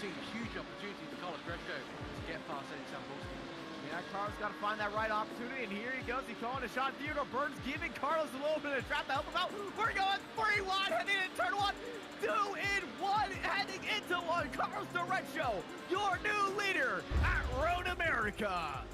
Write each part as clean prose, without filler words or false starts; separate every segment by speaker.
Speaker 1: see huge opportunity for Carlos Greshko to get past Eddie Sampolsky.
Speaker 2: Yeah, Carlos got to find that right opportunity, and here he goes. He's calling a shot. Theodore Burns giving Carlos a little bit of a trap to help him out. We're going 3 wide, heading in turn 1, 2 in 1, heading into 1. Carlos Derecho, your new leader at Road America.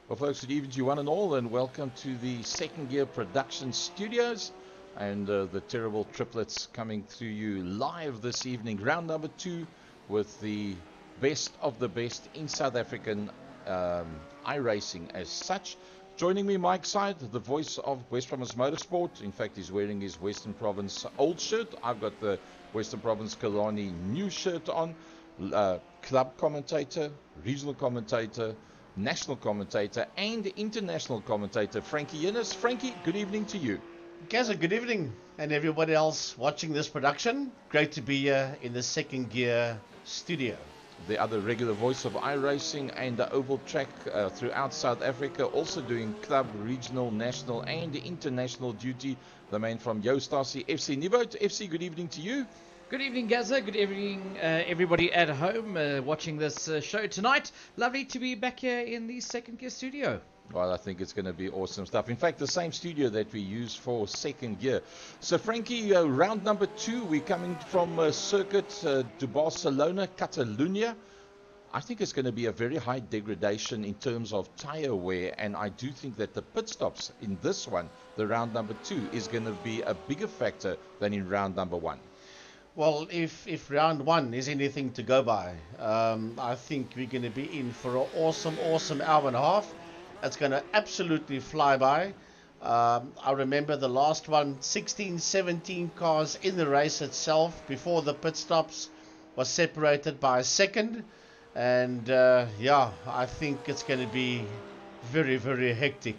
Speaker 3: Well, folks, good evening to you one and all, and welcome to the Second Gear Production Studios and the terrible triplets coming to you live this evening. Round number 2 with the best of the best in South African iRacing as such. Joining me, Mike Side, the voice of West Province Motorsport. In fact, he's wearing his Western Province old shirt. I've got the Western Province Kalani new shirt on. Club commentator, regional commentator, national commentator, and international commentator, Frankie Innes. Frankie, good evening to you.
Speaker 4: Gaza, good evening, and everybody else watching this production. Great to be here in the Second Gear studio.
Speaker 3: The other regular voice of iRacing and the oval track throughout South Africa, also doing club, regional, national, and international duty. The man from Jostasi, FC Niboot. FC, good evening to you.
Speaker 5: Good evening, Gaza. Good evening, everybody at home watching this show tonight. Lovely to be back here in the Second Gear studio.
Speaker 3: Well, I think it's going to be awesome stuff. In fact, the same studio that we use for Second Gear. So, Frankie, round number 2, we're coming from Circuit de Barcelona-Catalunya. I think it's going to be a very high degradation in terms of tire wear, and I do think that the pit stops in this one, the round number 2, is going to be a bigger factor than in round number 1.
Speaker 4: Well, if round 1 is anything to go by, I think we're going to be in for an awesome hour and a half. It's going to absolutely fly by. I remember the last one, 16, 17 cars in the race itself before the pit stops was separated by a second. And yeah, I think it's going to be very, very hectic.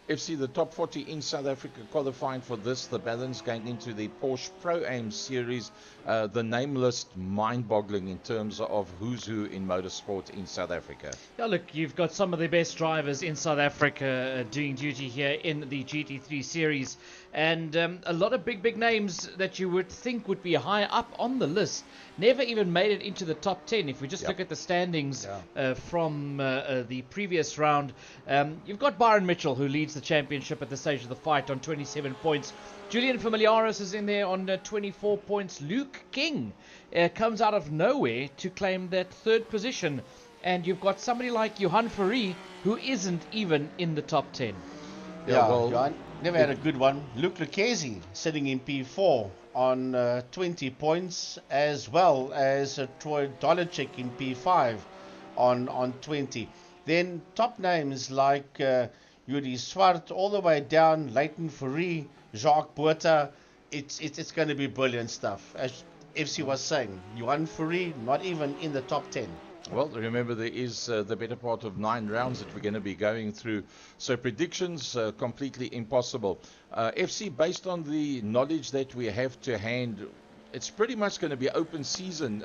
Speaker 3: FC, the top 40 in South Africa qualifying for this, the balance going into the Porsche Pro-Am series. The name list mind-boggling in terms of who's who in motorsport in South Africa.
Speaker 5: Yeah, look, you've got some of the best drivers in South Africa doing duty here in the GT3 series. And a lot of big names that you would think would be high up on the list never even made it into the top 10. If we just look at the standings from the previous round, you've got Byron Mitchell, who leads the championship at the stage of the fight on 27 points. Julian Familiaris is in there on 24 points. Luke King comes out of nowhere to claim that third position. And you've got somebody like Johan Fourie, who isn't even in the top 10.
Speaker 4: Yeah, well, Johan never had a good one. Luke Lucchesi sitting in P4 on 20 points, as well as Troy Dolachek in P5 on 20. Then top names like Yuri Swart all the way down, Leighton Fourie, Jacques Botha. It's going to be brilliant stuff. As FC was saying, Johan Fourie not even in the top 10.
Speaker 3: Well, remember there is the better part of 9 rounds that we're going to be going through. So predictions, completely impossible. FC, based on the knowledge that we have to hand, it's pretty much going to be open season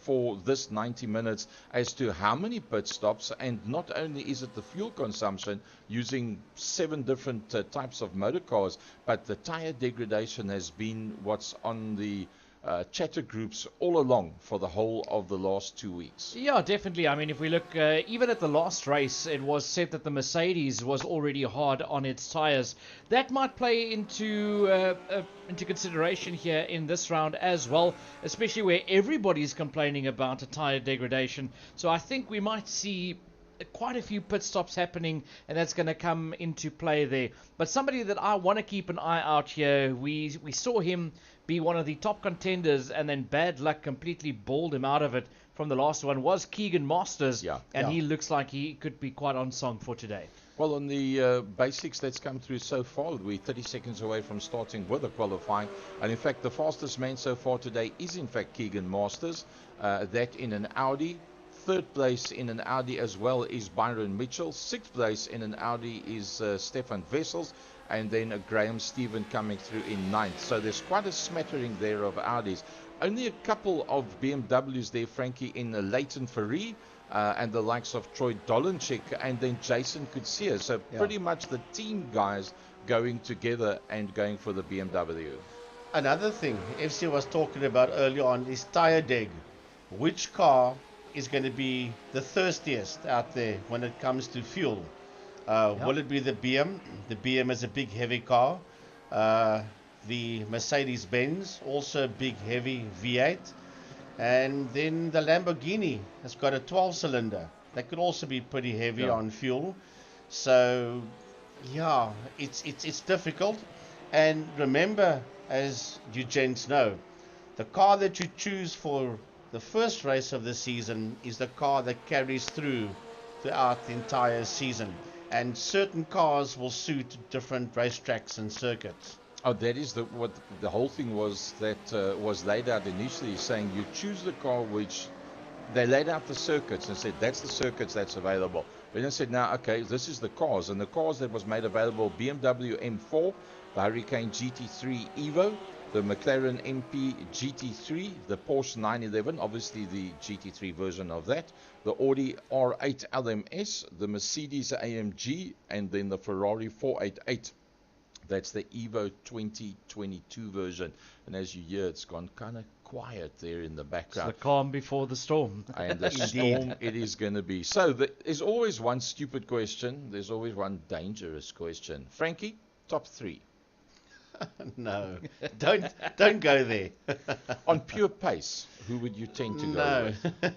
Speaker 3: for this 90 minutes as to how many pit stops, and not only is it the fuel consumption using 7 different types of motor cars, but the tire degradation has been what's on the chatter groups all along for the whole of the last 2 weeks.
Speaker 5: Yeah, definitely. I mean, if we look even at the last race, it was said that the Mercedes was already hard on its tires. That might play into consideration here in this round as well, especially where everybody's complaining about a tire degradation. So I think we might see quite a few pit stops happening, and that's going to come into play there. But somebody that I want to keep an eye out here, we saw him be one of the top contenders, and then bad luck completely balled him out of it from the last one, was Keegan Masters. He looks like he could be quite on song for today.
Speaker 3: Well, on the basics that's come through so far, we're 30 seconds away from starting with the qualifying. And in fact, the fastest man so far today is in fact Keegan Masters, that in an Audi. Third place in an Audi as well is Byron Mitchell. 6th place in an Audi is Stefan Wessels. And then Graham Stephen coming through in 9th. So there's quite a smattering there of Audis. Only a couple of BMWs there, Frankie, in Leighton Fourie and the likes of Troy Dolachek and then Jason Kutsia. So pretty much the team guys going together and going for the BMW.
Speaker 4: Another thing FC was talking about earlier on is tire deg. Which car is going to be the thirstiest out there when it comes to fuel? Will it be the BM? The BM is a big heavy car. The Mercedes-Benz, also a big heavy V8. And then the Lamborghini has got a 12-cylinder. That could also be pretty heavy on fuel. So, yeah, it's difficult. And remember, as you gents know, the car that you choose for the first race of the season is the car that carries throughout the entire season. and certain cars will suit different racetracks and circuits.
Speaker 3: Oh, that is what the whole thing was, that was laid out initially, saying you choose the car which they laid out the circuits and said that's the circuits that's available. Then they said, now, okay, this is the cars, and the cars that was made available: BMW M4, the Hurricane GT3 Evo, the McLaren MP GT3, the Porsche 911, obviously the GT3 version of that, the Audi R8 LMS, the Mercedes AMG, and then the Ferrari 488. That's the Evo 2022 version. And as you hear, it's gone kind of quiet there in the background.
Speaker 5: It's the calm before the storm.
Speaker 3: And the storm it is going to be. So there's always one stupid question. There's always one dangerous question. Frankie, top 3.
Speaker 4: No, don't go there.
Speaker 3: On pure pace, who would you tend to go with?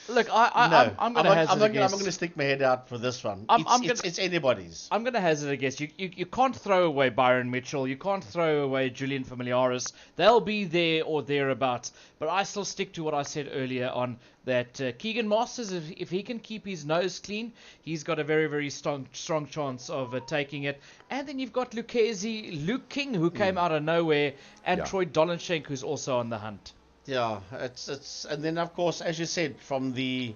Speaker 5: Look, I'm going to hazard a guess.
Speaker 4: I'm not going to stick my head out for this one. It's anybody's.
Speaker 5: I'm going to hazard a guess. You can't throw away Byron Mitchell. You can't throw away Julian Familiaris. They'll be there or thereabouts. But I still stick to what I said earlier on, that Keegan Masters, if he can keep his nose clean, he's got a very, very strong chance of taking it. And then you've got Luke King, who came out of nowhere, and Troy Dolenschenk, who's also on the hunt.
Speaker 4: Yeah, it's and then of course, as you said, from the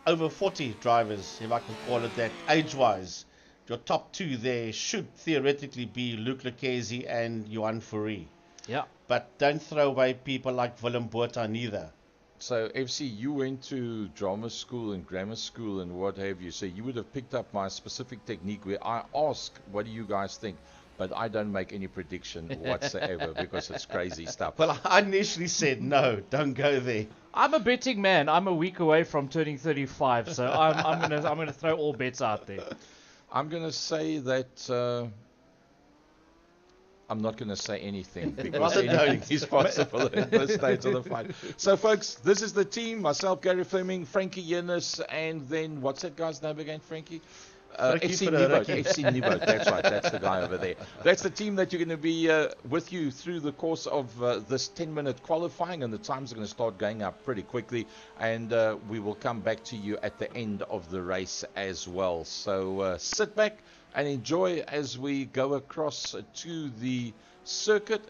Speaker 4: over 40 drivers, if I can call it that, age-wise, your top 2 there should theoretically be Luke Lucchesi and Johan Fourie.
Speaker 5: Yeah.
Speaker 4: But don't throw away people like Willem Botha neither.
Speaker 3: So, FC, you went to drama school and grammar school and what have you, so you would have picked up my specific technique where I ask, what do you guys think? But I don't make any prediction whatsoever because it's crazy stuff.
Speaker 4: Well, I initially said, no, don't go there.
Speaker 5: I'm a betting man. I'm a week away from turning 35, so I'm gonna throw all bets out there.
Speaker 3: I'm going to say that... I'm not going to say anything because anything is possible at this stage of the fight. So, folks, this is the team. Myself, Gary Fleming, Frankie Yennis, and then, what's that guy's name again, Frankie? FC Nivot. That's right. That's the guy over there. That's the team that you're going to be with you through the course of this 10-minute qualifying, and the times are going to start going up pretty quickly, and we will come back to you at the end of the race as well. So sit back and enjoy as we go across to the Circuit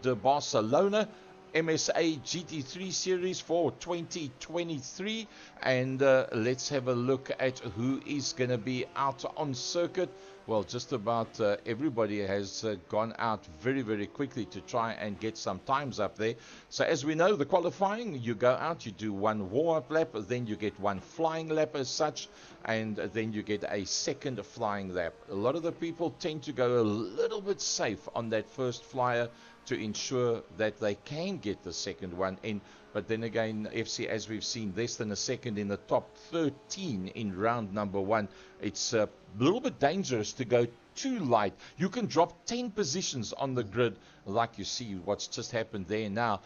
Speaker 3: de Barcelona, MSA GT3 Series for 2023, and let's have a look at who is going to be out on circuit. Well, just about everybody has gone out very, very quickly to try and get some times up there. So as we know, the qualifying, you go out, you do one warm-up lap, then you get one flying lap as such, and then you get a second flying lap. A lot of the people tend to go a little bit safe on that first flyer to ensure that they can get the second one in. But then again, FC, as we've seen, less than a second in the top 13 in round number 1. It's a little bit dangerous to go too light. You can drop 10 positions on the grid, like you see what's just happened there now.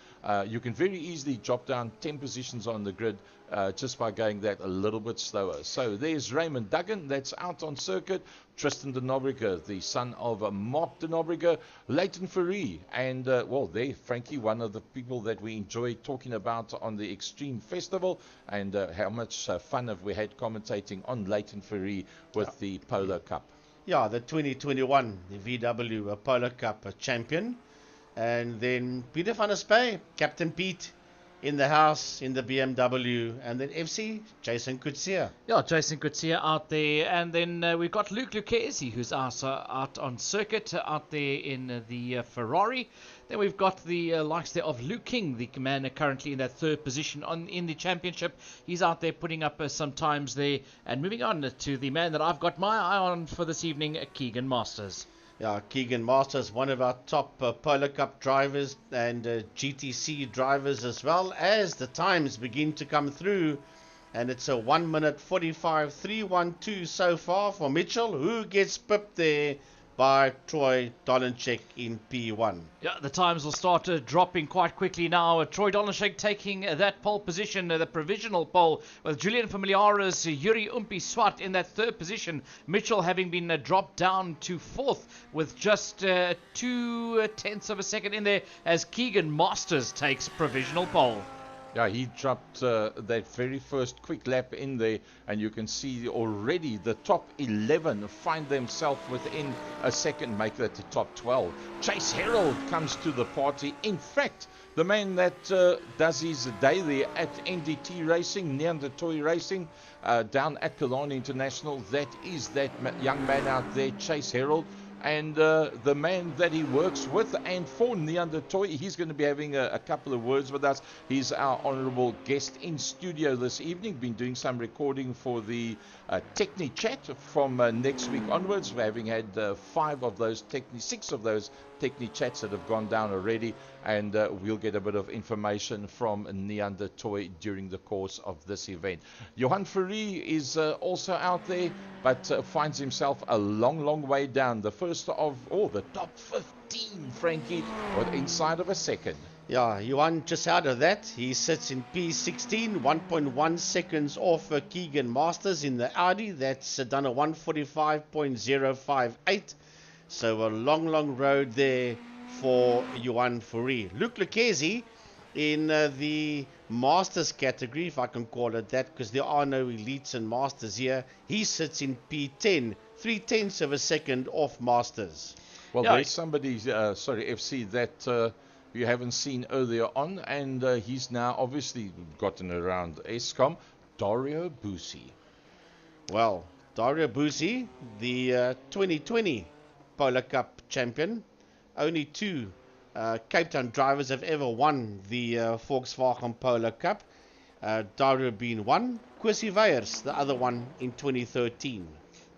Speaker 3: You can very easily drop down 10 positions on the grid just by going that a little bit slower. So there's Raymond Duggan, that's out on circuit. Tristan de Nobrega, the son of Mark de Nobrega. Leighton Fourie, and well, there, Frankie, one of the people that we enjoy talking about on the Extreme Festival, and how much fun have we had commentating on Leighton Fourie with the Polo Cup.
Speaker 4: Yeah, the 2021 VW Polo Cup champion. And then Peter van der Spey, Captain Pete, in the house, in the BMW. And then FC, Jason Coetzee.
Speaker 5: Yeah, Jason Coetzee out there. And then we've got Luke Lucchesi, who's out on circuit, out there in the Ferrari. Then we've got the likes there of Luke King, the man currently in that third position in the championship. He's out there putting up some times there. And moving on to the man that I've got my eye on for this evening, Keegan Masters.
Speaker 4: Yeah, Keegan Masters, one of our top Polo Cup drivers and GTC drivers, as well as the times begin to come through. And it's a 1 minute 45.312 so far for Mitchell, who gets pipped there by Troy Dolenschenk in P1.
Speaker 5: Yeah, the times will start dropping quite quickly now. Troy Dolenschenk taking that pole position, the provisional pole, with Julian Familiaris, Yuri Umpi Swart in that third position. Mitchell having been dropped down to fourth with just 2/10 of a second in there as Keegan Masters takes provisional pole.
Speaker 3: Yeah, he dropped that very first quick lap in there, and you can see already the top 11 find themselves within a second, make that the top 12. Chase Harold comes to the party. In fact, the man that does his day there at NDT Racing, Neanderthal Racing, down at Killarney International, that is that young man out there, Chase Harold. And the man that he works with and for Neanderthal, he's going to be having a couple of words with us. He's our honorable guest in studio this evening. Been doing some recording for the Techni Chat from next week onwards. We're having had 6 of those Techni Chats that have gone down already, and we'll get a bit of information from Neanderthal during the course of this event. Johan Fourie is also out there, but finds himself a long way down. The first of the top 15, Frankie, or inside of a second.
Speaker 4: Yeah, Johan just out of that. He sits in P16, 1.1 seconds off Keegan Masters in the Audi. That's done a 145.058. So a long road there for Johan Fourie. Luc Lucchesi in the Masters category, if I can call it that, because there are no elites and Masters here. He sits in P10, 0.3 of a second off Masters.
Speaker 3: Well, yeah, there's somebody, FC, that you haven't seen earlier on, and he's now obviously gotten around ESCOM, Dario Bussi.
Speaker 4: Well, Dario Bussi, the 2020 Polar Cup champion. Only 2 Cape Town drivers have ever won the Volkswagen Polar Cup. Dario being one, Kwesi Weyers the other one in 2013.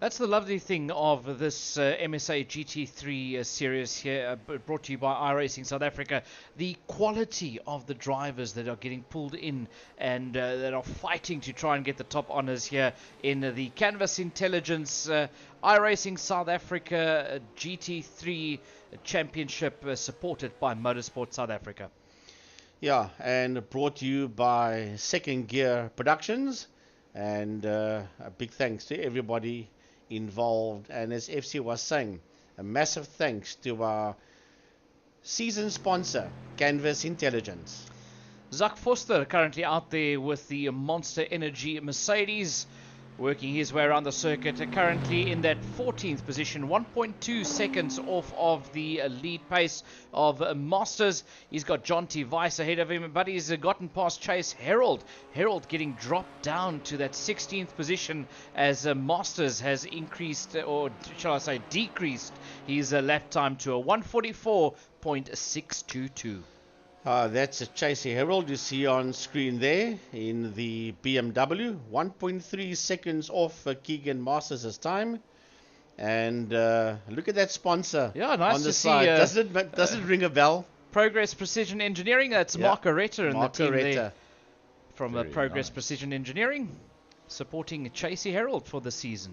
Speaker 5: That's the lovely thing of this MSA GT3 series here, brought to you by iRacing South Africa. The quality of the drivers that are getting pulled in and that are fighting to try and get the top honours here in the Canvas Intelligence iRacing South Africa GT3 Championship, supported by Motorsport South Africa.
Speaker 4: Yeah, and brought to you by Second Gear Productions. And a big thanks to everybody involved, and as FC was saying, a massive thanks to our season sponsor, Canvas Intelligence.
Speaker 5: Zach Foster currently out there with the Monster Energy Mercedes, working his way around the circuit, currently in that 14th position, 1.2 seconds off of the lead pace of Masters. He's got John T. Weiss ahead of him, but he's gotten past Chase Harold. Harold getting dropped down to that 16th position as Masters has increased, or shall I say decreased, his lap time to a 144.622.
Speaker 4: That's a Chase Harold you see on screen there in the BMW. 1.3 seconds off Keegan Masters' time. And look at that sponsor,
Speaker 5: yeah, nice
Speaker 4: on the
Speaker 5: to
Speaker 4: side.
Speaker 5: See,
Speaker 4: does it ring a bell?
Speaker 5: Progress Precision Engineering. That's Mark Areta and the team there from Progress Precision Engineering, supporting Chase Harold for the season.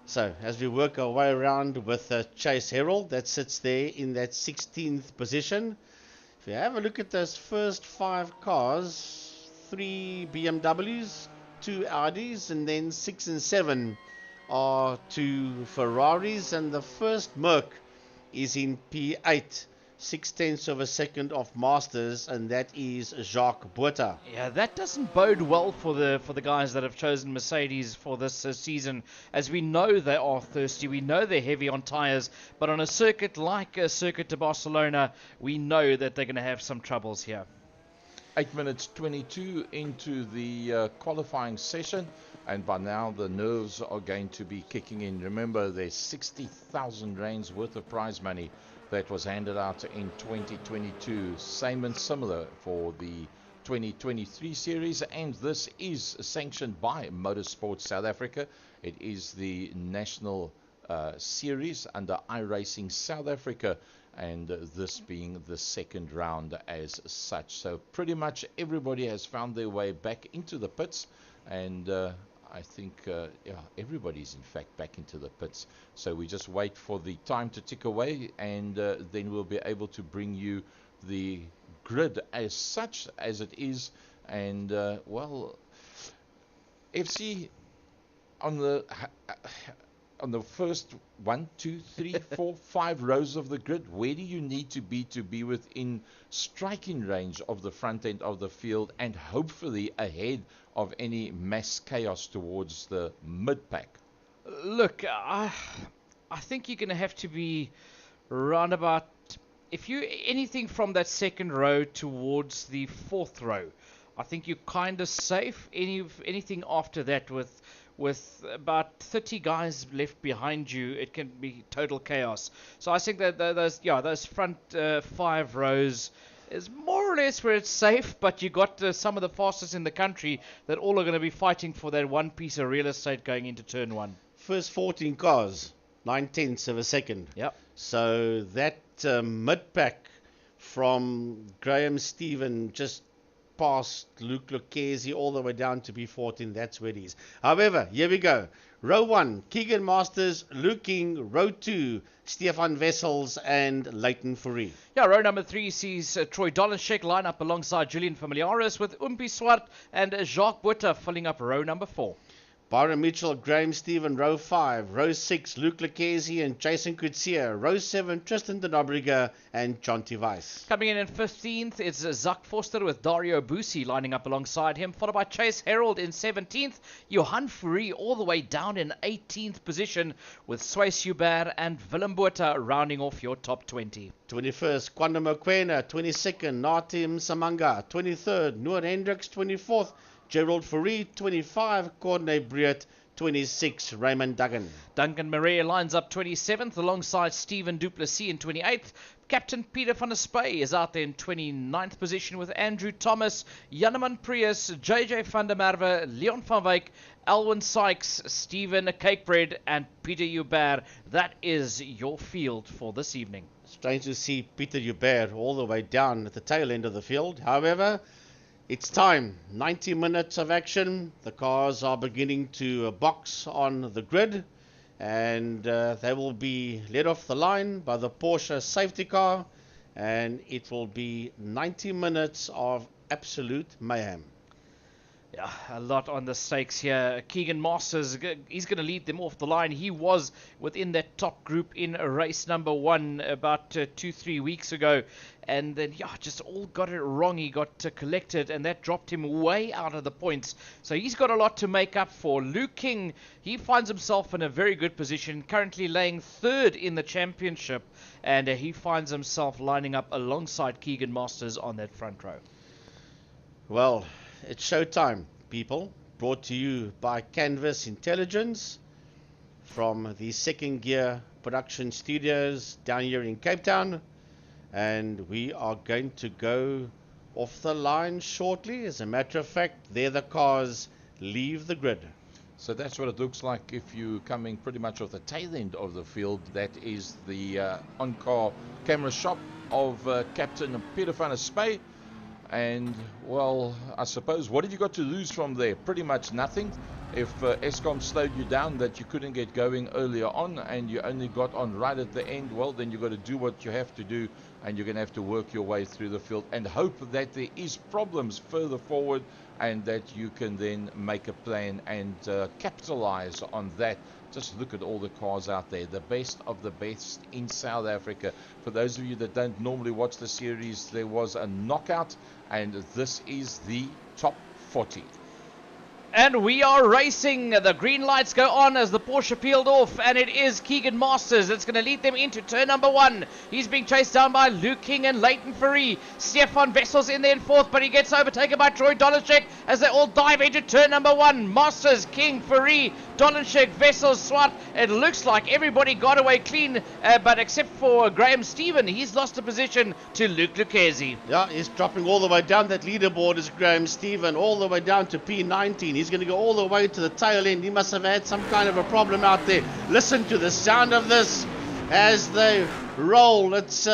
Speaker 4: So as we work our way around with Chase Harold, that sits there in that 16th position. If you have a look at those first 5 cars, 3 BMWs, 2 Audis, and then 6 and 7 are 2 Ferraris, and the first Merc is in P8, 0.6 of a second off Masters, and that is Jacques Botha.
Speaker 5: Yeah, that doesn't bode well for the guys that have chosen Mercedes for this season, as we know they are thirsty, we know they're heavy on tyres, but on a circuit like Circuit de Barcelona, we know that they're going to have some troubles here.
Speaker 3: 8 minutes 22 into the qualifying session, and by now the nerves are going to be kicking in. Remember, there's 60,000 rands worth of prize money that was handed out in 2022, same and similar for the 2023 series, and this is sanctioned by Motorsport South Africa. It is the national series under iRacing South Africa, and this being the second round as such. So pretty much everybody has found their way back into the pits, and I think everybody's in fact back into the pits. So we just wait for the time to tick away, and then we'll be able to bring you the grid as such as it is. And well, FC, on the on the first 1, 2, 3, 4, 5 rows of the grid, where do you need to be within striking range of the front end of the field and hopefully ahead of any mass chaos towards the mid-pack?
Speaker 5: Look, I think you're going to have to be round about, if you anything from that second row towards the fourth row, I think you're kind of safe. Anything after that, with about 30 guys left behind you, it can be total chaos. So I think that those front 5 rows is more or less where it's safe, but you got some of the fastest in the country that all are going to be fighting for that one piece of real estate going into turn 1.
Speaker 4: First 14 cars, 9/10 of a second.
Speaker 5: Yep.
Speaker 4: So that mid-pack from Graham Stephen just past Luke Lucchese all the way down to B14, that's where it is. However, here we go. Row 1, Keegan Masters, Luke King. Row 2, Stefan Wessels and Leighton Fourie.
Speaker 5: Yeah, row number 3 sees Troy Dolenschek line up alongside Julian Familiaris, with Umpi Swart and Jacques Butter filling up row number 4.
Speaker 4: Byron Mitchell, Graham Stephen, row 5. Row 6, Luke Lucchese and Jason Coetzee. Row 7, Tristan de Nobrega and Jonty Weiss.
Speaker 5: Coming in 15th, it's Zach Forster with Dario Busi lining up alongside him, followed by Chase Herald in 17th. Johan Fourie all the way down in 18th position, with Swayce Hubert and Willem Botha rounding off your top 20.
Speaker 4: 21st, Kwanda Mokoena. 22nd, Natim Samanga. 23rd, Noor Hendricks. 24th, Gerald Fourie. 25, Corne Breut. 26, Raymond Duggan.
Speaker 5: Duncan Murray lines up 27th alongside Stephen Duplessis in 28th. Captain Peter van der Spey is out there in 29th position with Andrew Thomas, Janneman Prius, JJ van der Merwe, Leon van Wyk, Alwyn Sykes, Stephen Cakebread and Peter Hubert. That is your field for this evening.
Speaker 4: Strange to see Peter Hubert all the way down at the tail end of the field. However, it's time. 90 minutes of action. The cars are beginning to box on the grid, and they will be led off the line by the Porsche safety car, and it will be 90 minutes of absolute mayhem.
Speaker 5: Yeah, a lot on the stakes here. Keegan Masters, he's going to lead them off the line. He was within that top group in race number 1 about 2-3 weeks ago. And then, just all got it wrong. He got collected, and that dropped him way out of the points. So he's got a lot to make up for. Luke King, he finds himself in a very good position, currently laying 3rd in the championship. And he finds himself lining up alongside Keegan Masters on that front row.
Speaker 4: Well, it's showtime, people. Brought to you by Canvas Intelligence from the Second Gear Production Studios down here in Cape Town. And we are going to go off the line shortly. As a matter of fact, there the cars leave the grid.
Speaker 3: So that's what it looks like if you're coming pretty much off the tail end of the field. That is the on-car camera shot of Captain Peter van der Spey. And, well, I suppose, what have you got to lose from there? Pretty much nothing. If Eskom slowed you down that you couldn't get going earlier on and you only got on right at the end, well, then you've got to do what you have to do, and you're going to have to work your way through the field and hope that there is problems further forward and that you can then make a plan and capitalize on that. Just look at all the cars out there, the best of the best in South Africa. For those of you that don't normally watch the series, there was a knockout, and this is the top 40.
Speaker 5: And we are racing. The green lights go on as the Porsche peeled off, and it is Keegan Masters that's going to lead them into turn number 1. He's being chased down by Luke King and Leighton Fourie. Stefan Wessels in there in 4th, but he gets overtaken by Troy Dolenschek as they all dive into turn number 1. Masters, King, Fourie, Dolenschek, Wessels, Swart. It looks like everybody got away clean, but except for Graham Stephen, he's lost a position to Luke Lucchese.
Speaker 4: Yeah, he's dropping all the way down that leaderboard is Graham Stephen, all the way down to P19. He's going to go all the way to the tail end. He must have had some kind of a problem out there. Listen to the sound of this as they roll. It's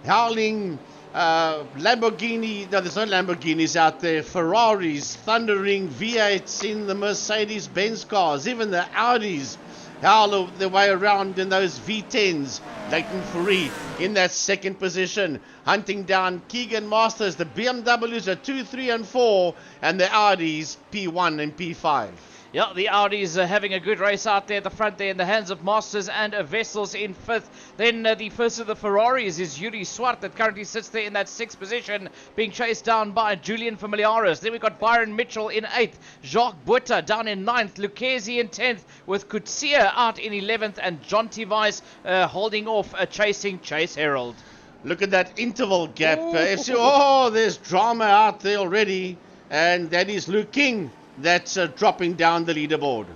Speaker 4: howling Lamborghini. No, there's no Lamborghinis out there. Ferraris, thundering V8s in the Mercedes-Benz cars. Even the Audis howl their way around in those V10s. Leighton Fourie in that second position, hunting down Keegan Masters. The BMWs are 2, 3 and 4, and the Audis P1 and P5.
Speaker 5: Yeah, the Audis are having a good race out there at the front there in the hands of Masters and Vessels in 5th. Then the first of the Ferraris is Yuri Swart that currently sits there in that 6th position, being chased down by Julian Familiaris. Then we've got Byron Mitchell in 8th, Jacques Butter down in 9th, Lucchesi in 10th, with Kutsia out in 11th, and John Tivice holding off, chasing Chase Herald.
Speaker 4: Look at that interval gap. FC, there's drama out there already, and that is Luke King that's dropping down the leaderboard.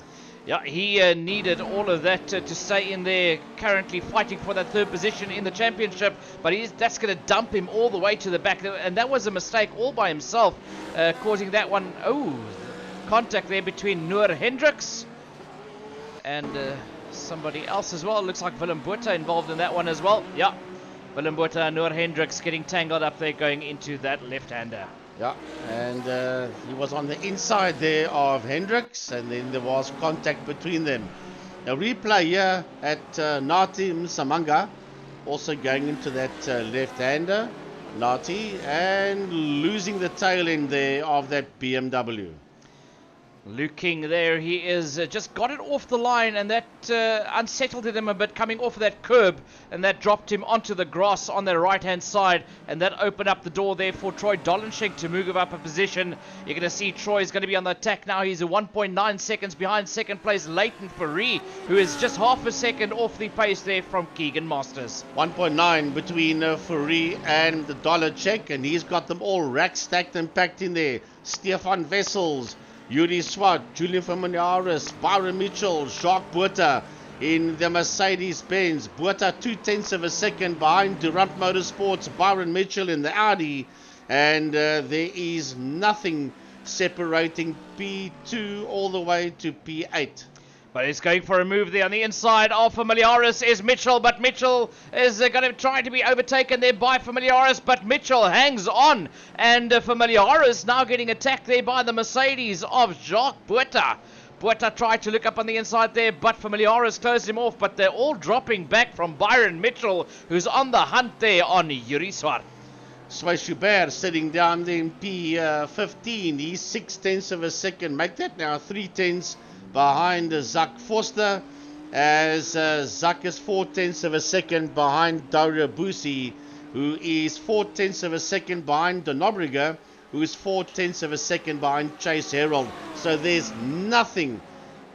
Speaker 5: Yeah, he needed all of that to stay in there, currently fighting for that 3rd position in the championship, but that's going to dump him all the way to the back, and that was a mistake all by himself, causing that one. Contact there between Noor Hendricks and somebody else as well. Looks like Willem Botha involved in that one as well. Yeah, Willem Botha and Noor Hendricks getting tangled up there going into that left-hander.
Speaker 4: Yeah, and he was on the inside there of Hendricks, and then there was contact between them. A replay here at Nati Msamanga, also going into that left-hander, Nati, and losing the tail end there of that BMW.
Speaker 5: Luke King there, he is just got it off the line, and that unsettled him a bit coming off of that curb, and that dropped him onto the grass on the right hand side, and that opened up the door there for Troy Dolenschek to move up a position. You're going to see Troy's going to be on the attack now. He's 1.9 seconds behind second place Leighton Fourie, who is just half a second off the pace there from Keegan Masters.
Speaker 4: 1.9 between Fourie and the Dolenschek, and he's got them all rack stacked and packed in there. Stefan Wessels, Yuri Swart, Julian Familiaris, Byron Mitchell, Jacques Butter in the Mercedes-Benz. Butter 0.2 of a second behind Durant Motorsports, Byron Mitchell in the Audi. And there is nothing separating P2 all the way to P8.
Speaker 5: But he's going for a move there on the inside of Familiaris is Mitchell, but Mitchell is going to try to be overtaken there by Familiaris, but Mitchell hangs on, and Familiaris now getting attacked there by the Mercedes of Jacques Butter. Butter tried to look up on the inside there, but Familiaris closed him off, but they're all dropping back from Byron Mitchell, who's on the hunt there on Yuri Swart.
Speaker 4: Sway Schubert sitting down there in P15. He's 0.6 of a second. Make that now 0.3 behind Zach Foster, as Zach is 0.4 of a second behind Dario Busi, who is 0.4 of a second behind Donobriga, who is 0.4 of a second behind Chase Herald. So there's nothing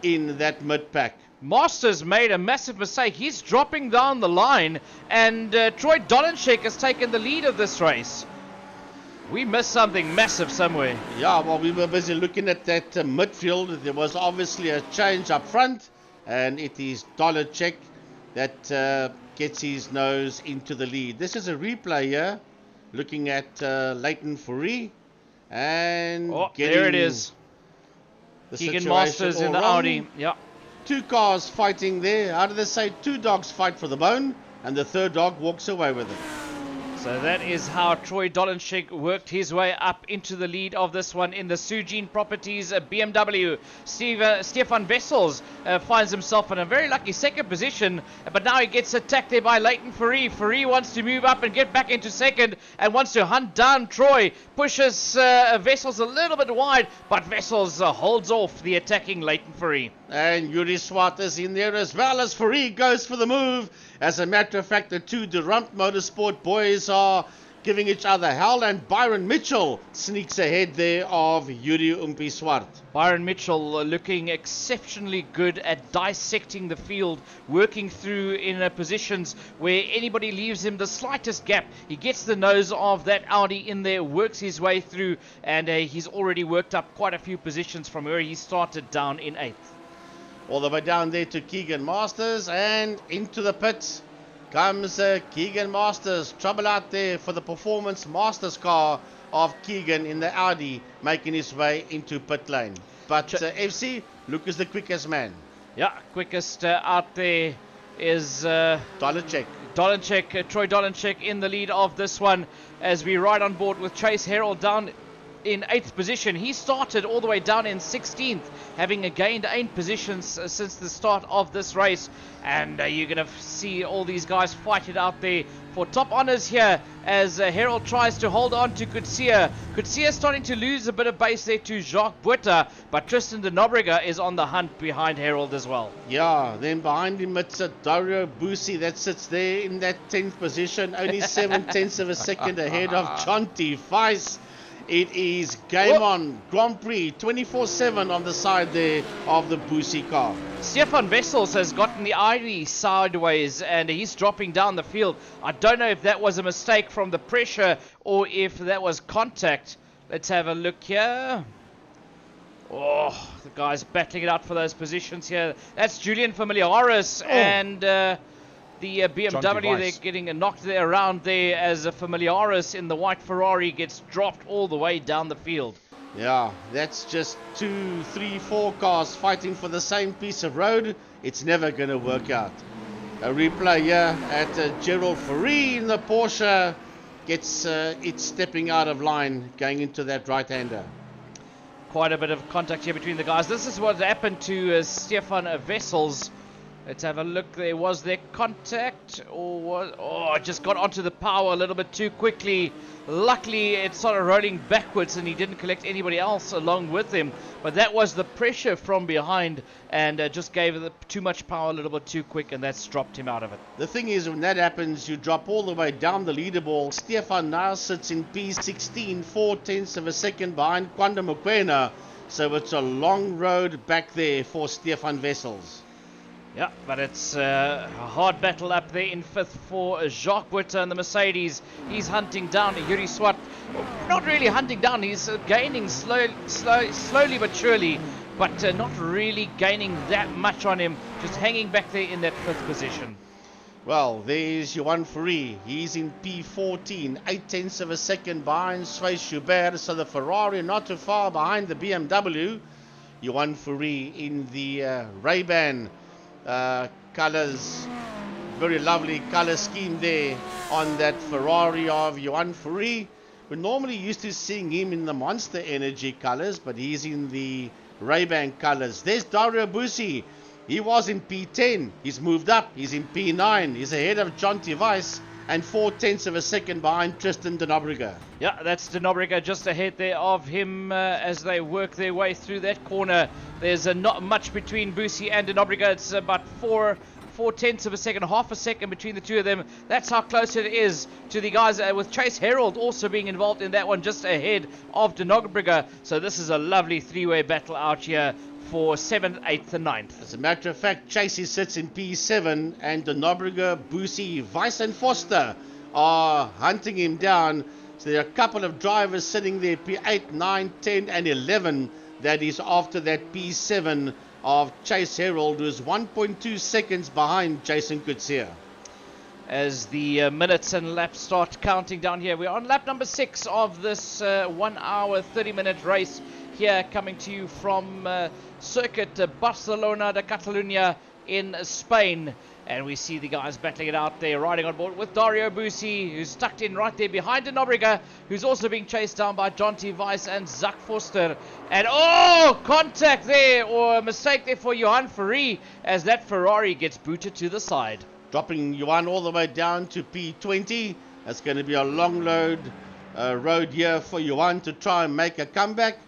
Speaker 4: in that mid pack.
Speaker 5: Masters made a massive mistake. He's dropping down the line, and Troy Dolenschek has taken the lead of this race. We missed something massive somewhere.
Speaker 4: Yeah, well, we were busy looking at that midfield. There was obviously a change up front, and it is Dolenschek that gets his nose into the lead. This is a replay here, looking at Leighton Fourie, and
Speaker 5: there it is. Keegan Masters in the Audi. Yeah.
Speaker 4: Two cars fighting there. How do they say? Two dogs fight for the bone, and the third dog walks away with it.
Speaker 5: So that is how Troy Dolenschek worked his way up into the lead of this one in the Sujin Properties BMW. Stefan Wessels finds himself in a very lucky second position, but now he gets attacked there by Leighton Fourie. Fourie wants to move up and get back into second and wants to hunt down Troy. Pushes Wessels a little bit wide, but Wessels holds off the attacking Leighton Fourie.
Speaker 4: And Yuri Swart is in there as well as Fourie goes for the move. As a matter of fact, the two Durant Motorsport boys are giving each other hell, and Byron Mitchell sneaks ahead there of Yuri Umpi Swart.
Speaker 5: Byron Mitchell looking exceptionally good at dissecting the field, working through in positions where anybody leaves him the slightest gap. He gets the nose of that Audi in there, works his way through, and he's already worked up quite a few positions from where he started down in 8th.
Speaker 4: All the way down there to Keegan Masters, and into the pits comes Keegan Masters. Trouble out there for the Performance Masters car of Keegan in the Audi, making his way into pit lane. But FC, Luke is the quickest man.
Speaker 5: Yeah, quickest out there is
Speaker 4: Dolenschek.
Speaker 5: Troy Dolenschek in the lead of this one, as we ride on board with Chase Herald down in 8th position. He started all the way down in 16th, having gained 8 positions since the start of this race. And you're going to see all these guys fight it out there for top honors here as Harold tries to hold on to Coetzee. Coetzee starting to lose a bit of base there to Jacques Butter, but Tristan de Nobrega is on the hunt behind Harold as well.
Speaker 4: Yeah, then behind him it's Dario Busi that sits there in that 10th position, only 7/10 of a second ahead of Jonty Weiss. It is game on, Grand Prix, 24/7 on the side there of the Busi car.
Speaker 5: Stefan Wessels has gotten the ID sideways and he's dropping down the field. I don't know if that was a mistake from the pressure or if that was contact. Let's have a look here. Oh, the guy's battling it out for those positions here. That's Julian Familiaris and the BMW. They're getting knocked there around there as Familiaris in the white Ferrari gets dropped all the way down the field.
Speaker 4: Yeah, that's just 2, 3, 4 cars fighting for the same piece of road. It's never going to work out. A replay here at Gerald Ferrari in the Porsche gets it stepping out of line going into that right-hander.
Speaker 5: Quite a bit of contact here between the guys. This is what happened to Stefan Wessels. Let's have a look. There was there contact, or was, it just got onto the power a little bit too quickly. Luckily, it started rolling backwards, and he didn't collect anybody else along with him. But that was the pressure from behind, and just gave too much power a little bit too quick, and that's dropped him out of it.
Speaker 4: The thing is, when that happens, you drop all the way down the leaderboard. Stefan now sits in P16, 4/10 of a second behind Kwanda Mokoena. So it's a long road back there for Stefan Wessels.
Speaker 5: Yeah, but it's a hard battle up there in 5th for Jacques Butter and the Mercedes. He's hunting down Yuri Swart. Not really hunting down, he's gaining slowly but surely, but not really gaining that much on him, just hanging back there in that 5th position.
Speaker 4: Well, there's Johan Ferrari. He's in P14, 8/10 of a second behind Sway Schubert, so the Ferrari not too far behind the BMW. Johan Ferrari in the Ray-Ban colors, very lovely color scheme there on that Ferrari of Johan Ferrari. We're normally used to seeing him in the Monster Energy colors, but he's in the Ray-Ban colors. There's Dario Busi. He was in P10. He's moved up. He's in P9. He's ahead of Jonty Weiss and 4/10 of a second behind Tristan de Nobrega.
Speaker 5: Yeah, that's de Nobrega just ahead there of him as they work their way through that corner. There's not much between Busi and de Nobrega. It's about 4/10 of a second, half a second between the two of them. That's how close it is to the guys with Chase Harold also being involved in that one just ahead of de Nobrega. So this is a lovely three-way battle out here for 7th, 8th and 9th.
Speaker 4: As a matter of fact, Chasey sits in P7 and de Nobrega, Busi, Weiss and Foster are hunting him down. So there are a couple of drivers sitting there, P8, 9, 10 and 11. That is after that P7 of Chase Harold, who is 1.2 seconds behind Jason Coetzee.
Speaker 5: As the minutes and laps start counting down here, we're on lap number 6 of this 1 hour 30-minute race here, coming to you from Circuit de Barcelona-Catalunya in Spain. And we see the guys battling it out there, riding on board with Dario Busi, who's tucked in right there behind de Nobrega, who's also being chased down by Jonty Weiss and Zach Foster. And contact there, or a mistake there for Johan Ferrari, as that Ferrari gets booted to the side.
Speaker 4: Dropping Johan all the way down to P20. That's going to be a long road here for Johan to try and make a comeback.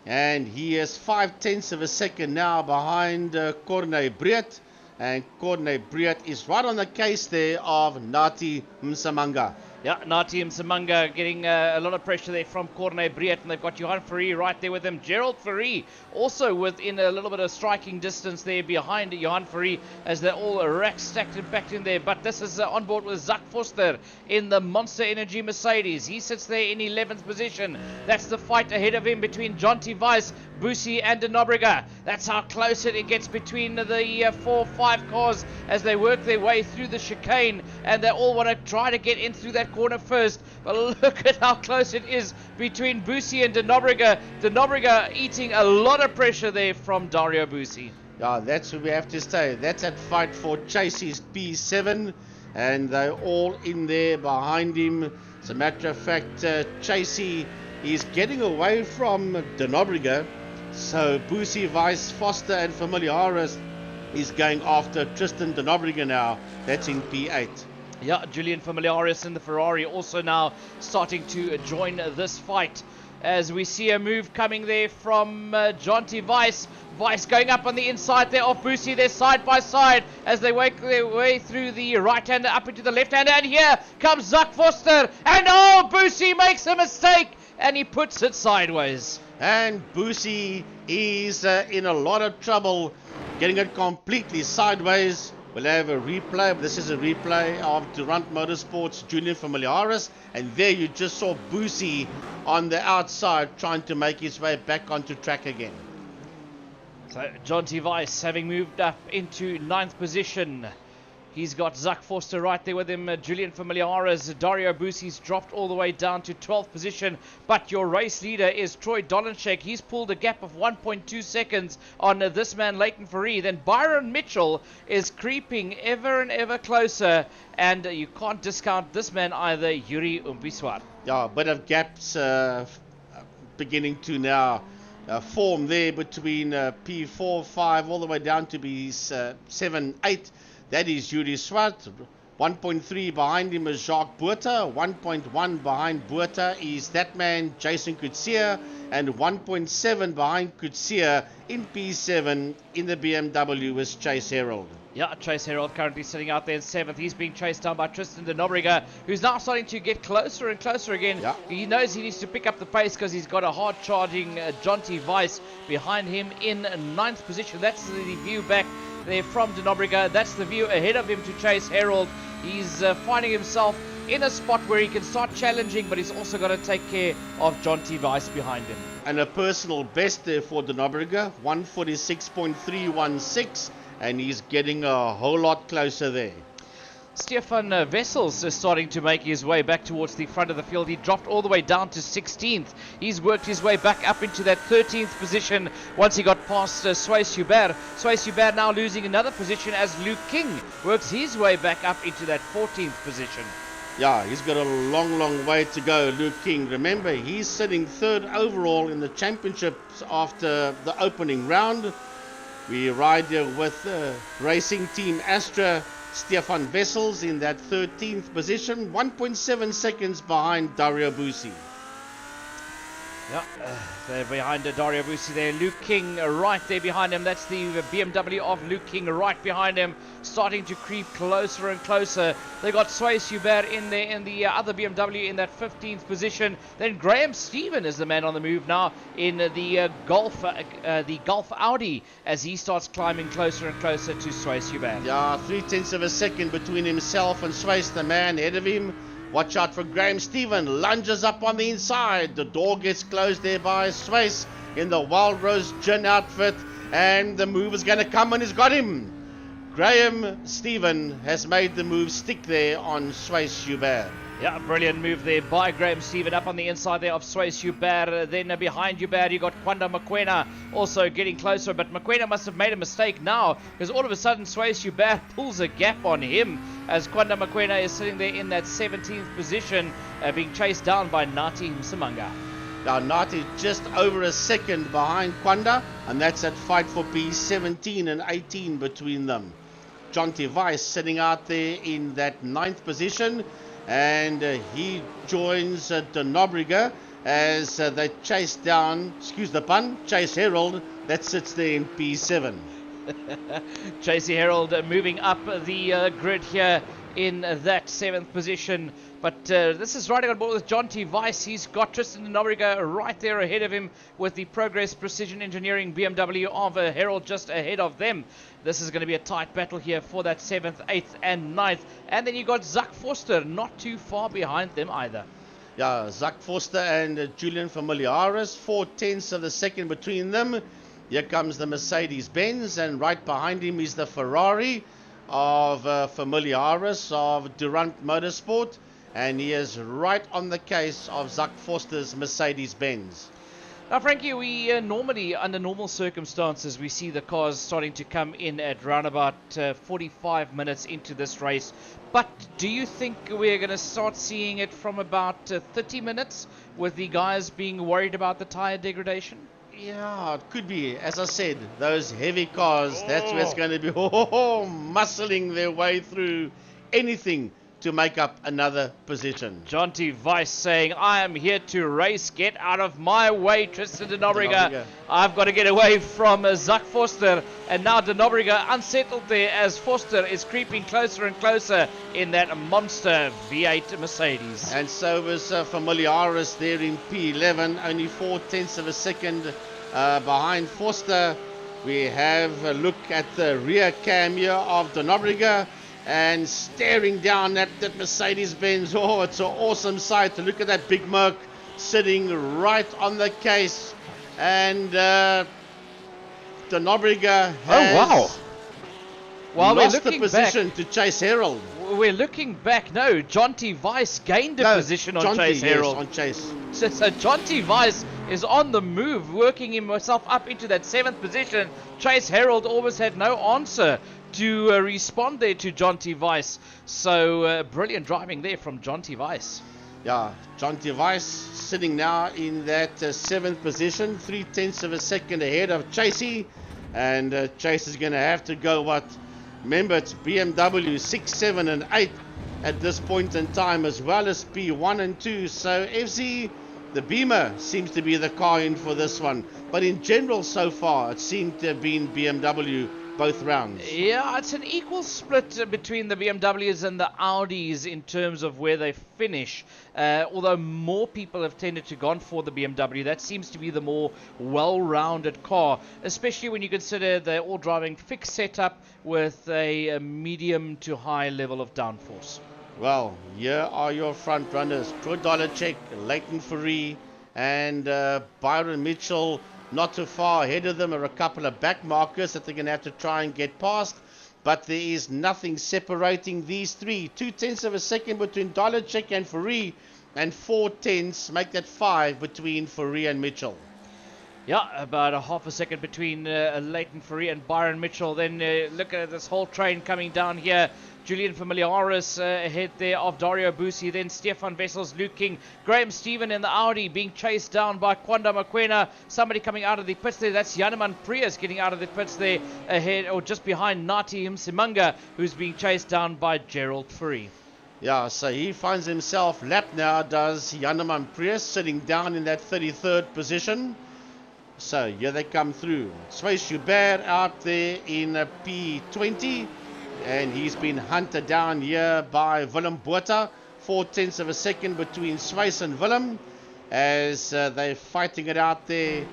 Speaker 4: And he is 5/10 of a second now behind Corne Breet. And Corne Breet is right on the case there of Nati Msamanga.
Speaker 5: Yeah, Nati Msamanga getting a lot of pressure there from Corne Breet, and they've got Johan Ferrari right there with him. Gerald Ferrari also within a little bit of striking distance there behind Johan Ferrari, as they're all stacked and backed in there. But this is on board with Zach Foster in the Monster Energy Mercedes. He sits there in 11th position. That's the fight ahead of him between Jonty Weiss, Busi and de Nobrega. That's how close it gets between the 4-5 cars as they work their way through the chicane, and they all want to try to get in through that corner first. But look at how close it is between Busi and de Nobrega. De Nobrega eating a lot of pressure there from Dario Busi.
Speaker 4: Yeah, that's what we have to say. That's that fight for Chasey's P7, and they're all in there behind him. As a matter of fact, Chasey is getting away from De Nobrega. So Busi, Weiss, Foster and Familiaris is going after Tristan De Nobrega now. That's in P8.
Speaker 5: Yeah, Julian Familiaris in the Ferrari also now starting to join this fight. As we see a move coming there from Jonty Weiss. Weiss going up on the inside there of Busi. They're side by side as they work their way through the right-hander up into the left-hander. And here comes Zak Foster. And oh, Busi makes a mistake and he puts it sideways.
Speaker 4: And Busi is in a lot of trouble, getting it completely sideways. We'll have a replay. This is a replay of Durant Motorsports Julian Familiaris. And there you just saw Busi on the outside trying to make his way back onto track again.
Speaker 5: So Jonty Weiss having moved up into 9th position. He's got Zak Forster right there with him. Julian Familiaris. Dario Busi's dropped all the way down to 12th position. But your race leader is Troy Dolenchek. He's pulled a gap of 1.2 seconds on this man, Leighton Ferree. Then Byron Mitchell is creeping ever and ever closer. And you can't discount this man either, Yuri Umpiswar.
Speaker 4: Yeah, a bit of gaps beginning to now form there between P4, 5, all the way down to B7, 8. That is Yuri Swart. 1.3 behind him is Jacques Buerta. 1.1 behind Buerta is that man, Jason Kutsia. And 1.7 behind Kutsia in P7 in the BMW is Chase Herald.
Speaker 5: Yeah, Chase Herald currently sitting out there in 7th. He's being chased down by Tristan De Nobrega, who's now starting to get closer and closer again.
Speaker 4: Yeah.
Speaker 5: He knows he needs to pick up the pace because he's got a hard-charging Jonty Weiss behind him in 9th position. That's the view back there from De Nobrega. That's the view ahead of him to Chase Herald. He's finding himself in a spot where he can start challenging, but he's also got to take care of Jonty Weiss behind him.
Speaker 4: And a personal best there for De Nobrega, 146.316, and he's getting a whole lot closer there.
Speaker 5: Stefan Wessels is starting to make his way back towards the front of the field. He dropped all the way down to 16th. He's worked his way back up into that 13th position once he got past Suisse Hubert. Suisse Hubert now losing another position as Luke King works his way back up into that 14th position.
Speaker 4: Yeah, he's got a long, long way to go, Luke King. Remember, he's sitting 3rd overall in the championships after the opening round. We ride here with Racing Team Astra. Stefan Wessels in that 13th position, 1.7 seconds behind Dario Busi.
Speaker 5: Yeah, they're behind Dario Busi there. Luke King right there behind him. That's the BMW of Luke King right behind him, starting to creep closer and closer. They got Suisse Hubert in there in the other BMW in that 15th position. Then Graham Stephen is the man on the move now in the Golf Audi as he starts climbing closer and closer to Suisse Hubert.
Speaker 4: Yeah, 0.3 of a second between himself and Suisse, the man ahead of him. Watch out for Graham Stephen, lunges up on the inside. The door gets closed there by Suisse in the Wild Rose Gin outfit. And the move is going to come and he's got him. Graham Stephen has made the move stick there on Suisse Hubert.
Speaker 5: Yeah, brilliant move there by Graham Stephen up on the inside there of Suisse Hubert. Then behind Hubert you got Kwanda Mokoena also getting closer, but Mokoena must have made a mistake now because all of a sudden Suisse Hubert pulls a gap on him as Kwanda Mokoena is sitting there in that 17th position being chased down by Nati Msimanga.
Speaker 4: Now Nati just over a second behind Kwanda, and that's that fight for P17 and 18 between them. Jonty Weiss sitting out there in that 9th position. And he joins De Nobrega as they chase down, excuse the pun, Chase Herald, that sits there in P7.
Speaker 5: Chase Herald moving up the grid here in that 7th position. But this is riding on board with Jonty Weiss. He's got Tristan De Nobrega right there ahead of him with the Progress Precision Engineering BMW of Herald just ahead of them. This is going to be a tight battle here for that 7th, 8th and 9th. And then you got Zak Forster not too far behind them either.
Speaker 4: Yeah, Zak Forster and Julian Familiaris, 0.4 of a second between them. Here comes the Mercedes-Benz, and right behind him is the Ferrari of Familiaris of Durant Motorsport. And he is right on the case of Zak Forster's Mercedes-Benz.
Speaker 5: Now, Frankie, we normally, under normal circumstances, we see the cars starting to come in at round about 45 minutes into this race. But do you think we're going to start seeing it from about 30 minutes, with the guys being worried about the tyre degradation?
Speaker 4: Yeah, it could be. As I said, those heavy cars, that's where it's going to be muscling their way through anything to make up another position.
Speaker 5: Jonty Weiss saying, I am here to race. Get out of my way, Tristan de Nobrega. I've got to get away from Zak Forster. And now de Nobrega unsettled there as Forster is creeping closer and closer in that monster V8 Mercedes.
Speaker 4: And so was Familiaris there in P11, only 4/10 of a second behind Forster. We have a look at the rear cam here of de Nobrega, and staring down at that Mercedes-Benz. Oh, it's an awesome sight to look at that big Merc sitting right on the case. And de Nobrega has lost the position to Chase Herald.
Speaker 5: We're looking back. No, Jonty Weiss gained a position on Chase Herald.
Speaker 4: On Chase.
Speaker 5: So Jonty Weiss is on the move, working himself up into that 7th position. Chase Herald almost had no answer to respond there to Jonty Weiss. So brilliant driving there from Jonty Weiss.
Speaker 4: Yeah, Jonty Weiss sitting now in that 7th position, 3/10 of a second ahead of Chasey. And Chase is going to have to go what? Remember, it's BMW 6, 7 and 8 at this point in time, as well as P1 and 2. So FC, the Beamer seems to be the car in for this one. But in general so far, it seemed to have been BMW both rounds.
Speaker 5: Yeah, it's an equal split between the BMWs and the Audis in terms of where they finish. Although more people have tended to gone for the BMW, that seems to be the more well-rounded car, especially when you consider they're all driving fixed setup with a medium to high level of downforce.
Speaker 4: Well, here are your front runners: Troy Dolacek, Leighton Fourie, and Byron Mitchell. Not too far ahead of them are a couple of back markers that they're going to have to try and get past. But there is nothing separating these three. 2/10 of a second between Dolacek and Fourie, and 4/10 make that 5 between Fourie and Mitchell.
Speaker 5: Yeah, about a half a second between Leighton Fourie and Byron Mitchell. Then look at this whole train coming down here. Julian Familiaris ahead there of Dario Bussi, then Stefan Wessels, Luke King, Graham Stephen in the Audi being chased down by Kwanda Makwena. Somebody coming out of the pits there, that's Janeman Prius getting out of the pits there ahead, or just behind Nati Msimanga, who's being chased down by Gerald Fourie.
Speaker 4: Yeah, so he finds himself lapped now, does Janeman Prius, sitting down in that 33rd position. So here they come through. Sway Schubert out there in P20. And he's been hunted down here by Willem Botha. 4/10 of a second between Swiss and Willem, as they're fighting it out there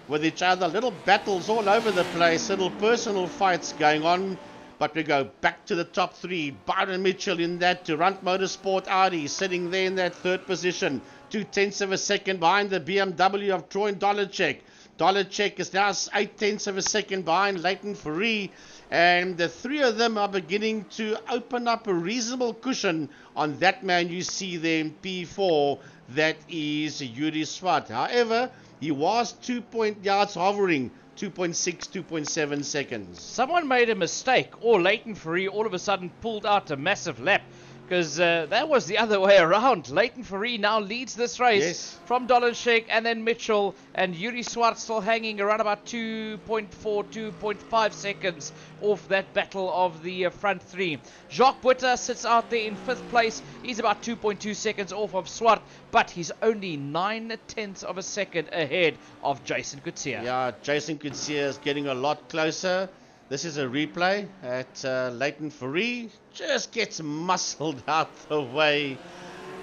Speaker 4: with each other. Little battles all over the place, little personal fights going on. But we go back to the top 3. Byron Mitchell in that Durant Motorsport Audi, sitting there in that 3rd position. 2/10 of a second behind the BMW of Troy Dolacek. Dolacek is now 8/10 of a second behind Leighton Fourie. And the 3 of them are beginning to open up a reasonable cushion on that man you see there in P4. That is Yuri Swart. However, he was 2 yards hovering, 2.6, 2.7 seconds.
Speaker 5: Someone made a mistake, or Leighton Fourie all of a sudden pulled out a massive lap, because that was the other way around. Leighton Fourie now leads this race from Dolacek and then Mitchell, and Yuri Swart still hanging around about 2.4, 2.5 seconds off that battle of the front 3. Jacques Botha sits out there in 5th place. He's about 2.2 seconds off of Swart, but he's only 9/10 of a second ahead of Jason Coetzee.
Speaker 4: Yeah, Jason Coetzee is getting a lot closer. This is a replay at Leighton Fourie. Just gets muscled out the way.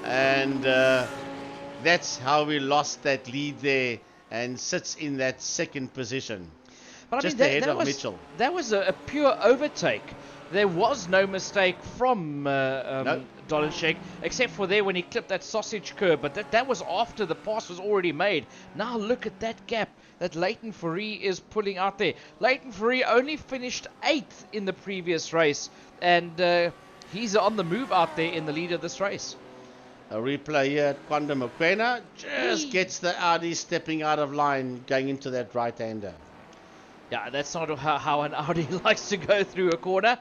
Speaker 4: And that's how we lost that lead there, and sits in that 2nd position.
Speaker 5: But
Speaker 4: just
Speaker 5: I mean,
Speaker 4: ahead of Mitchell.
Speaker 5: That was a pure overtake. There was no mistake from Dolacek, except for there when he clipped that sausage curb. But that was after the pass was already made. Now look at that gap that Leighton Fourie is pulling out there. Leighton Fourie only finished 8th in the previous race, and he's on the move out there in the lead of this race.
Speaker 4: A replay here at Conda McQuena just gets the Audi stepping out of line, going into that right-hander.
Speaker 5: Yeah, that's not how an Audi likes to go through a corner.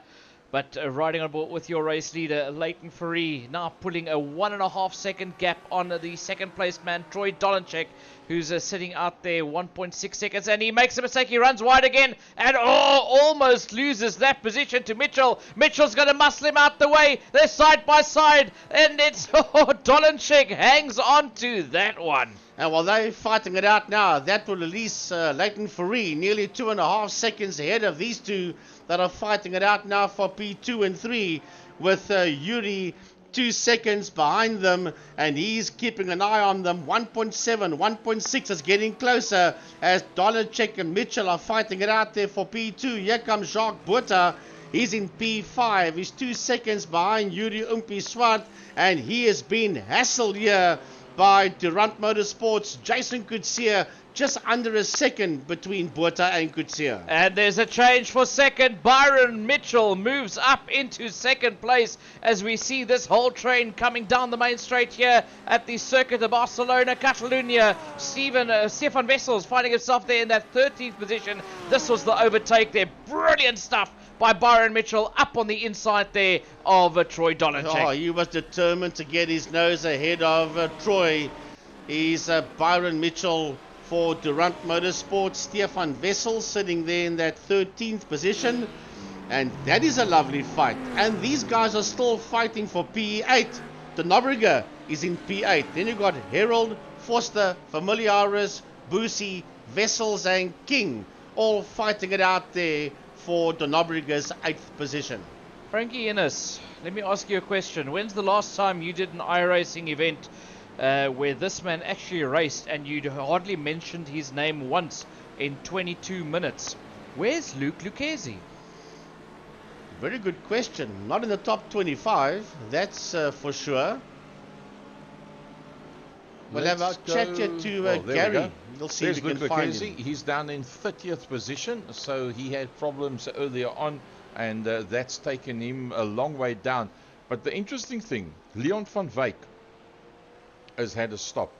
Speaker 5: But riding on board with your race leader, Leighton Ferree, now pulling a 1.5 second gap on the second place man, Troy Dolenchek, who's sitting out there 1.6 seconds, and he makes a mistake. He runs wide again and almost loses that position to Mitchell. Mitchell's going to muscle him out the way. They're side by side, and it's Dolenchek hangs on to that one.
Speaker 4: And while they're fighting it out now, that will release Leighton Ferree nearly 2.5 seconds ahead of these two that are fighting it out now for P2 and 3, with Yuri 2 seconds behind them, and he's keeping an eye on them. 1.7, 1.6 is getting closer as Dolenchek and Mitchell are fighting it out there for P2. Here comes Jacques Botha. He's in P5. He's 2 seconds behind Yuri Swart, and he has been hassled here by Durant Motorsports. Jason Coetzee just under a second between Botha and Coetzee.
Speaker 5: And there's a change for second. Byron Mitchell moves up into second place as we see this whole train coming down the main straight here at the Circuit de Barcelona-Catalunya. Stefan Wessels finding himself there in that 13th position. This was the overtake there. Brilliant stuff by Byron Mitchell up on the inside there of Troy Dolenchek.
Speaker 4: Oh, he was determined to get his nose ahead of Troy. He's Byron Mitchell for Durant Motorsports. Stefan Wessel sitting there in that 13th position. And that is a lovely fight. And these guys are still fighting for P8. De Nobrega is in P8. Then you've got Harold, Foster, Familiaris, Boosie, Wessels and King all fighting it out there for De Nobrega's 8th position.
Speaker 5: Frankie Innes, let me ask you a question. When's the last time you did an iRacing event where this man actually raced and you'd hardly mentioned his name once in 22 minutes? Where's Luke Lucchesi?
Speaker 4: Very good question. Not in the top 25, that's for sure. We'll have our chat here to Gary. We'll see if we can find him.
Speaker 3: He's down in 30th position, so he had problems earlier on, and that's taken him a long way down. But the interesting thing, Leon van Wyk has had a stop.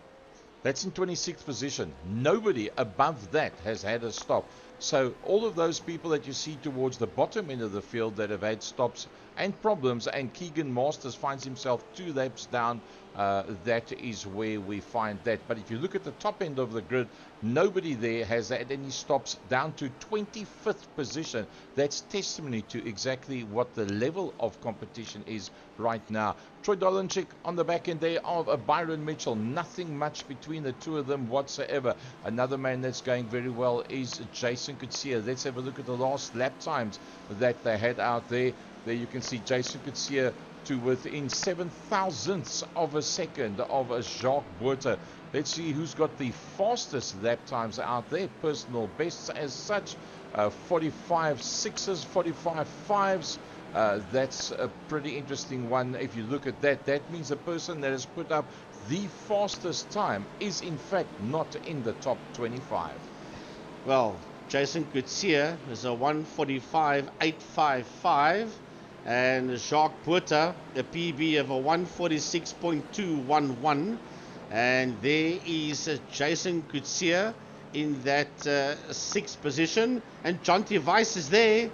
Speaker 3: That's in 26th position. Nobody above that has had a stop. So all of those people that you see towards the bottom end of the field that have had stops and problems, and Keegan Masters finds himself 2 laps down, that is where we find that. But if you look at the top end of the grid, nobody there has had any stops, down to 25th position. That's testimony to exactly what the level of competition is right now. Troy Dolenchek on the back end there of Byron Mitchell. Nothing much between the two of them whatsoever. Another man that's going very well is Jason Coetzee. Let's have a look at the last lap times that they had out there. There you can see Jason Coetzee to within 0.007 of a second of Jacques Botha. Let's see who's got the fastest lap times out there. Personal bests as such. 45.6s, 45.5s. That's a pretty interesting one. If you look at that, that means the person that has put up the fastest time is in fact not in the top 25.
Speaker 4: Well, Jason Coetzee is a 145.855. And Jacques Botha, a PB of a 146.211. And there is Jason Coetzee in that 6th position. And Jonty Weiss is there.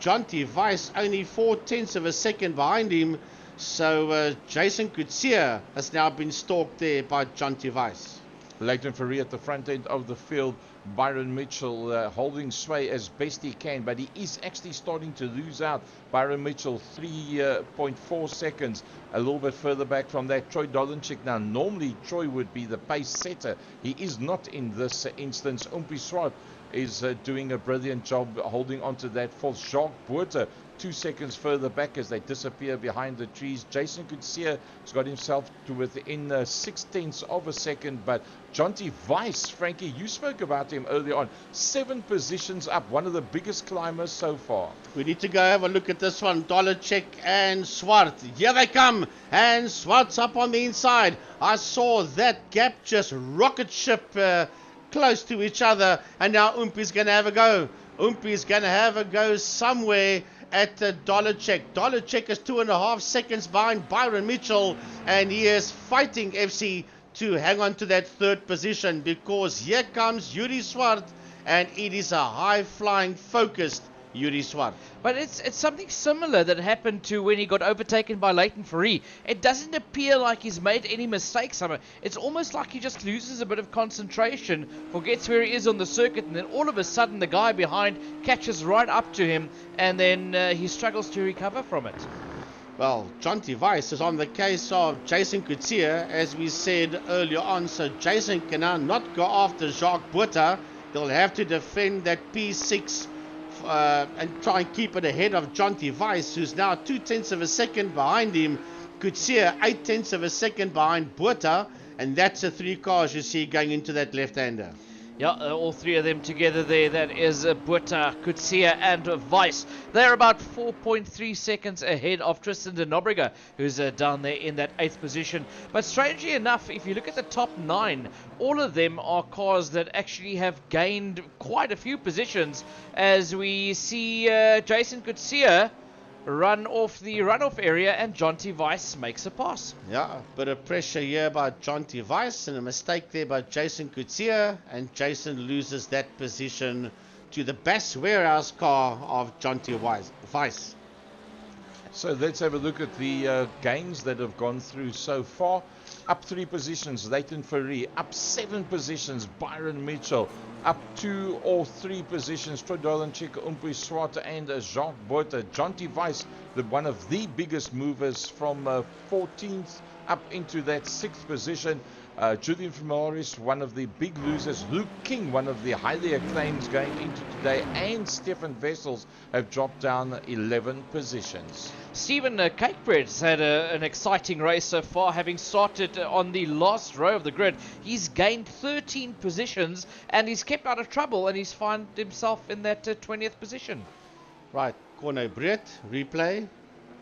Speaker 4: Jonty Weiss only 0.4 of a second behind him. So Jason Coetzee has now been stalked there by Jonty Weiss.
Speaker 3: Leighton Ferree at the front end of the field. Byron Mitchell holding sway as best he can, but he is actually starting to lose out. Byron Mitchell 3.4 seconds, a little bit further back from that. Troy Dolenchek. Now normally Troy would be the pace setter. He is not in this instance. Swart is doing a brilliant job holding onto that false. Jacques Botha 2 seconds further back as they disappear behind the trees. Jason Coetzee has got himself to within 0.6 of a second, but Jonty Weiss, Frankie, you spoke about him earlier on. 7 positions up, one of the biggest climbers so far.
Speaker 4: We need to go have a look at this one. Dolenchek and Swart. Here they come. And Swart's up on the inside. I saw that gap just rocket ship close to each other. And now Umpi's going to have a go. Umpi's going to have a go somewhere. at Dollarcheck. Dollarcheck is 2.5 seconds behind Byron Mitchell, and he is fighting FC to hang on to that third position, because here comes Yuri Swart, and it is a high-flying, focused Yuri Swart.
Speaker 5: But it's something similar that happened to when he got overtaken by Leighton Ferree. It doesn't appear like he's made any mistakes. It's almost like he just loses a bit of concentration, forgets where he is on the circuit, and then all of a sudden the guy behind catches right up to him, and then he struggles to recover from it.
Speaker 4: Well, Jonty Weiss is on the case of Jason Coetzee, as we said earlier on, so Jason can now not go after Jacques Botha. They'll have to defend that P6 and try and keep it ahead of Jonty Weiss, who's now 0.2 of a second behind him. Coetzee 0.8 of a second behind Botha, and that's the 3 cars you see going into that left-hander.
Speaker 5: Yeah, all 3 of them together there. That is Botha, Coetzee and Weiss. They're about 4.3 seconds ahead of Tristan de Nobrega, who's down there in that 8th position. But strangely enough, if you look at the top 9, all of them are cars that actually have gained quite a few positions, as we see Jason Coetzee run off the runoff area, and Jonty Weiss makes a pass.
Speaker 4: Yeah, a bit of pressure here by Jonty Weiss, and a mistake there by Jason Coetzee, and Jason loses that position to the Bass Warehouse car of Jonty Weiss.
Speaker 3: So let's have a look at the gains that have gone through so far. Up 3 positions, Leighton Ferree. Up 7 positions, Byron Mitchell. Up 2 or 3 positions, Troy Dolenchik, Umpi Swart and Jacques Botha. Jonty Weiss, one of the biggest movers, from 14th up into that 6th position. Julian Fermaris, one of the big losers. Luke King, one of the highly acclaimed going into today, and Stefan Wessels have dropped down 11 positions.
Speaker 5: Stephen Cakebread's had an exciting race so far, having started on the last row of the grid. He's gained 13 positions, and he's kept out of trouble, and he's found himself in that 20th position.
Speaker 4: Right, Corne Brett, replay,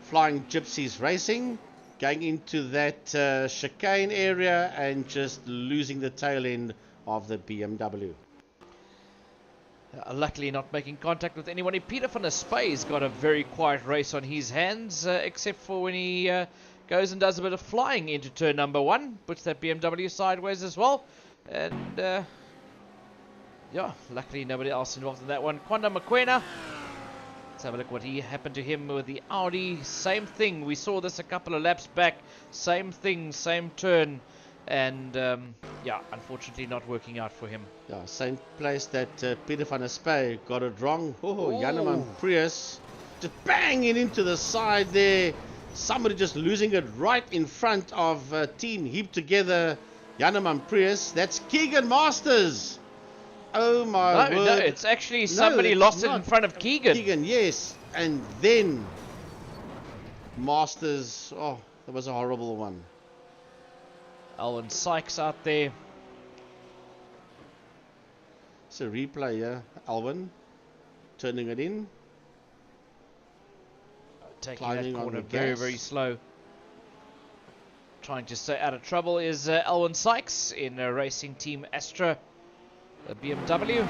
Speaker 4: Flying Gypsies Racing, going into that chicane area and just losing the tail end of the BMW.
Speaker 5: Luckily not making contact with anybody. Peter van der Spey's got a very quiet race on his hands, except for when he goes and does a bit of flying into turn number 1, puts that BMW sideways as well, and yeah, luckily nobody else involved in that one. Kwanda Mokoena, let's have a look what happened to him with the Audi. Same thing, we saw this a couple of laps back, same thing, same turn, and yeah, unfortunately not working out for him.
Speaker 4: Yeah, same place that Peter van der Spey got it wrong. Oh, Janeman Prius just banging into the side there. Somebody just losing it right in front of team heaped together Janeman Prius. That's Keegan Masters. Oh my word.
Speaker 5: No, it's actually somebody lost it in front of Keegan.
Speaker 4: Keegan, yes. And then Masters. Oh, that was a horrible one.
Speaker 5: Alwyn Sykes out there.
Speaker 4: It's a replay, yeah. Alwyn turning it in.
Speaker 5: Taking that corner very, very slow. Trying to stay out of trouble is Alwyn Sykes in Racing Team Astra, the BMW.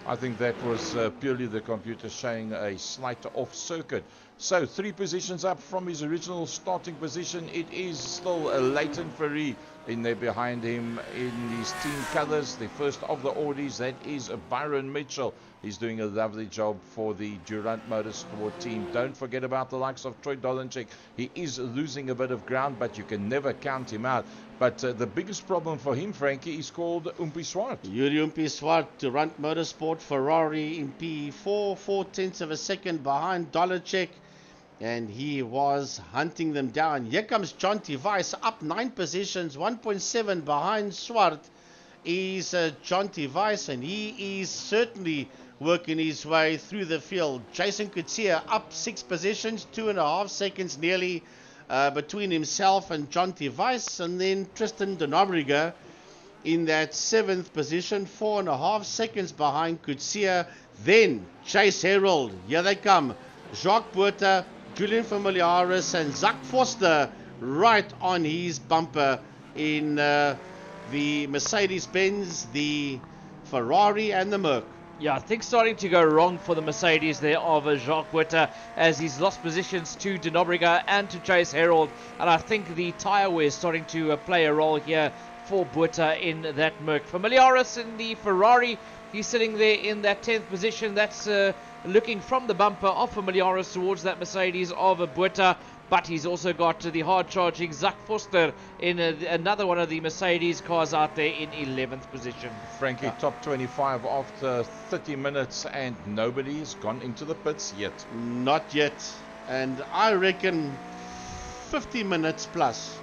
Speaker 3: I think that was purely the computer showing a slight off circuit. So 3 positions up from his original starting position. It is still Leighton Ferree in there behind him in his team colours. The first of the Audis, that is Byron Mitchell. He's doing a lovely job for the Durant Motorsport team. Don't forget about the likes of Troy Dolenchik. He is losing a bit of ground, but you can never count him out. But the biggest problem for him, Frankie, is called Umpi Swart.
Speaker 4: Yuri Umpi Swart, Durant Motorsport, Ferrari in P4, 0.4 of a second behind Dolenchik. And he was hunting them down. Here comes Jonty Weiss, up 9 positions, 1.7 behind Swart is Jonty Weiss, and he is certainly working his way through the field. Jason Coetzee up 6 positions, 2.5 seconds nearly between himself and Jonty Weiss, and then Tristan de Nobrega in that 7th position, 4.5 seconds behind Coetzee. Then Chase Herald, here they come, Jacques Botha, Julian Familiaris and Zach Foster right on his bumper in the Mercedes-Benz, the Ferrari and the Merc.
Speaker 5: Yeah, things starting to go wrong for the Mercedes there of Jacques Butter as he's lost positions to De Nobrega and to Chase Herald. And I think the tyre wear is starting to play a role here for Butter in that Merc. Familiaris in the Ferrari, he's sitting there in that 10th position. That's looking from the bumper of Familiaris towards that Mercedes of Butter. But he's also got the hard-charging Zak Foster in another one of the Mercedes cars out there in 11th position.
Speaker 3: Frankie, top 25 after 30 minutes and nobody's gone into the pits yet.
Speaker 4: Not yet. And I reckon 50 minutes plus.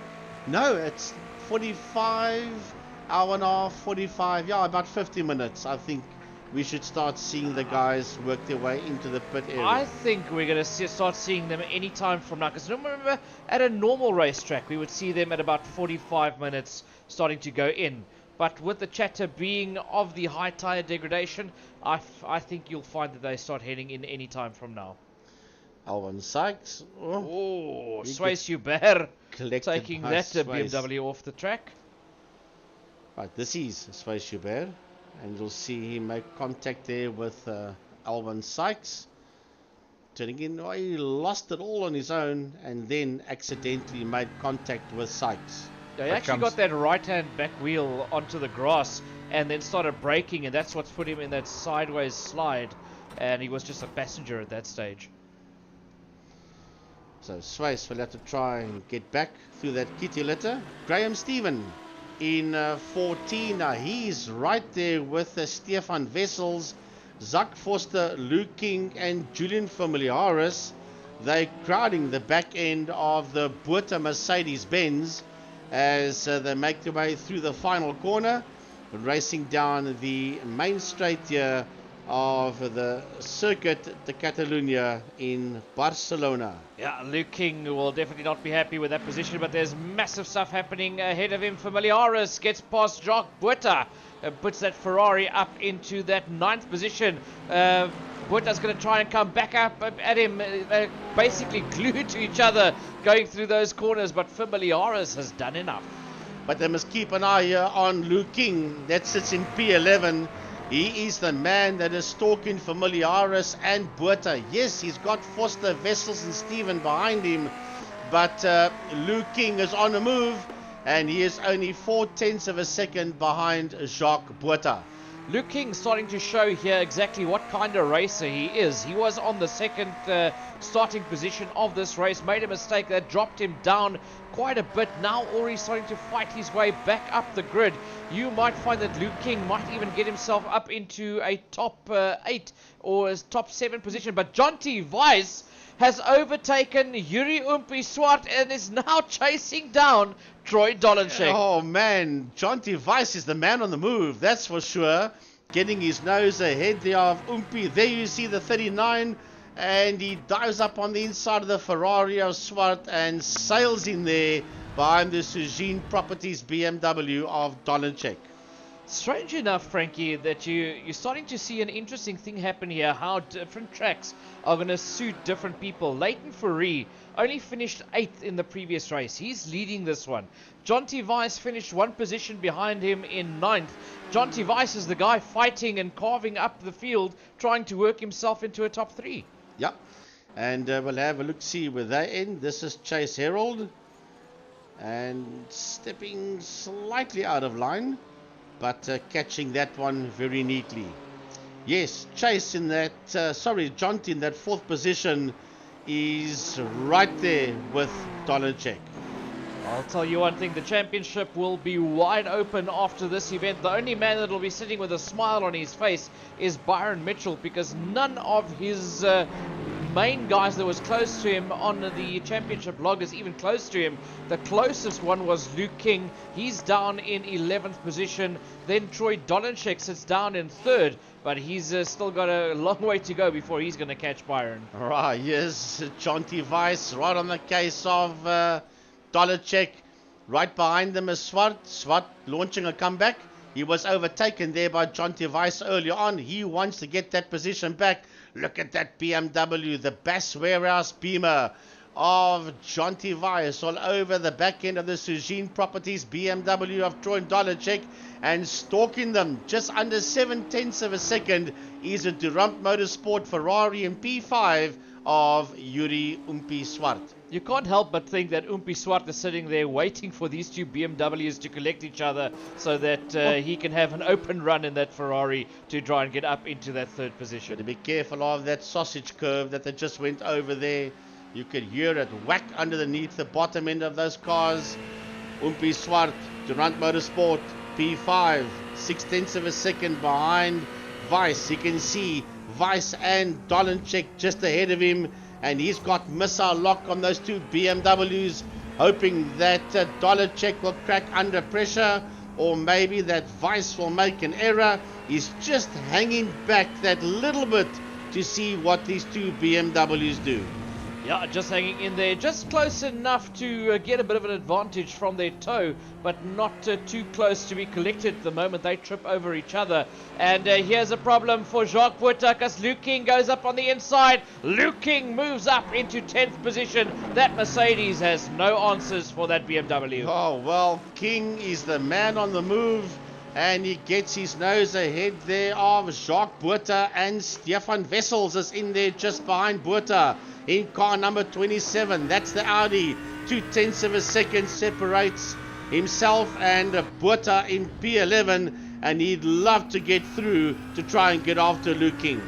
Speaker 4: No, it's 45, hour and a half, 45. Yeah, about 50 minutes. I think we should start seeing the guys work their way into the pit area.
Speaker 5: I think we're going to start seeing them any time from now. Because remember, at a normal racetrack, we would see them at about 45 minutes starting to go in. But with the chatter being of the high tyre degradation, I think you'll find that they start heading in any time from now.
Speaker 4: Alvin Sykes.
Speaker 5: Oh, Swayze Hubert taking that
Speaker 4: Swayze.
Speaker 5: BMW off the track.
Speaker 4: Right, this is Swayze Hubert. And you'll see him make contact there with Alvin Sykes. Turning in, oh, he lost it all on his own and then accidentally made contact with Sykes.
Speaker 5: They actually got that right-hand back wheel onto the grass and then started braking, and that's what's put him in that sideways slide. And he was just a passenger at that stage.
Speaker 4: So Swayze will have to try and get back through that kitty litter. Graham Stephen in 14. Now he's right there with Stefan Wessels, Zak Foster, Luke King and Julian Familiaris. They're crowding the back end of the Buerta Mercedes-Benz as they make their way through the final corner, racing down the main straight here of the Circuit de Catalunya in Barcelona.
Speaker 5: Yeah, Luke King will definitely not be happy with that position, but there's massive stuff happening ahead of him. Familiaris gets past Jacques Butter, puts that Ferrari up into that 9th position. Buerta's going to try and come back up at him, basically glued to each other going through those corners, but Familiaris has done enough.
Speaker 4: But they must keep an eye here on Luke King, that sits in P11. He is the man that is stalking Familiaris and Buerta. Yes, he's got Foster, Wessels and Stephen behind him, but Luke King is on the move and he is only 0.4 of a second behind Jacques Buerta.
Speaker 5: Luke King starting to show here exactly what kind of racer he is. He was on the second starting position of this race, made a mistake that dropped him down quite a bit. Now already starting to fight his way back up the grid. You might find that Luke King might even get himself up into a top 8 or a top 7 position. But Jonty Weiss has overtaken Yuri Umpi Swart and is now chasing down Troy Dolenchek.
Speaker 4: Oh man, Jonty Weiss is the man on the move, that's for sure. Getting his nose ahead there of Umpi. There you see the 39, and he dives up on the inside of the Ferrari of Swart and sails in there behind the Sujin Properties BMW of Dolenchek.
Speaker 5: Strange enough, Frankie, that you're starting to see an interesting thing happen here, how different tracks are going to suit different people. Leighton Fourie only finished 8th in the previous race. He's leading this one. Jonty Weiss finished 1 position behind him in 9th. Jonty Weiss is the guy fighting and carving up the field, trying to work himself into a top 3.
Speaker 4: Yep, and we'll have a look-see where they end. This is Chase Herald, and stepping slightly out of line, but catching that one very neatly. Yes, Chase in that, Jonty in that 4th position is right there with Dolenchek.
Speaker 5: I'll tell you one thing, the championship will be wide open after this event. The only man that will be sitting with a smile on his face is Byron Mitchell, because none of his main guys that was close to him on the championship log is even close to him. The closest one was Luke King. He's down in 11th position. Then Troy Dolenchek sits down in 3rd, but he's still got a long way to go before he's going to catch Byron.
Speaker 4: Right, yes, Jonty Weiss right on the case of Dolenchek. Right behind them is Swart. Swart launching a comeback. He was overtaken there by Jonty Weiss earlier on. He wants to get that position back. Look at that BMW, the Bass Warehouse Beamer of Jonty Weiss all over the back end of the Sujin Properties BMW of Troy Dolacek, and stalking them just under 7/10 of a second is a Durant Motorsport Ferrari in P5 of Yuri Umpi Swart.
Speaker 5: You can't help but think that Umpi Swart is sitting there waiting for these two BMWs to collect each other so that he can have an open run in that Ferrari to try and get up into that third position.
Speaker 4: Got to be careful of that sausage curve that they just went over there. You could hear it whack underneath the bottom end of those cars. Umpi Swart, Durant Motorsport, P5, 6/10 of a second behind Weiss. You can see Weiss and Dolacek just ahead of him, and he's got missile lock on those two BMWs, hoping that Dolacek will crack under pressure, or maybe that Weiss will make an error. He's just hanging back that little bit to see what these two BMWs do.
Speaker 5: Yeah, just hanging in there, just close enough to get a bit of an advantage from their toe, but not too close to be collected the moment they trip over each other. And here's a problem for Jacques Buerta, because Luke King goes up on the inside. Luke King moves up into 10th position. That Mercedes has no answers for that BMW.
Speaker 4: Oh, well, King is the man on the move, and he gets his nose ahead there of Jacques Buerta, and Stefan Wessels is in there just behind Buerta. In car number 27, that's the Audi. 2/10 of a second separates himself and Buerta in P11, and he'd love to get through to try and get after Luke King.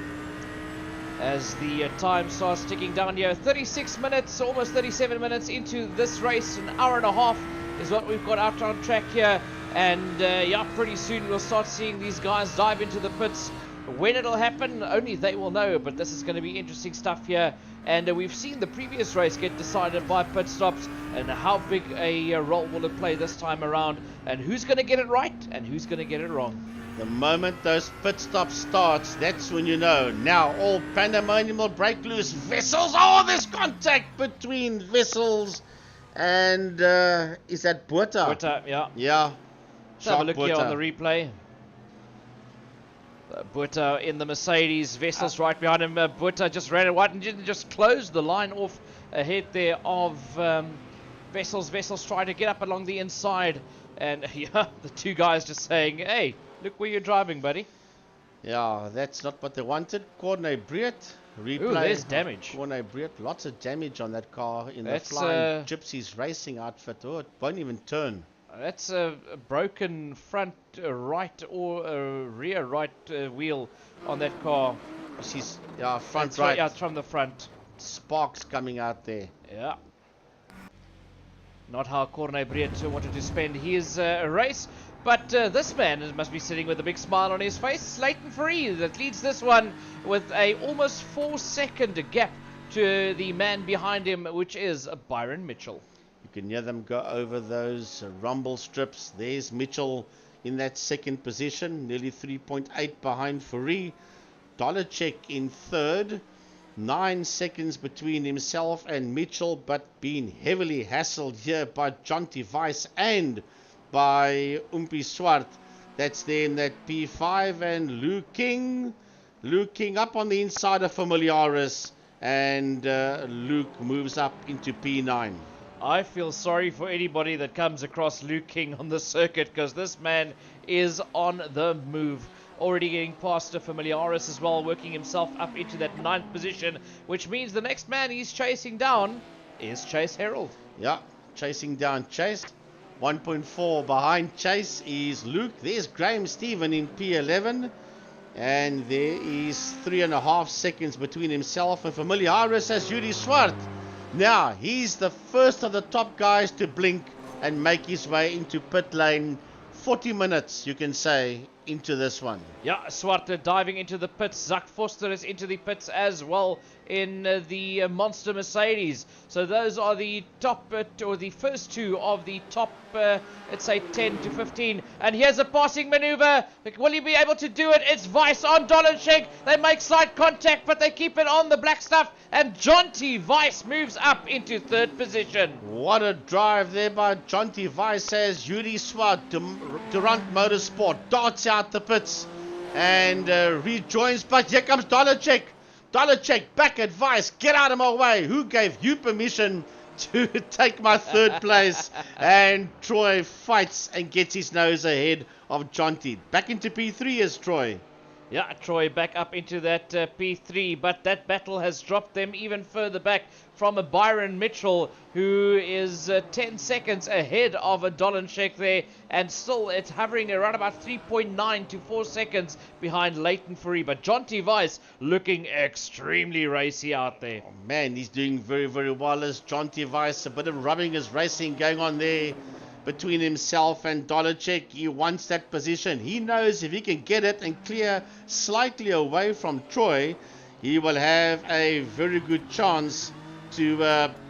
Speaker 5: As the time starts ticking down here, 36 minutes, almost 37 minutes into this race, an hour and a half is what we've got out on track here. And yeah, pretty soon we'll start seeing these guys dive into the pits. When it'll happen, only they will know, but this is going to be interesting stuff here. And we've seen the previous race get decided by pit stops, and how big a role will it play this time around, and who's going to get it right and who's going to get it wrong.
Speaker 4: The moment those pit stops starts, that's when you know. Now all pandemonium will break loose. Wessels, oh, there's contact between Wessels and is that Buerta?
Speaker 5: Buerta, yeah.
Speaker 4: Yeah.
Speaker 5: Let's have a look here on the replay. Buerta in the Mercedes, Wessels right behind him. Buerta just ran it wide and didn't just close the line off ahead there of Wessels. Wessels trying to get up along the inside, and yeah, the two guys just saying, hey, look where you're driving, buddy.
Speaker 4: Yeah, that's not what they wanted. Corne Breed replay.
Speaker 5: Ooh, there's damage.
Speaker 4: Corne Breed, lots of damage on that car in the Flying Gypsies racing outfit. Oh, it won't even turn.
Speaker 5: That's a broken front right or rear right wheel on that car.
Speaker 4: She's front
Speaker 5: That's
Speaker 4: right.
Speaker 5: Yeah, it's from the front.
Speaker 4: Sparks coming out there.
Speaker 5: Yeah. Not how Corne Breed wanted to spend his race. But this man must be sitting with a big smile on his face. Leighton Free that leads this one with a almost 4-second gap to the man behind him, which is Byron Mitchell.
Speaker 4: You can hear them go over those rumble strips. There's Mitchell in that second position, nearly 3.8 behind Fourie. Dolacek in third, 9 seconds between himself and Mitchell, but being heavily hassled here by Jonty Weiss and by Umpi Swart. That's there in that P5, and Luke King up on the inside of Familiaris, and Luke moves up into P9.
Speaker 5: I feel sorry for anybody that comes across Luke King on the circuit, because this man is on the move. Already getting past Familiaris as well, working himself up into that 9th position, which means the next man he's chasing down is Chase Herald.
Speaker 4: Yeah, chasing down Chase. 1.4 behind Chase is Luke. There's Graham Stephen in P11. And there is 3.5 seconds between himself and Familiaris as Yuri Swart. Now, he's the first of the top guys to blink and make his way into pit lane. 40 minutes, you can say, into this one.
Speaker 5: Yeah, Swart diving into the pits. Zach Foster is into the pits as well in the Monster Mercedes. So those are the top, or the first two of the top, let's say 10 to 15. And here's a passing maneuver. Will he be able to do it? It's Weiss on Dolacek. They make slight contact, but they keep it on the black stuff. And Jonty Weiss moves up into 3rd position.
Speaker 4: What a drive there by Jonty Weiss as Yuri Swart, Durant Motorsport, darts out the pits and rejoins. But here comes Dolacek. Dolacek back advice. Get out of my way. Who gave you permission to take my third place? And Troy fights and gets his nose ahead of Jonty. Back into P3 is Troy.
Speaker 5: Yeah, Troy back up into that P3, but that battle has dropped them even further back from a Byron Mitchell, who is 10 seconds ahead of a Dolacek there, and still it's hovering around about 3.9 to 4 seconds behind Leighton Fourie. But Jonty Weiss looking extremely racy out there.
Speaker 4: Oh man, he's doing very, very well as Jonty Weiss. A bit of rubbing his racing going on there between himself and Dolacek. He wants that position. He knows if he can get it and clear slightly away from Troy, he will have a very good chance to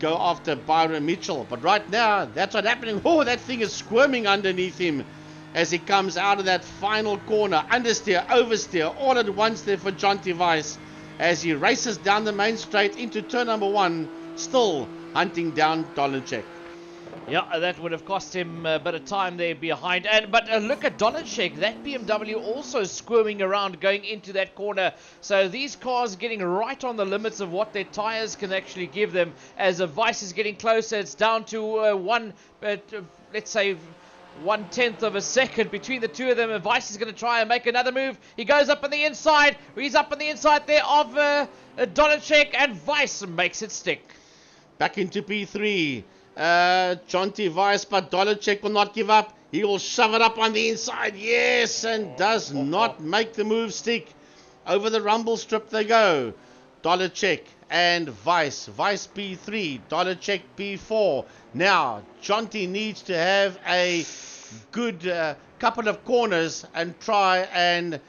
Speaker 4: go after Byron Mitchell. But right now, that's what's happening. Oh, that thing is squirming underneath him as he comes out of that final corner. Understeer, oversteer, all at once there for Jonty Weiss as he races down the main straight into turn number 1, still hunting down Dolacek.
Speaker 5: Yeah, that would have cost him a bit of time there behind. But look at Dolacek, that BMW also squirming around going into that corner. So these cars getting right on the limits of what their tires can actually give them. As Weiss is getting closer, it's down to let's say 1/10 of a second between the two of them. And Weiss is going to try and make another move. He goes up on the inside. He's up on the inside there of Dolacek, and Weiss makes it stick.
Speaker 4: Back into P3. Jonty Weiss, but Dolacek will not give up. He will shove it up on the inside. Yes, and does not make the move stick. Over the rumble strip they go. Dolacek and Weiss. Weiss P3, Dolacek P4. Now, Jonty needs to have a good couple of corners and try and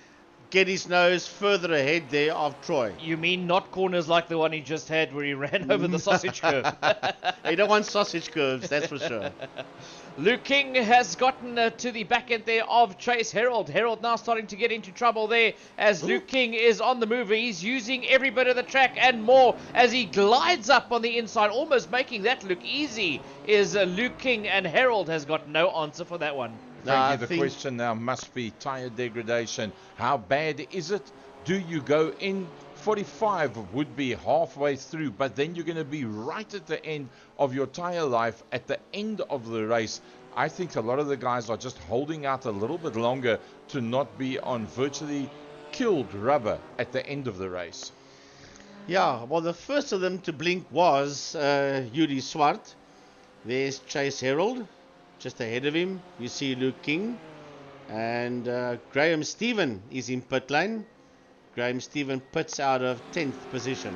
Speaker 4: get his nose further ahead there of Troy.
Speaker 5: You mean not corners like the one he just had where he ran over the sausage curve?
Speaker 4: You don't want sausage curves, that's for sure.
Speaker 5: Luke King has gotten to the back end there of Chase Herald. Herald now starting to get into trouble there as Luke King is on the move. He's using every bit of the track and more as he glides up on the inside, almost making that look easy. Is Luke King, and Herald has got no answer for that one.
Speaker 3: The question now must be tire degradation. How bad is it? Do you go in? 45 would be halfway through, but then you're going to be right at the end of your tire life at the end of the race. I think a lot of the guys are just holding out a little bit longer to not be on virtually killed rubber at the end of the race.
Speaker 4: Yeah, well, the first of them to blink was Yuri Swart. There's Chase Herald. Just ahead of him, you see Luke King. And Graham Stephen is in pit lane. Graham Stephen pits out of 10th position.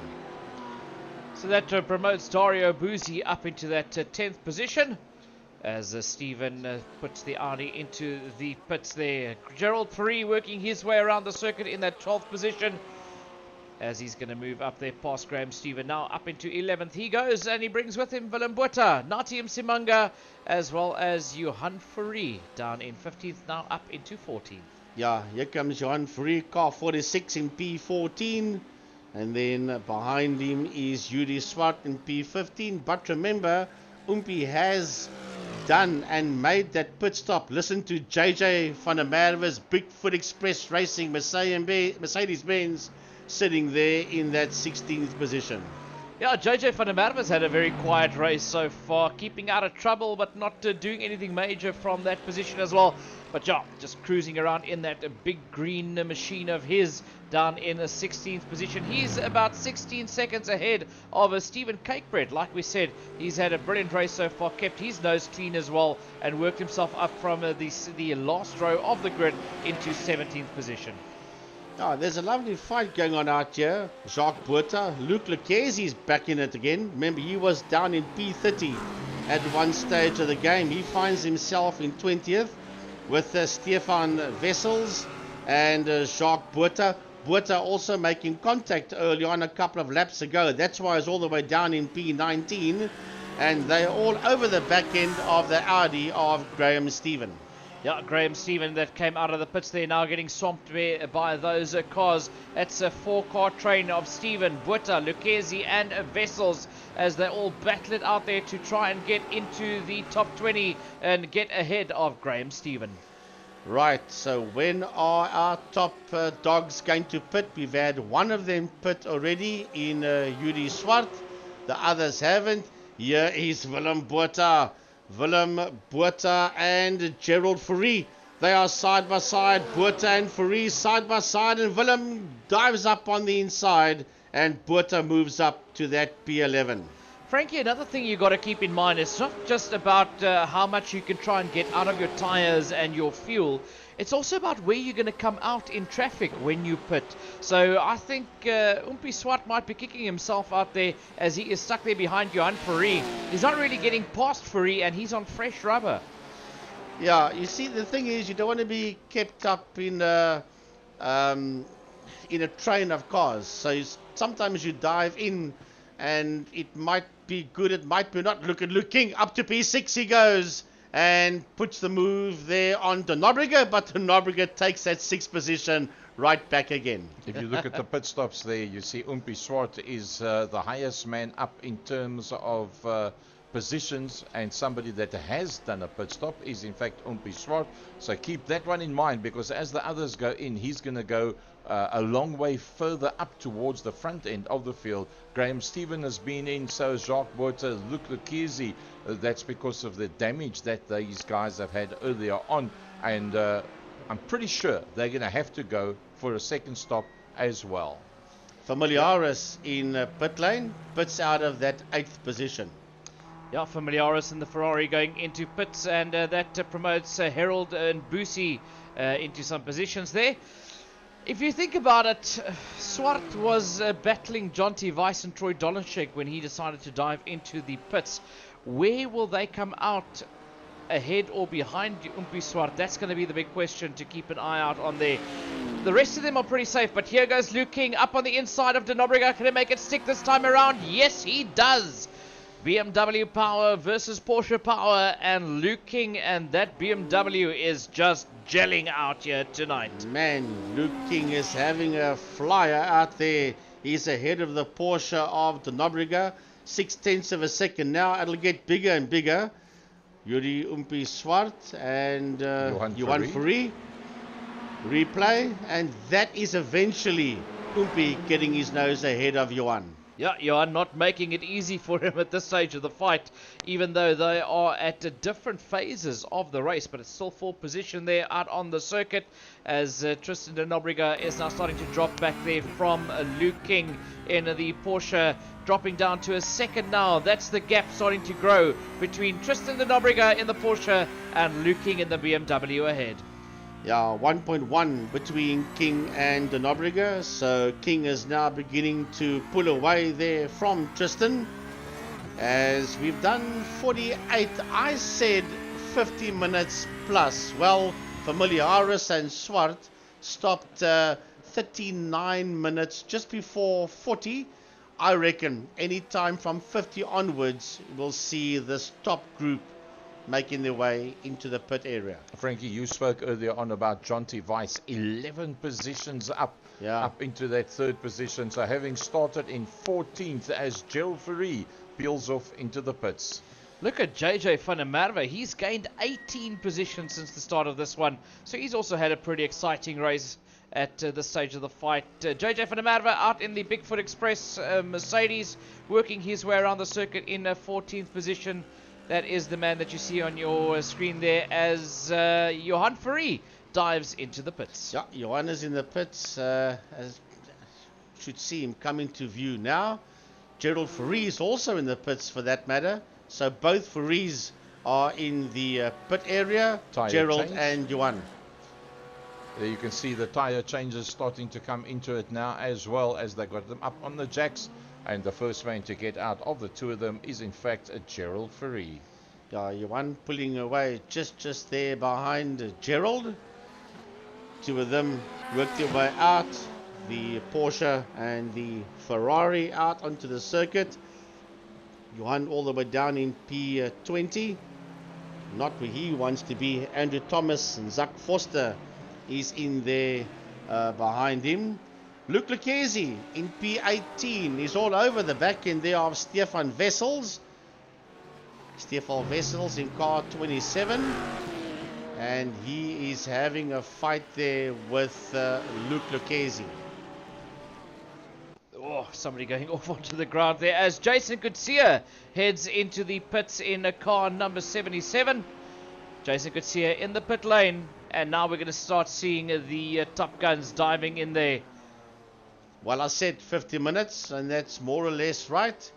Speaker 5: So that promotes Dario Buzzi up into that 10th position. As Stephen puts the Audi into the pits there. Gerald Fourie working his way around the circuit in that 12th position. As he's going to move up there past Graham Stephen. Now up into 11th he goes, and he brings with him Willem Botha, Natium Simanga, as well as Johan Fourie down in 15th, now up into 14th.
Speaker 4: Yeah, here comes Johan Fourie, car 46 in P14. And then behind him is Yuri Swart in P15. But remember, Umpi has done and made that pit stop. Listen to JJ van der Merwe's Bigfoot Express Racing Mercedes-Benz sitting there in that 16th position.
Speaker 5: Yeah, JJ van der Merwe's had a very quiet race so far, keeping out of trouble but not doing anything major from that position as well. But yeah, just cruising around in that big green machine of his down in the 16th position. He's about 16 seconds ahead of Stephen Cakebread. Like we said, he's had a brilliant race so far, kept his nose clean as well, and worked himself up from the last row of the grid into 17th position.
Speaker 4: Oh, there's a lovely fight going on out here. Jacques Botha, Luc Leclerc is back in it again. Remember, he was down in P30 at one stage of the game. He finds himself in 20th with Stefan Wessels and Jacques Botha. Botha also making contact early on a couple of laps ago. That's why it's all the way down in P19. And they're all over the back end of the Audi of Graham Stephen.
Speaker 5: Yeah, Graham Stephen that came out of the pits there now getting swamped by those cars. That's a 4-car train of Stephen, Botha, Lucchesi and Wessels as they all battle it out there to try and get into the top 20 and get ahead of Graham Stephen.
Speaker 4: Right, so when are our top dogs going to pit? We've had one of them pit already in Yuri Swart. The others haven't. Here is Willem Botha. Willem Botha and Gerald Fourie. They are side by side. Botha and Fourie side by side. And Willem dives up on the inside. And Botha moves up to that P11.
Speaker 5: Frankie, another thing you got to keep in mind is not just about how much you can try and get out of your tires and your fuel. It's also about where you're going to come out in traffic when you pit. So I think Umpi Swart might be kicking himself out there as he is stuck there behind Johan Fourie. He's not really getting past Fourie and he's on fresh rubber.
Speaker 4: Yeah, you see, the thing is, you don't want to be kept up in a train of cars. So sometimes you dive in and it might be good, it might be not. Look at Luke King, up to P6 he goes and puts the move there on De Nobrega, but De Nobrega takes that 6th position right back again.
Speaker 3: If you look at the pit stops there, you see Umpi Swart is the highest man up in terms of positions, and somebody that has done a pit stop is in fact Umpi Swart. So keep that one in mind, because as the others go in, he's going to go a long way further up towards the front end of the field. Graham Stephen has been in, so has Jacques Botha, Luc Lekizi. That's because of the damage that these guys have had earlier on, and I'm pretty sure they're going to have to go for a second stop as well.
Speaker 4: Familiaris in pit lane, pits out of that 8th position.
Speaker 5: Yeah, Familiaris in the Ferrari going into pits, and that promotes Harold and Boosie into some positions there. If you think about it, Swart was battling Jonty Weiss and Troy Dolenchek when he decided to dive into the pits. Where will they come out, ahead or behind Umpi Swart? That's going to be the big question to keep an eye out on there. The rest of them are pretty safe, but here goes Luke King up on the inside of De Nobrega. Can he make it stick this time around? Yes, he does. BMW power versus Porsche power, and Luke King and that BMW is just gelling out here tonight.
Speaker 4: Man, Luke King is having a flyer out there. He's ahead of the Porsche of De Nobrega, 0.6 of a second now. It'll get bigger and bigger. Yuri Umpi Swart and Johan Fourie. Replay, and that is eventually Umpi getting his nose ahead of Johan.
Speaker 5: Yeah, Johan not making it easy for him at this stage of the fight, even though they are at different phases of the race, but it's still 4th position there out on the circuit as Tristan De Nobrega is now starting to drop back there from Luke King in the Porsche, dropping down to a 2nd now. That's the gap starting to grow between Tristan De Nobrega in the Porsche and Luke King in the BMW ahead.
Speaker 4: Yeah, 1.1 between King and De Nobrega. So King is now beginning to pull away there from Tristan. As we've done 48, I said 50 minutes plus. Well, Familiaris and Swart stopped 39 minutes just before 40. I reckon any time from 50 onwards, we'll see this top group making their way into the pit area.
Speaker 3: Frankie, you spoke earlier on about Jonty Weiss, 11 positions up into that 3rd position. So having started in 14th as Gerald Fourie peels off into the pits.
Speaker 5: Look at JJ van der Merwe. He's gained 18 positions since the start of this one. So he's also had a pretty exciting race at this stage of the fight. JJ van der Merwe out in the Bigfoot Express Mercedes, working his way around the circuit in a 14th position. That is the man that you see on your screen there as Johan Fourie dives into the pits.
Speaker 4: Yeah, Johan is in the pits. As should see him coming to view now. Gerald Fourie is also in the pits for that matter. So both Fouries are in the pit area,
Speaker 3: Tire
Speaker 4: Gerald
Speaker 3: change.
Speaker 4: and Johan.
Speaker 3: There you can see the tire changes starting to come into it now, as well as they got them up on the jacks. And the first man to get out of the two of them is in fact Gerald Fourie.
Speaker 4: Yeah, Johan pulling away just there behind Gerald. Two of them worked their way out. The Porsche and the Ferrari out onto the circuit. Johan all the way down in P20. Not where he wants to be. Andrew Thomas and Zach Foster is in there behind him. Luc Lekizi in P18 is all over the back end there of Stefan Wessels. Stefan Wessels in car 27. and he is having a fight there with Luke Lucchesi.
Speaker 5: Oh, somebody going off onto the ground there as Jason Kutsia heads into the pits in a car number 77. Jason Kutsia in the pit lane, and now we're going to start seeing the Top Guns diving in there.
Speaker 4: Well, I said 50 minutes, and that's more or less right.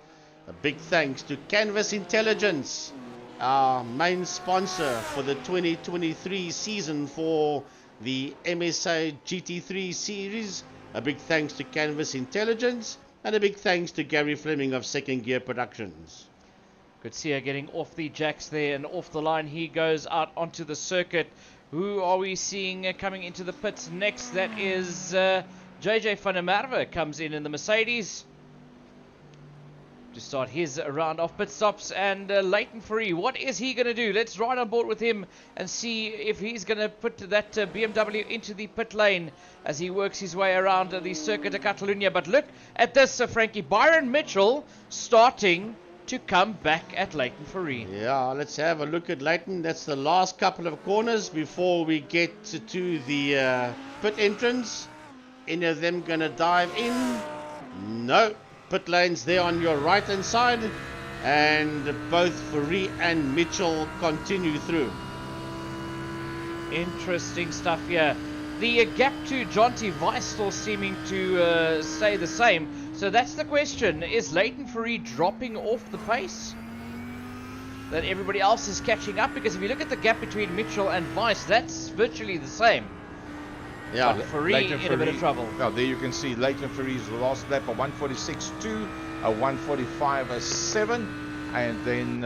Speaker 4: A big thanks to Canvas Intelligence, our main sponsor for the 2023 season for the MSA GT3 Series. A big thanks to Canvas Intelligence, and a big thanks to Gary Fleming of Second Gear Productions.
Speaker 5: Kutsia getting off the jacks there, and off the line he goes out onto the circuit. Who are we seeing coming into the pits next? That is JJ van der Merwe comes in the Mercedes to start his round of pit stops. And Leighton Fourie, what is he going to do? Let's ride on board with him and see if he's going to put that BMW into the pit lane as he works his way around the Circuit de Catalunya. But look at this, Frankie. Byron Mitchell starting to come back at Leighton Fourie.
Speaker 4: Yeah, let's have a look at Leighton. That's the last couple of corners before we get to the pit entrance. Any of them going to dive in? No. Pit lanes there on your right hand side, and both Fourie and Mitchell continue through.
Speaker 5: Interesting stuff here. The gap to Jonty Weiss still seeming to stay the same. So that's the question. Is Leighton Fourie dropping off the pace that everybody else is catching up? Because if you look at the gap between Mitchell and Weiss, that's virtually the same.
Speaker 4: Yeah,
Speaker 5: but Fourie in a bit of trouble.
Speaker 3: Now there you can see Leighton Fourie's last lap, a 146.2, a 145.7. And then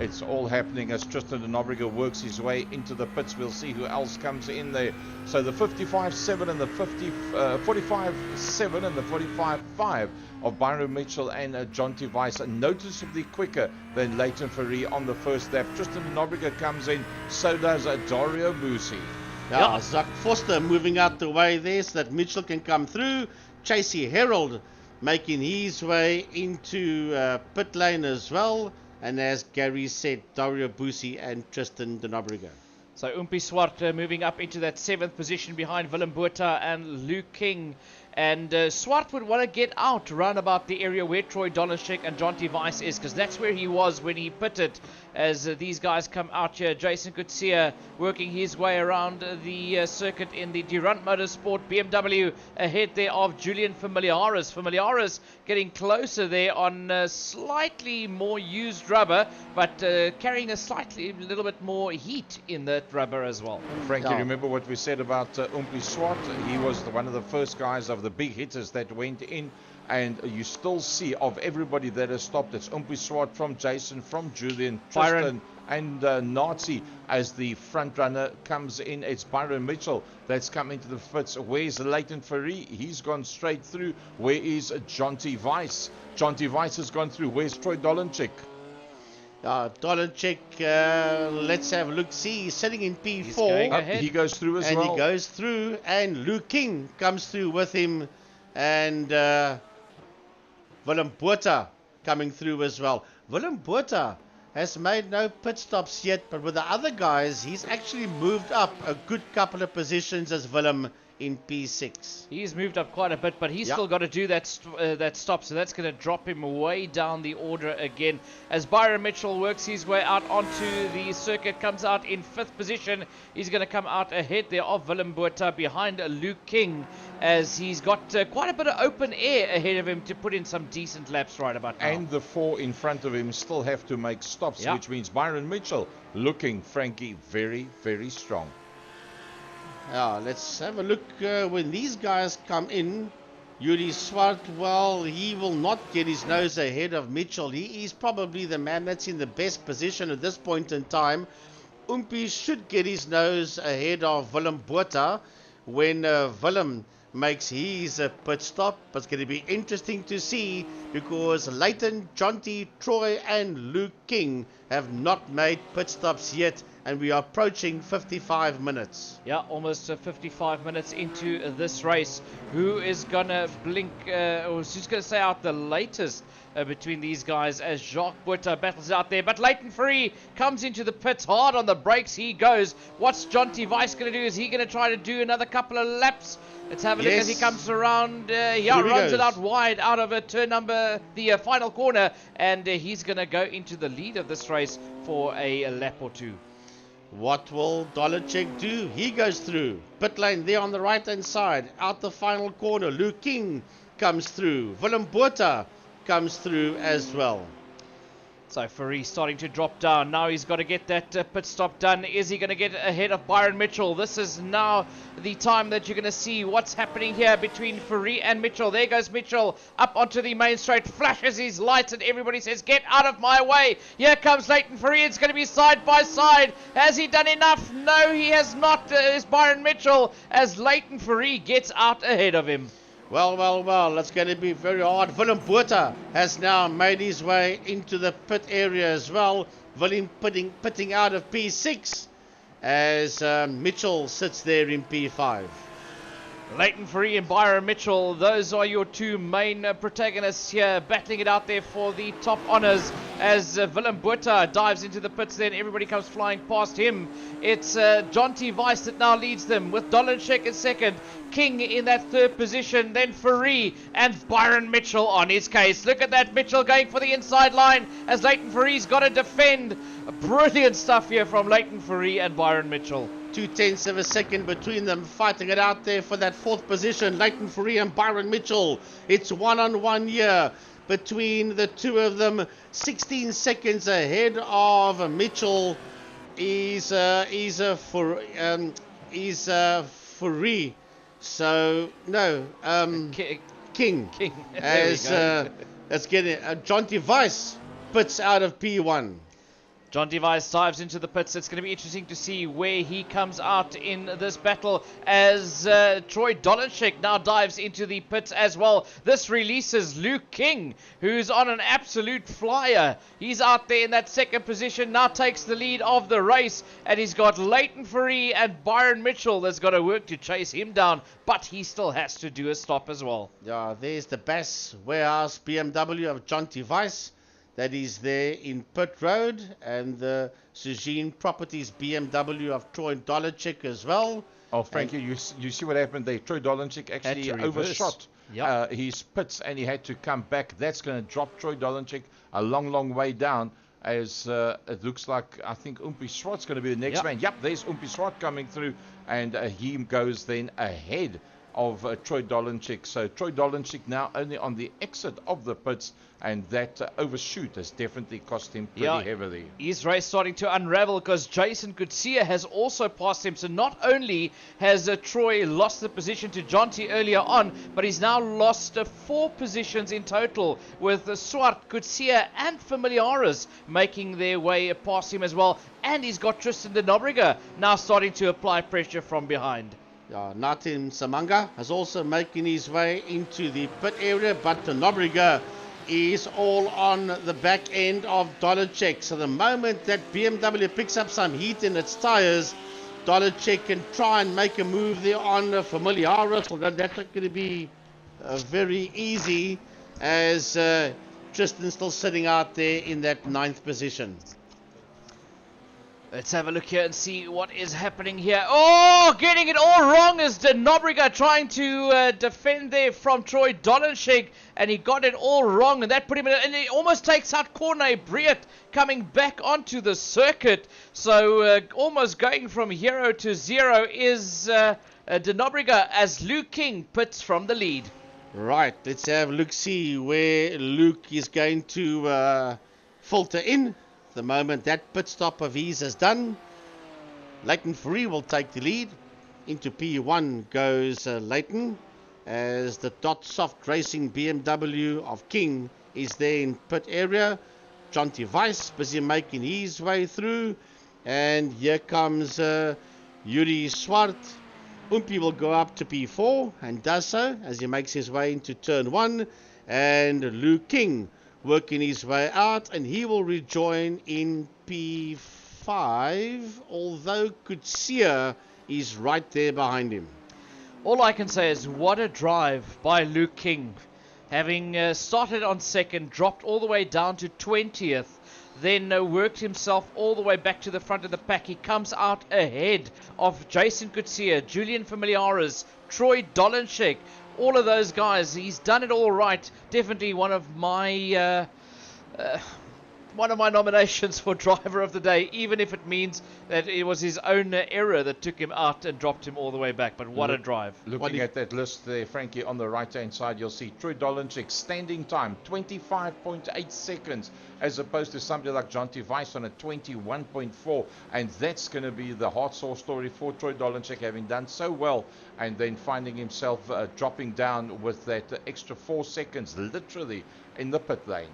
Speaker 3: it's all happening as Tristan de Nobrega works his way into the pits. We'll see who else comes in there. So the 55.7 and the 45.7 and the 45.5 of Byron Mitchell and Jonty Weiss are noticeably quicker than Leighton Fourie on the first lap. Tristan de Nobrega comes in, so does Dario Busi.
Speaker 4: Yeah, Zach Foster moving out the way there so that Mitchell can come through. Chasey Herald making his way into pit lane as well. And as Gary said, Dario Busi and Tristan de Nobrega.
Speaker 5: So Umpi Swart moving up into that 7th position behind Willem Botha and Luke King. And Swart would want to get out round about the area where Troy Dolishek and Jonty Weiss is, because that's where he was when he pitted. As these guys come out here, Jason Kutsia working his way around the circuit in the Durant Motorsport BMW ahead there of Julian Familiaris. Familiaris getting closer there on slightly more used rubber, but carrying a little bit more heat in that rubber as well.
Speaker 3: Frankie, remember what we said about Umpi Swart? He was one of the first guys of the big hitters that went in, and you still see of everybody that has stopped, it's Umpi Swart from Jason, from Julian, Tristan and Nazi as the front runner comes in. It's Byron Mitchell that's come into the pits. Where's Leighton Fourie? He's gone straight through. Where is Jonty Weiss? Jonty Weiss has gone through. Where's Troy Dolenchik?
Speaker 4: Dolenchik, let's have a look. See, he's sitting in
Speaker 5: P4.
Speaker 3: He goes through as well.
Speaker 4: And he goes through, and Luke King comes through with him, and Willem Botha coming through as well. Willem Botha has made no pit stops yet, but with the other guys, he's actually moved up a good couple of positions as Willem in P6.
Speaker 5: He's moved up quite a bit, but he's still got to do that stop, so that's going to drop him way down the order again. As Byron Mitchell works his way out onto the circuit, comes out in 5th position. He's going to come out ahead there of Willem Botha behind Luke King, as he's got quite a bit of open air ahead of him to put in some decent laps right about now.
Speaker 3: And the 4 in front of him still have to make stops, which means Byron Mitchell looking, Frankie, very, very strong.
Speaker 4: Let's have a look when these guys come in. Yuri Swart, well, he will not get his nose ahead of Mitchell. He is probably the man that's in the best position at this point in time. Umpi should get his nose ahead of Willem Botha when Willem makes his pit stop. But it's going to be interesting to see, because Leighton, Jonty, Troy and Luke King have not made pit stops yet. and we are approaching 55 minutes.
Speaker 5: Yeah, almost 55 minutes into this race. Who is going to blink, or who's going to say out the latest between these guys as Jacques Butter battles out there? But Leighton Free comes into the pits, hard on the brakes he goes. What's Jonty Weiss going to do? Is he going to try to do another couple of laps? Let's have a look as he comes around. Runs it out wide out of turn number, the final corner, and he's going to go into the lead of this race for a lap or two.
Speaker 4: What will Dolacek do? He goes through. Pit lane there on the right hand side. Out the final corner. Luke King comes through. Willem Botha comes through as well.
Speaker 5: So Ferrari starting to drop down. Now he's got to get that pit stop done. Is he going to get ahead of Byron Mitchell? This is now the time that you're going to see what's happening here between Ferrari and Mitchell. There goes Mitchell up onto the main straight, flashes his lights, and everybody says, get out of my way. Here comes Leighton Ferrari. It's going to be side by side. Has he done enough? No, he has not. It's Byron Mitchell as Leighton Ferrari gets out ahead of him.
Speaker 4: Well, it's going to be very hard. Willem Botha has now made his way into the pit area as well. Willem pitting out of P6 as Mitchell sits there in P5.
Speaker 5: Leighton Ferrari and Byron Mitchell, those are your two main protagonists here, battling it out there for the top honours as Willem Botha dives into the pits there and everybody comes flying past him. It's Jonty Weiss that now leads them with Dolacek in second, King in that third position, then Ferrari and Byron Mitchell on his case. Look at that, Mitchell going for the inside line as Leighton Ferrari's got to defend. Brilliant stuff here from Leighton Ferrari and Byron Mitchell.
Speaker 4: 0.2 of a second between them, fighting it out there for that fourth position. Leighton Ferrari and Byron Mitchell. It's one-on-one here between the two of them. 16 seconds ahead of Mitchell is Ferrari. So no, King. As let's get it. Jonty Weiss puts out of P1.
Speaker 5: Jonty Weiss dives into the pits. It's going to be interesting to see where he comes out in this battle as Troy Dolacek now dives into the pits as well. This releases Luke King, who's on an absolute flyer. He's out there in that second position, now takes the lead of the race, and he's got Leighton Ferrari and Byron Mitchell that's got to work to chase him down, but he still has to do a stop as well.
Speaker 4: Yeah, there's the Bass Warehouse BMW of Jonty Weiss. That is there in Pit Road, and the Suzine Properties BMW of Troy Dolacek as well.
Speaker 3: Oh, Frankie, you see what happened there? Troy Dolacek actually overshot his pits, and he had to come back. That's going to drop Troy Dolacek a long way down, as it looks like, I think Umpi Swart's going to be the next man. Yep, there's Umpi Swart coming through, and he goes then ahead of Troy Dolacek. So Troy Dolacek now only on the exit of the pits, and that overshoot has definitely cost him pretty heavily.
Speaker 5: His race starting to unravel because Jason Kutsia has also passed him. So not only has Troy lost the position to Jonty earlier on, but he's now lost 4 positions in total, with Swart, Kutsia and Familiaris making their way past him as well. And he's got Tristan de Nobrega now starting to apply pressure from behind.
Speaker 4: Natim Samanga has also making his way into the pit area, but Nobrega is all on the back end of Dolacek. So the moment that BMW picks up some heat in its tires, Dolacek can try and make a move there on Familiaris. That's not going to be very easy, as Tristan's still sitting out there in that 9th position.
Speaker 5: Let's have a look here and see what is happening here. Oh, getting it all wrong is De Nobrega trying to defend there from Troy Dolacek, and he got it all wrong, and that put him in, and he almost takes out Corne Briet coming back onto the circuit. So almost going from hero to zero is De Nobrega as Luke King pits from the lead.
Speaker 4: Right, let's have a look, see where Luke is going to filter in. The moment that pit stop of his is done, Leighton Ferrari will take the lead. Into P1 goes Leighton, as the Dot Soft Racing BMW of King is there in pit area. Jonty Weiss busy making his way through, and here comes Yuri Swart. Umpi will go up to P4 and does so as he makes his way into turn 1, and Luke King working his way out, and he will rejoin in P5. 5, although Kutsia is right there behind him.
Speaker 5: All I can say is what a drive by Luke King. Having started on second, dropped all the way down to 20th, then worked himself all the way back to the front of the pack. He comes out ahead of Jason Kutsia, Julian Familiares, Troy Dolenchek, all of those guys. He's done it all right. Definitely one of my nominations for driver of the day, even if it means that it was his own error that took him out and dropped him all the way back. But what a drive.
Speaker 3: Looking at that list there, Frankie, on the right-hand side, you'll see Troy Dolenchek standing time, 25.8 seconds, as opposed to somebody like Jonty Weiss on a 21.4. And that's going to be the heart sore story for Troy Dolenchek, having done so well and then finding himself dropping down with that extra 4 seconds, literally, in the pit lane.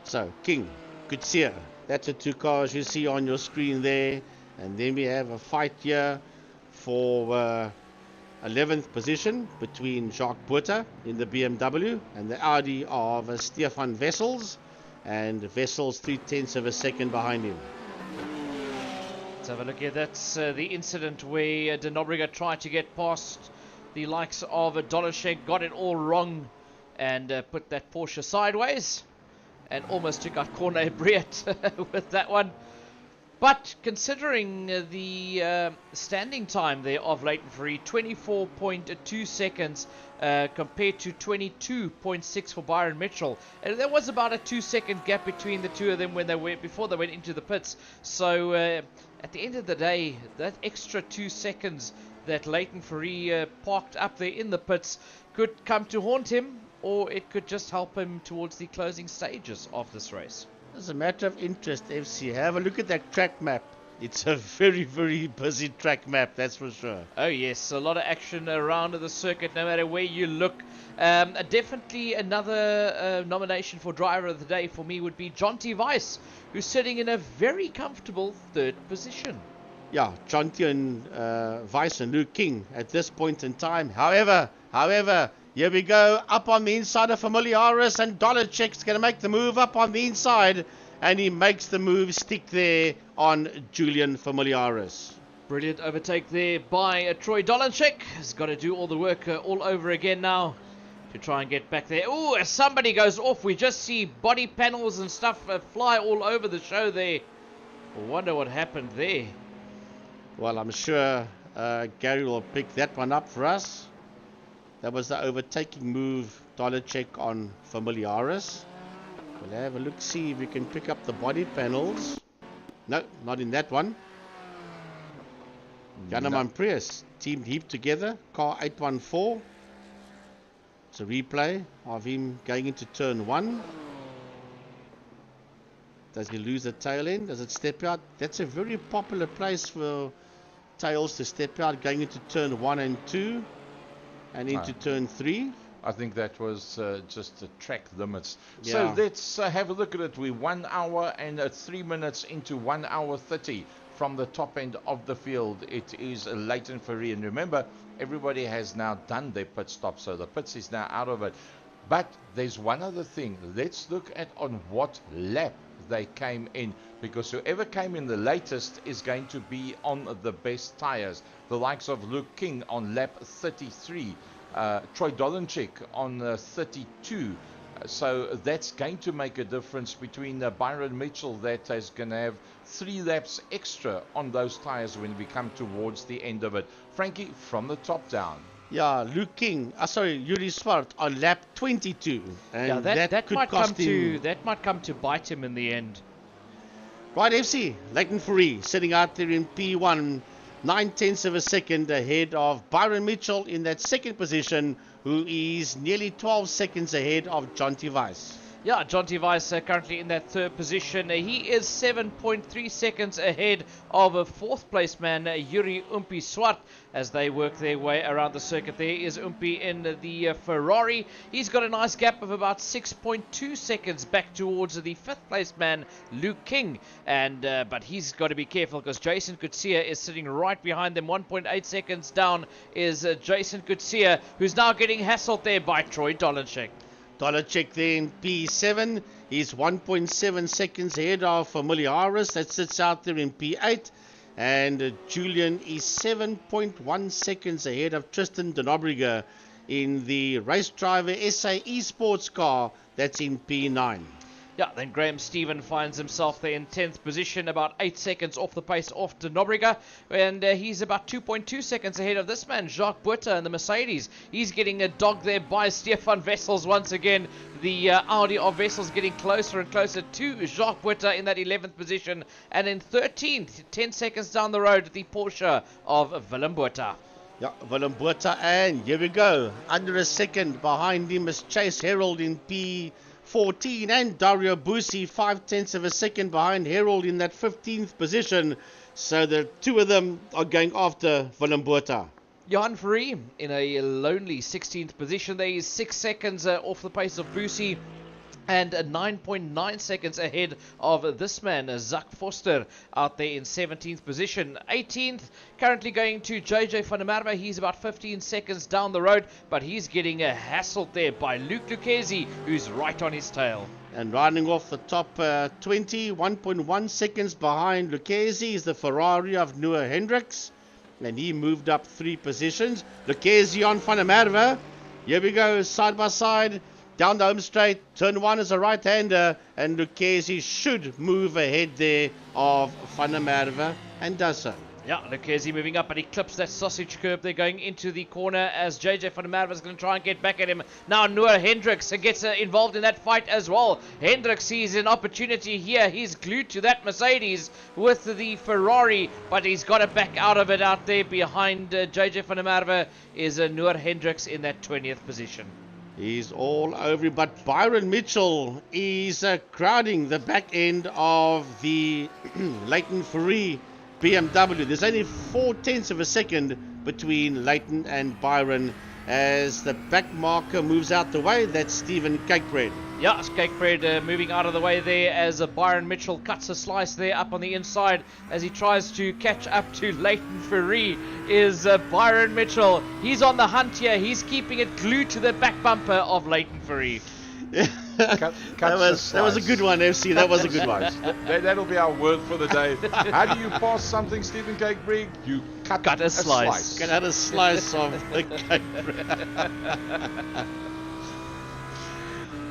Speaker 4: So, King, Kutsia, that's the two cars you see on your screen there. And then we have a fight here for 11th position between Jacques Buerta in the BMW and the Audi of Stefan Wessels. And Wessels 3/10 of a second behind him.
Speaker 5: Let's have a look here. That's the incident where De Nobrega tried to get past the likes of Dolenchek, got it all wrong, and put that Porsche sideways. And almost took out Corne Briet with that one. But considering the standing time there of Leighton Fourie, 24.2 seconds compared to 22.6 for Byron Mitchell. And there was about a 2-second gap between the two of them when before they went into the pits. So at the end of the day, that extra 2 seconds that Leighton Fourie parked up there in the pits could come to haunt him, or it could just help him towards the closing stages of this race.
Speaker 4: As a matter of interest, FC, have a look at that track map. It's a very, very busy track map, that's for sure.
Speaker 5: Oh yes, a lot of action around the circuit, no matter where you look. Definitely another nomination for driver of the day for me would be Jonty Weiss, who's sitting in a very comfortable 3rd position.
Speaker 4: Yeah, Jonty and Weiss and Luke King at this point in time. However, here we go, up on the inside of Familiares, and Dolenchek's going to make the move up on the inside, and he makes the move stick there on Julian Familiares.
Speaker 5: Brilliant overtake there by Troy Dolenchek. Has got to do all the work all over again now to try and get back there. Oh, as somebody goes off, we just see body panels and stuff fly all over the show there. I wonder what happened there.
Speaker 4: Well, I'm sure Gary will pick that one up for us. That was the overtaking move, Dolenchek on Familiares. We'll have a look, see if we can pick up the body panels. No, not in that one. Janeman Prius, teamed heaped together, car 814. It's a replay of him going into turn 1. Does he lose the tail end? Does it step out? That's a very popular place for tails to step out, going into turn 1 and 2. And into turn 3.
Speaker 3: I think that was just the track limits.
Speaker 4: Yeah.
Speaker 3: So let's have a look at it. We're 1 hour and 3 minutes into 1 hour 30 from the top end of the field. It is Leighton Fourie. And remember, everybody has now done their pit stop, so the pits is now out of it. But there's one other thing. Let's look at on what lap they came in, because whoever came in the latest is going to be on the best tires. The likes of Luke King on lap 33, Troy Dolenchek on 32. So that's going to make a difference between Byron Mitchell, that is going to have 3 laps extra on those tires when we come towards the end of it. Frankie, from the top down.
Speaker 4: Yeah, Luke King, Yuri Swart on lap 22. And
Speaker 5: yeah, that
Speaker 4: could
Speaker 5: might
Speaker 4: cost
Speaker 5: come
Speaker 4: him.
Speaker 5: that might come to bite him in the end.
Speaker 4: Right, FC, Leighton Fourie sitting out there in P1, 9/10 of a second ahead of Byron Mitchell in that 2nd position, who is nearly 12 seconds ahead of Jonty Weiss.
Speaker 5: Yeah, Jonty Weiss currently in that 3rd position. He is 7.3 seconds ahead of a 4th place man, Yuri Umpi Swart, as they work their way around the circuit. There is Umpi in the Ferrari. He's got a nice gap of about 6.2 seconds back towards the 5th place man, Luke King. And but he's got to be careful, because Jason Kutsia is sitting right behind them. 1.8 seconds down is Jason Kutsia, who's now getting hassled there by Troy Dolenchek.
Speaker 4: Dolacek there in P7. He's 1.7 seconds ahead of Familiaris. That sits out there in P8. And Julian is 7.1 seconds ahead of Tristan de Nobrega in the Race Driver SA Esports car. That's in P9.
Speaker 5: Yeah, then Graham Stephen finds himself there in 10th position, about 8 seconds off the pace off de Nobrega, and he's about 2.2 seconds ahead of this man, Jacques Buerta, in the Mercedes. He's getting a dog there by Stefan Wessels once again. The Audi of Wessels getting closer and closer to Jacques Buerta in that 11th position, and in 13th, 10 seconds down the road, the Porsche of Willem Buerta.
Speaker 4: Yeah, Willem Buerta, and here we go. Under a second behind him is Chase Herald in P14, and Dario Bussi 0.5 of a second behind Herald in that 15th position. So the two of them are going after Willem Buerta.
Speaker 5: Johan Verree in a lonely 16th position. There is 6 seconds off the pace of Bussi, and 9.9 seconds ahead of this man, Zak Foster, out there in 17th position. 18th, currently going to JJ van der Merwe. He's about 15 seconds down the road, but he's getting hassled there by Luc Lucchesi, who's right on his tail.
Speaker 4: And riding off the top 20, 1.1 seconds behind Lucchesi is the Ferrari of Noah Hendricks, and he moved up 3 positions. Lucchesi on van der Merwe. Here we go, side by side. Down the home straight, turn 1 is a right-hander, and Lucchesi should move ahead there of Van der Merwe, and does so.
Speaker 5: Yeah, Lucchesi moving up, but he clips that sausage curb there going into the corner as JJ van der Merwe is going to try and get back at him. Now Noah Hendricks gets involved in that fight as well. Hendricks sees an opportunity here. He's glued to that Mercedes with the Ferrari, but he's got to back out of it out there. Behind JJ van der Merwe is Noah Hendricks in that 20th position.
Speaker 4: He's all over it, but Byron Mitchell is crowding the back end of the Leighton Ferrari BMW. There's only 0.4 of a second between Leighton and Byron as the back marker moves out the way. That's Stephen Cakebread.
Speaker 5: Yeah, Cakebread moving out of the way there as Byron Mitchell cuts a slice there up on the inside as he tries to catch up to Leighton Ferrari is Byron Mitchell. He's on the hunt here. He's keeping it glued to the back bumper of Leighton Ferrari.
Speaker 4: That was a good one, FC. That was a good one.
Speaker 3: That'll be our word for the day. How do you pass something, Stephen Cakebread? You cut
Speaker 5: a slice.
Speaker 4: Cut a slice of the cakebread.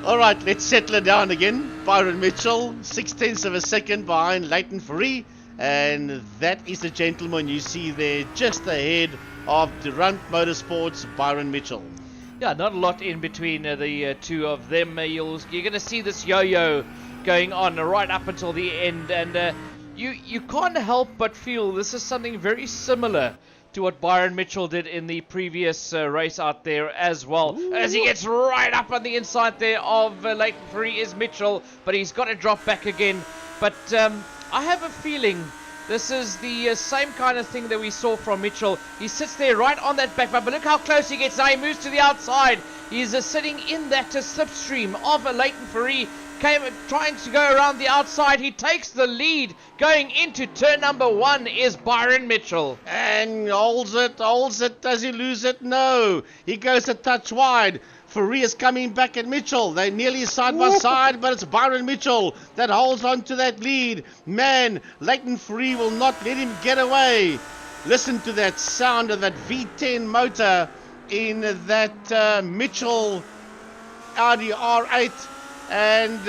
Speaker 4: All right, let's settle it down again. Byron Mitchell, 0.6 of a second behind Leighton Ferrari, and that is the gentleman you see there just ahead of Durant Motorsports, Byron Mitchell.
Speaker 5: Yeah, not a lot in between the two of them. You're going to see this yo-yo going on right up until the end, and you can't help but feel this is something very similar to what Byron Mitchell did in the previous race out there as well. Ooh. As he gets right up on the inside there of Leighton Ferrari is Mitchell, but he's got to drop back again. But I have a feeling this is the same kind of thing that we saw from Mitchell. He sits there right on that back bumper. Look how close he gets now. He moves to the outside. He's sitting in that slipstream of Leighton Ferrari. Trying to go around the outside. He takes the lead. Going into turn number 1 is Byron Mitchell.
Speaker 4: And holds it. Does he lose it? No. He goes a touch wide. Ferrari is coming back at Mitchell. They're nearly side by side, but it's Byron Mitchell that holds on to that lead. Man, Leighton Ferrari will not let him get away. Listen to that sound of that V10 motor in that Mitchell Audi R8. And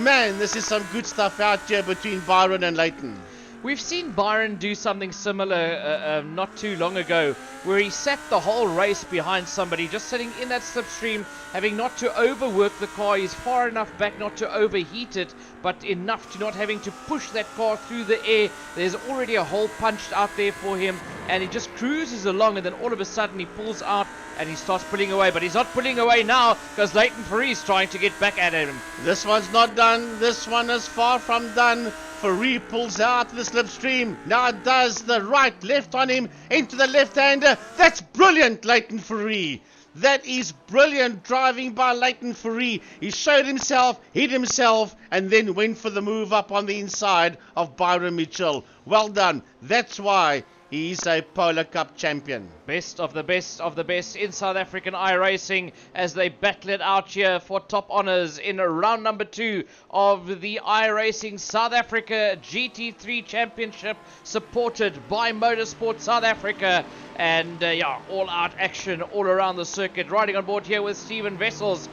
Speaker 4: man, this is some good stuff out here between Byron and Leighton.
Speaker 5: We've seen Byron do something similar not too long ago, where he sat the whole race behind somebody, just sitting in that slipstream, having not to overwork the car. He's far enough back not to overheat it, but enough to not having to push that car through the air. There's already a hole punched out there for him, and he just cruises along, and then all of a sudden he pulls out and he starts pulling away. But he's not pulling away now because Leighton Ferrari is trying to get back at him.
Speaker 4: This one's not done. This one is far from done. Ferrari pulls out the slipstream. Now does the right, left on him, into the left-hander. That's brilliant, Leighton Ferrari. That is brilliant driving by Leighton Ferrari. He showed himself, hit himself, and then went for the move up on the inside of Byron Mitchell. Well done. That's why He's a Polar Cup champion.
Speaker 5: Best of the best of the best in South African iRacing as they battle it out here for top honours in round number 2 of the iRacing South Africa GT3 Championship, supported by Motorsport South Africa. And yeah, all out action all around the circuit. Riding on board here with Stefan Wessels,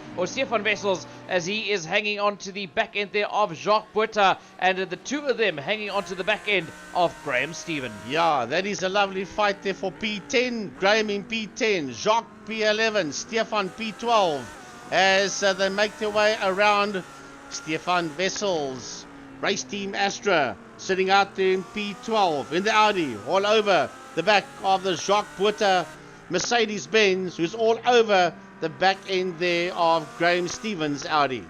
Speaker 5: as he is hanging on to the back end there of Jacques Botha, and the two of them hanging onto the back end of Graham Stephen.
Speaker 4: Yeah, that is a lovely fight there for P10. Graham in P10, Jacques P11, Stefan P12, as they make their way around. Stefan Wessels, Race Team Astra, sitting out there in P12 in the Audi, all over the back of the Jacques Botha Mercedes-Benz, who's all over the back end there of Graham Stevens' Audi.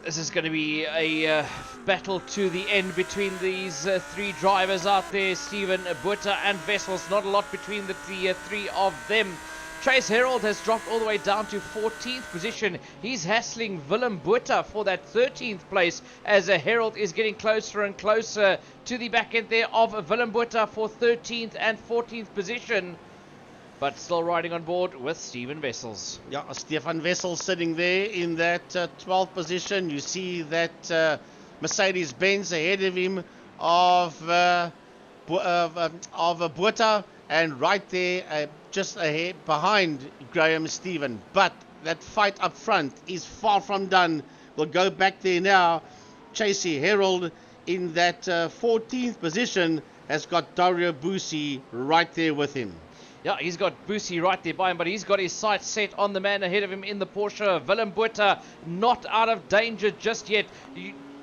Speaker 5: This is going to be a battle to the end between these three drivers out there, Stephen, Botha and Wessels. Not a lot between the three of them. Chase Herald has dropped all the way down to 14th position. He's hassling Willem Botha for that 13th place as Herald is getting closer and closer to the back end there of Willem Botha for 13th and 14th position. But still riding on board with Stephen Wessels.
Speaker 4: Yeah, Stefan Wessels sitting there in that 12th position. You see that Mercedes-Benz ahead of him of Botha, and right there just ahead behind Graham Stephen. But that fight up front is far from done. We'll go back there now. Chase Herald in that 14th position has got Dario Bussi right there with him.
Speaker 5: Yeah, he's got Bussi right there by him, but he's got his sights set on the man ahead of him in the Porsche. Willem Botha not out of danger just yet.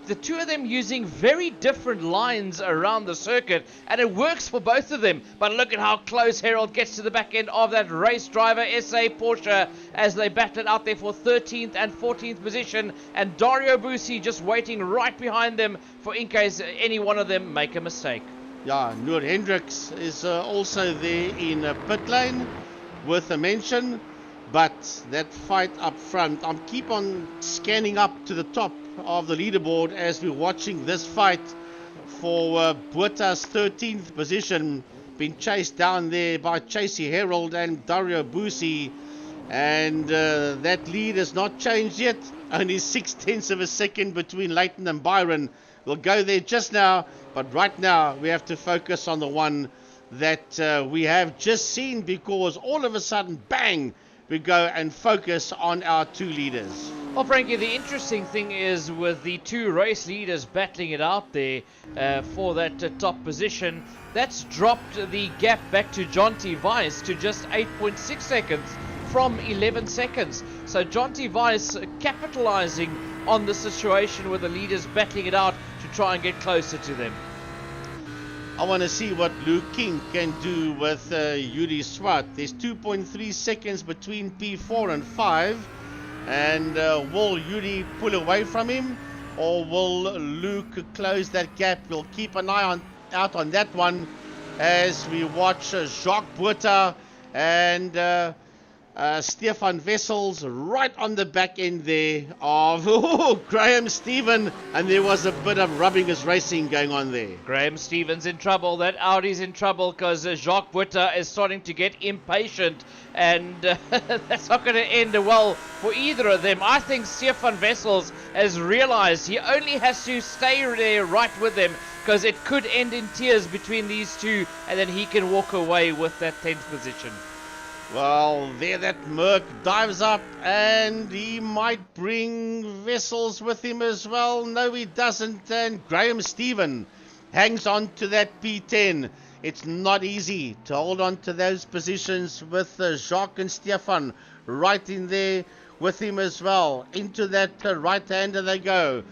Speaker 5: The two of them using very different lines around the circuit, and it works for both of them. But look at how close Herald gets to the back end of that race driver SA Porsche as they battle it out there for 13th and 14th position, and Dario Bussi just waiting right behind them for in case any one of them make a mistake.
Speaker 4: Yeah, Noor Hendricks is also there in pit lane with a mention, but that fight up front, I keep on scanning up to the top of the leaderboard as we're watching this fight for Botha's 13th position, being chased down there by Chase Herald and Dario Bussi, and that lead has not changed yet. Only 0.6 of a second between Leighton and Byron. We'll go there just now, but right now we have to focus on the one that we have just seen, because all of a sudden, bang, we go and focus on our two leaders.
Speaker 5: Well, Frankie, the interesting thing is with the two race leaders battling it out there for that top position, that's dropped the gap back to Jonty Weiss to just 8.6 seconds from 11 seconds. So Jonty Weiss capitalizing on the situation with the leaders battling it out to try and get closer to them.
Speaker 4: I want to see what Luke King can do with Yuri Swart. There's 2.3 seconds between P4 and 5. And will Yuri pull away from him, or will Luke close that gap? We'll keep an eye out on that one as we watch Jacques Botha and Stefan Wessels right on the back end there of Graham Stephen, and there was a bit of rubbing his racing going on there.
Speaker 5: Graham Stevens in trouble. That Audi's in trouble because Jacques Botha is starting to get impatient, and that's not going to end well for either of them. I think Stefan Wessels has realized he only has to stay there right with them, because it could end in tears between these two, and then he can walk away with that 10th position.
Speaker 4: Well, there that Merc dives up, and he might bring Wessels with him as well. No, he doesn't. And Graham Stephen hangs on to that P10. It's not easy to hold on to those positions with Jacques and Stefan right in there with him as well. Into that right-hander they go.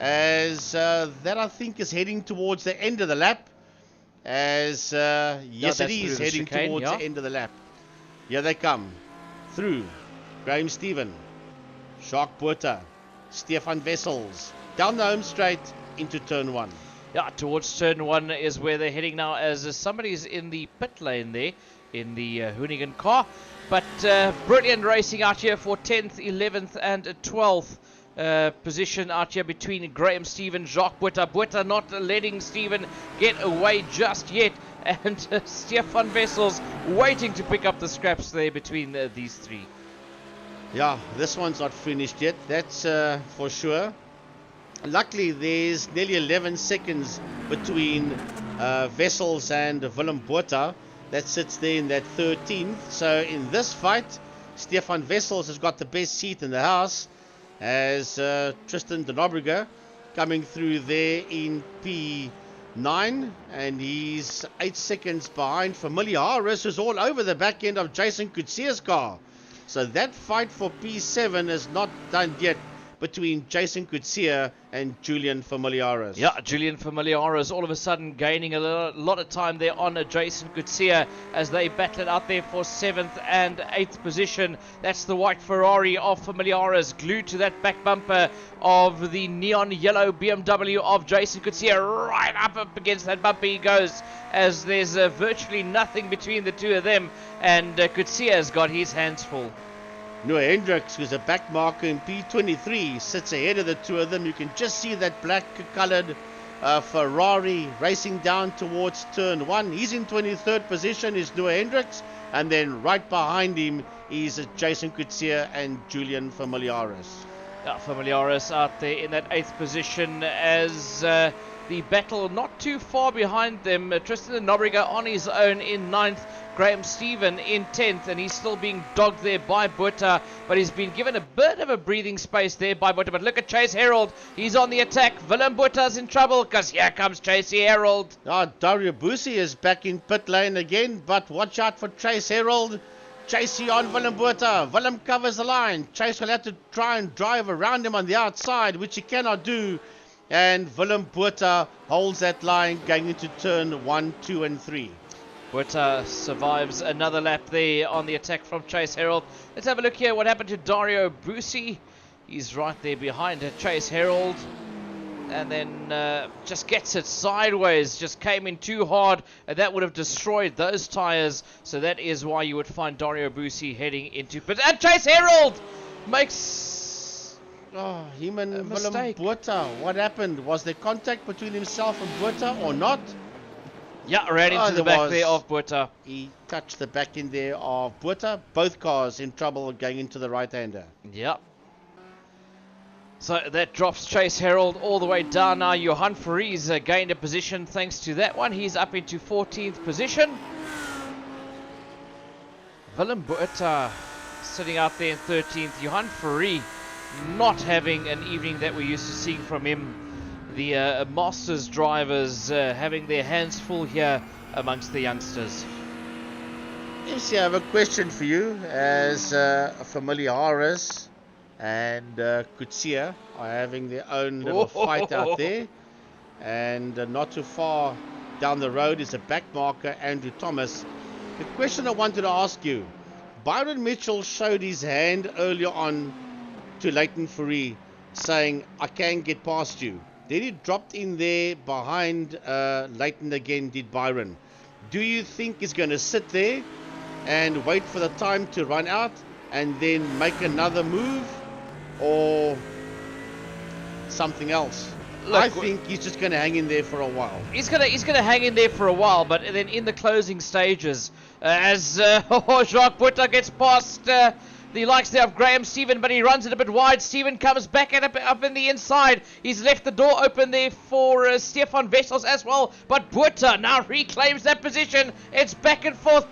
Speaker 4: As that, I think, is heading towards the end of the lap. As, yes, it is heading towards the end of the lap. Here they come, through Graham Stephen, Jacques Botha, Stefan Wessels, down the home straight into turn 1.
Speaker 5: Yeah, towards turn 1 is where they're heading now, as somebody's in the pit lane there, in the Hoonigan car. But brilliant racing out here for 10th, 11th and 12th. Position out here between Graham Stephen, Jacques Botha. Botha not letting Stephen get away just yet, and Stefan Wessels waiting to pick up the scraps there between these three.
Speaker 4: Yeah, this one's not finished yet, that's for sure. Luckily, there's nearly 11 seconds between Wessels and Willem Botha. That sits there in that 13th. So in this fight, Stefan Wessels has got the best seat in the house, as Tristan de Nobrega coming through there in P9, and he's 8 seconds behind Familiaris, who's all over the back end of Jason Kutsia's car. So that fight for P7 is not done yet between Jason Kutsia and Julian Familiaris.
Speaker 5: Yeah, Julian Familiaris all of a sudden gaining a lot of time there on Jason Kutsia as they battle it out there for 7th and 8th position. That's the white Ferrari of Familiaris glued to that back bumper of the neon yellow BMW of Jason Kutsia. Right up against that bumper he goes, as there's virtually nothing between the two of them, and Kutsia has got his hands full.
Speaker 4: Noah Hendricks, who's a back marker in P23, sits ahead of the two of them. You can just see that black-coloured Ferrari racing down towards turn 1. He's in 23rd position, is Noah Hendricks, and then right behind him is Jason Kutsia and Julian Familiaris.
Speaker 5: Familiaris out there in that 8th position as the battle not too far behind them. Tristan de Nobrega on his own in 9th. Graham Stephen in 10th, and he's still being dogged there by Botha, but he's been given a bit of a breathing space there by Botha. But look at Chase Herald, he's on the attack. Willem Botha's in trouble because here comes Chase Herald.
Speaker 4: Dario Bussi is back in pit lane again, but watch out for Chase Herald. Chasey on Willem Botha. Willem covers the line. Chase will have to try and drive around him on the outside, which he cannot do. And Willem Botha holds that line going into turn 1, 2, and 3.
Speaker 5: Botha survives another lap there on the attack from Chase Herald. Let's have a look here what happened to Dario Bussi. He's right there behind Chase Herald, and then just gets it sideways, just came in too hard, and that would have destroyed those tires. So that is why you would find Dario Bussi heading into pit. And Chase Herald makes
Speaker 4: him and
Speaker 5: a
Speaker 4: Willem
Speaker 5: mistake.
Speaker 4: Botha. What happened? Was there contact between himself and Botha or not?
Speaker 5: Yeah, right into the back there of Botha.
Speaker 4: He touched the back end there of Botha. Both cars in trouble going into the right-hander.
Speaker 5: Yep. So that drops Chase Herald all the way down now. Johan Fries gained a position thanks to that one. He's up into 14th position. Willem Botha sitting out there in 13th. Johan Fries not having an evening that we're used to seeing from him. The Masters drivers having their hands full here amongst the youngsters.
Speaker 4: Yes, I have a question for you. As Familiaris and Kutsia are having their own little fight out there. And not too far down the road is a back marker, Andrew Thomas. The question I wanted to ask you, Byron Mitchell showed his hand earlier on to Leighton Fourie saying, I can't get past you. Then he dropped in there behind Leighton again, did Byron. Do you think he's going to sit there and wait for the time to run out and then make another move, or something else? Look, I think he's just going to hang in there for a while.
Speaker 5: He's gonna hang in there for a while, but then in the closing stages, as Jacques Botha gets past the likes there of Graham Stephen, but he runs it a bit wide. Stephen comes back up in the inside. He's left the door open there for Stefan Wessels as well, but Botha now reclaims that position. It's back and forth,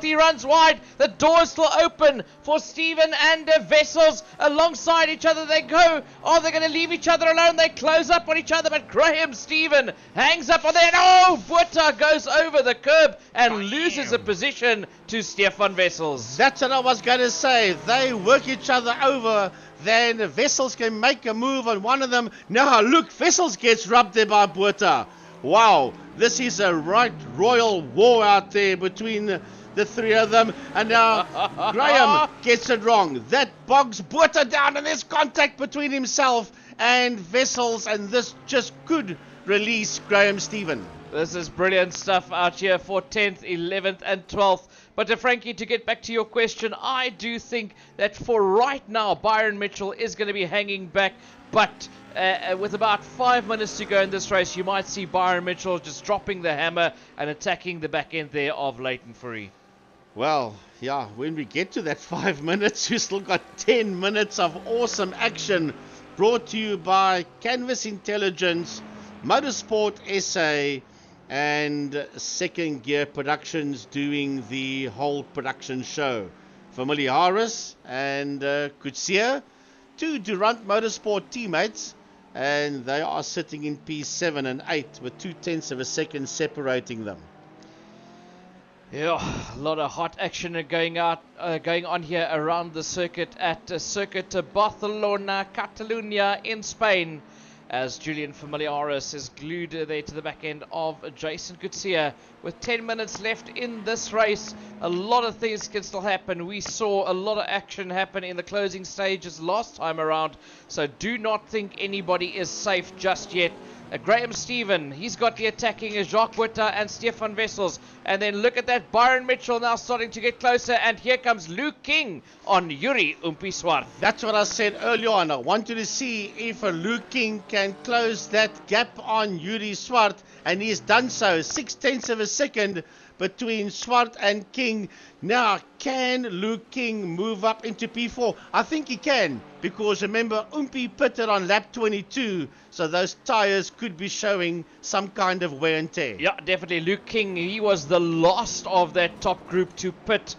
Speaker 5: he runs wide. The door is still open for Stephen and Wessels. Alongside each other they go. Are they going to leave each other alone? They close up on each other, but Graham Stephen hangs up on there. Oh, Botha goes over the curb and loses a position to Stefan Wessels.
Speaker 4: That's what I was going to say. They work each other over. Then Wessels can make a move on one of them. Now look, Wessels gets rubbed there by Botha. Wow, this is a right royal war out there between the three of them. And now Graham gets it wrong. That bogs Botha down, and there's contact between himself and Wessels, and this just could release Graham Stephen.
Speaker 5: This is brilliant stuff out here for 10th, 11th and 12th. But Frankie, to get back to your question, I do think that for right now, Byron Mitchell is going to be hanging back. but with about 5 minutes to go in this race, you might see Byron Mitchell just dropping the hammer and attacking the back end there of Leighton Fourie.
Speaker 4: Well, yeah, when we get to that 5 minutes, we still got 10 minutes of awesome action brought to you by Canvas Intelligence, Motorsport SA, and Second Gear Productions doing the whole production show. Familiaris and Coetzee, two Durant Motorsport teammates, and they are sitting in P7 and 8 with 0.2 of a second separating them.
Speaker 5: Yeah, a lot of hot action going on here around the circuit at Circuit de Barcelona-Catalunya in Spain, as Julian Familiaris is glued there to the back end of Jason Coetzee. With 10 minutes left in this race, a lot of things can still happen. We saw a lot of action happen in the closing stages last time around, so do not think anybody is safe just yet. Graham Stephen, he's got the attacking Jacques Butter and Stefan Wessels. And then look at that, Byron Mitchell now starting to get closer. And here comes Luke King on Yuri Umpi-Swart.
Speaker 4: That's what I said earlier on. I wanted to see if Luke King can close that gap on Yuri Swart. And he's done so. 0.6 of a second between Swart and King. Now, can Luke King move up into P4? I think he can, because remember, Umpi pitted on lap 22, so those tires could be showing some kind of wear and tear.
Speaker 5: Yeah, definitely. Luke King, he was the last of that top group to pit,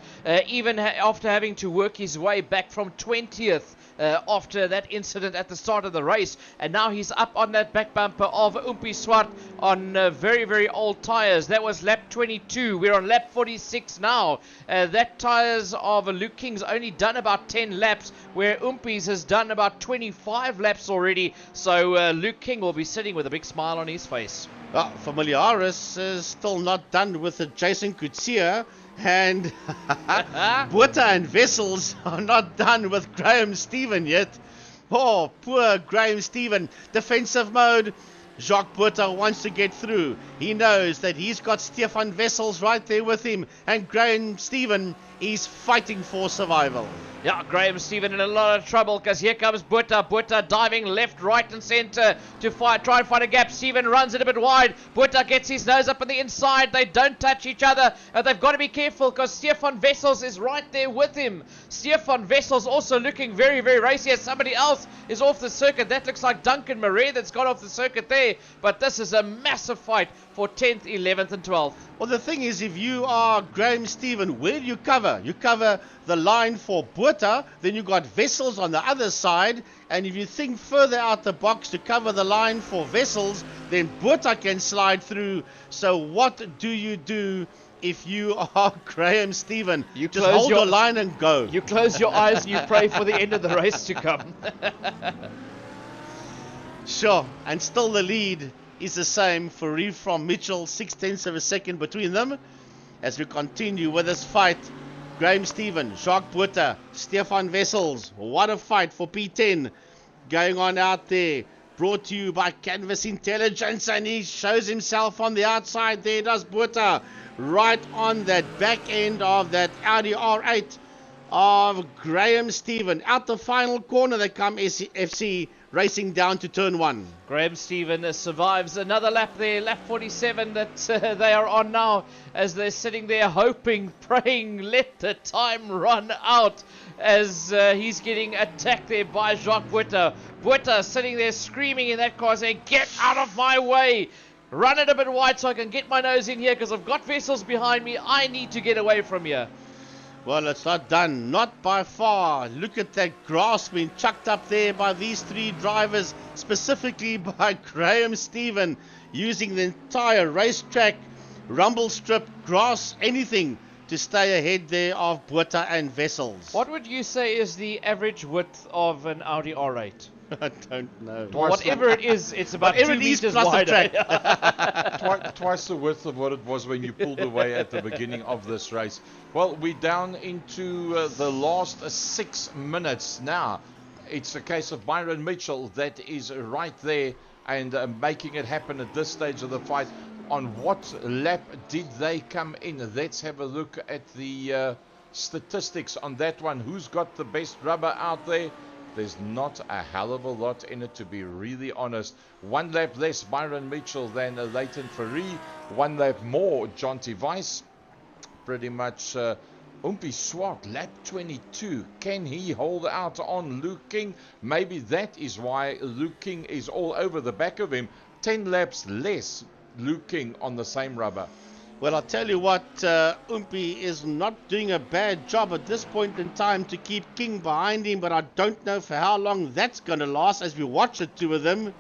Speaker 5: even after having to work his way back from 20th. After that incident at the start of the race, and now he's up on that back bumper of Umpi-Swart on very, very old tires. That was lap 22. We're on lap 46 now. That tires of Luke King's only done about 10 laps, where Umpi's has done about 25 laps already. So Luke King will be sitting with a big smile on his face.
Speaker 4: Well, Familiaris is still not done with Jason Coetzee, and Butter and Wessels are not done with Graham Stephen yet. Oh, poor Graham Stephen. Defensive mode. Jacques Butter wants to get through. He knows that he's got Stefan Wessels right there with him, and Graham Stephen is fighting for survival.
Speaker 5: Yeah, Graham Stephen in a lot of trouble, because here comes Butter. Butter diving left, right and centre to try and find a gap. Stephen runs it a bit wide. Butter gets his nose up on the inside. They don't touch each other. They've got to be careful, because Stefan Wessels is right there with him. Stefan Wessels also looking very, very racy, as somebody else is off the circuit. That looks like Duncan Murray that's got off the circuit there. But this is a massive fight for 10th, 11th and 12th.
Speaker 4: Well, the thing is, if you are Graham Stephen, where do you cover? You cover the line for Butter, then you got Wessels on the other side, and if you think further out the box to cover the line for Wessels, then Butter can slide through. So what do you do if you are Graham Stephen?
Speaker 5: You
Speaker 4: just hold your line and go.
Speaker 5: You close your eyes and you pray for the end of the race to come.
Speaker 4: Sure, and still the lead is the same for Reeve from Mitchell, 0.6 of a second between them. As we continue with this fight, Graham Stephen, Jacques Butter, Stefan Wessels, what a fight for P10 going on out there. Brought to you by Canvas Intelligence, and he shows himself on the outside. There does Butter, right on that back end of that Audi R8 of Graham Stephen. Out the final corner they come, FC racing down to turn 1.
Speaker 5: Graham Stephen survives another lap there, lap 47 that they are on now, as they're sitting there hoping, praying, let the time run out, as he's getting attacked there by Jacques Butter. Butter sitting there screaming in that car saying, get out of my way, run it a bit wide so I can get my nose in here, because I've got Wessels behind me, I need to get away from here.
Speaker 4: Well, it's not done, not by far. Look at that grass being chucked up there by these three drivers, specifically by Graham Stephen, using the entire racetrack, rumble strip, grass, anything to stay ahead there of Butter and Wessels.
Speaker 5: What would you say is the average width of an Audi R8?
Speaker 4: I don't know.
Speaker 5: Well, whatever it is, it's about 2 meters wider.
Speaker 3: Twice the width of what it was when you pulled away at the beginning of this race. Well, we're down into the last 6 minutes now. It's a case of Byron Mitchell that is right there and making it happen at this stage of the fight. On what lap did they come in? Let's have a look at the statistics on that one. Who's got the best rubber out there? There's not a hell of a lot in it, to be really honest. 1 lap less Byron Mitchell than Leighton Ferree. 1 lap more Jonty Weiss. Pretty much Umpi Swart, lap 22. Can he hold out on Luke King? Maybe that is why Luke King is all over the back of him. 10 laps less Luke King on the same rubber.
Speaker 4: Well, I'll tell you what, Umpi is not doing a bad job at this point in time to keep King behind him, but I don't know for how long that's going to last as we watch the two of them.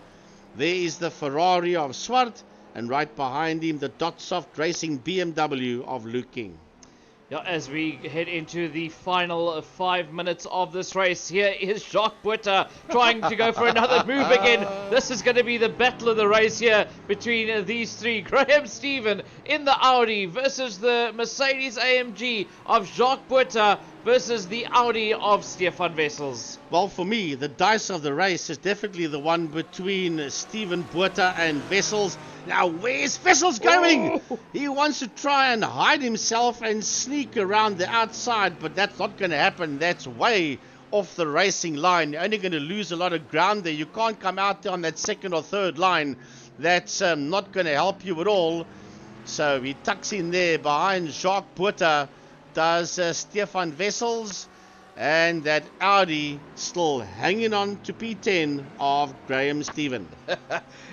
Speaker 4: There is the Ferrari of Swart, and right behind him, the Dotsoft Racing BMW of Luke King.
Speaker 5: Yeah, as we head into the final 5 minutes of this race, here is Jacques Buerta trying to go for another move again. This is going to be the battle of the race here between these three. Graham Stephen in the Audi versus the Mercedes AMG of Jacques Buerta versus the Audi of Stefan Wessels.
Speaker 4: Well, for me, the dice of the race is definitely the one between Steven Buerta and Wessels. Now, where's Wessels going? Oh. He wants to try and hide himself and sneak around the outside, but that's not going to happen. That's way off the racing line. You're only going to lose a lot of ground there. You can't come out there on that second or third line. That's not going to help you at all. So he tucks in there behind Jacques Buerta. Does Stefan Wessels, and that Audi still hanging on to P10 of Graham Stephen.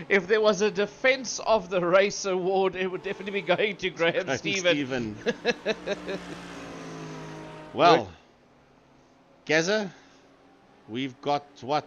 Speaker 5: If there was a Defense of the Race award, it would definitely be going to Graham Stephen.
Speaker 4: Well, Gaza, we've got what,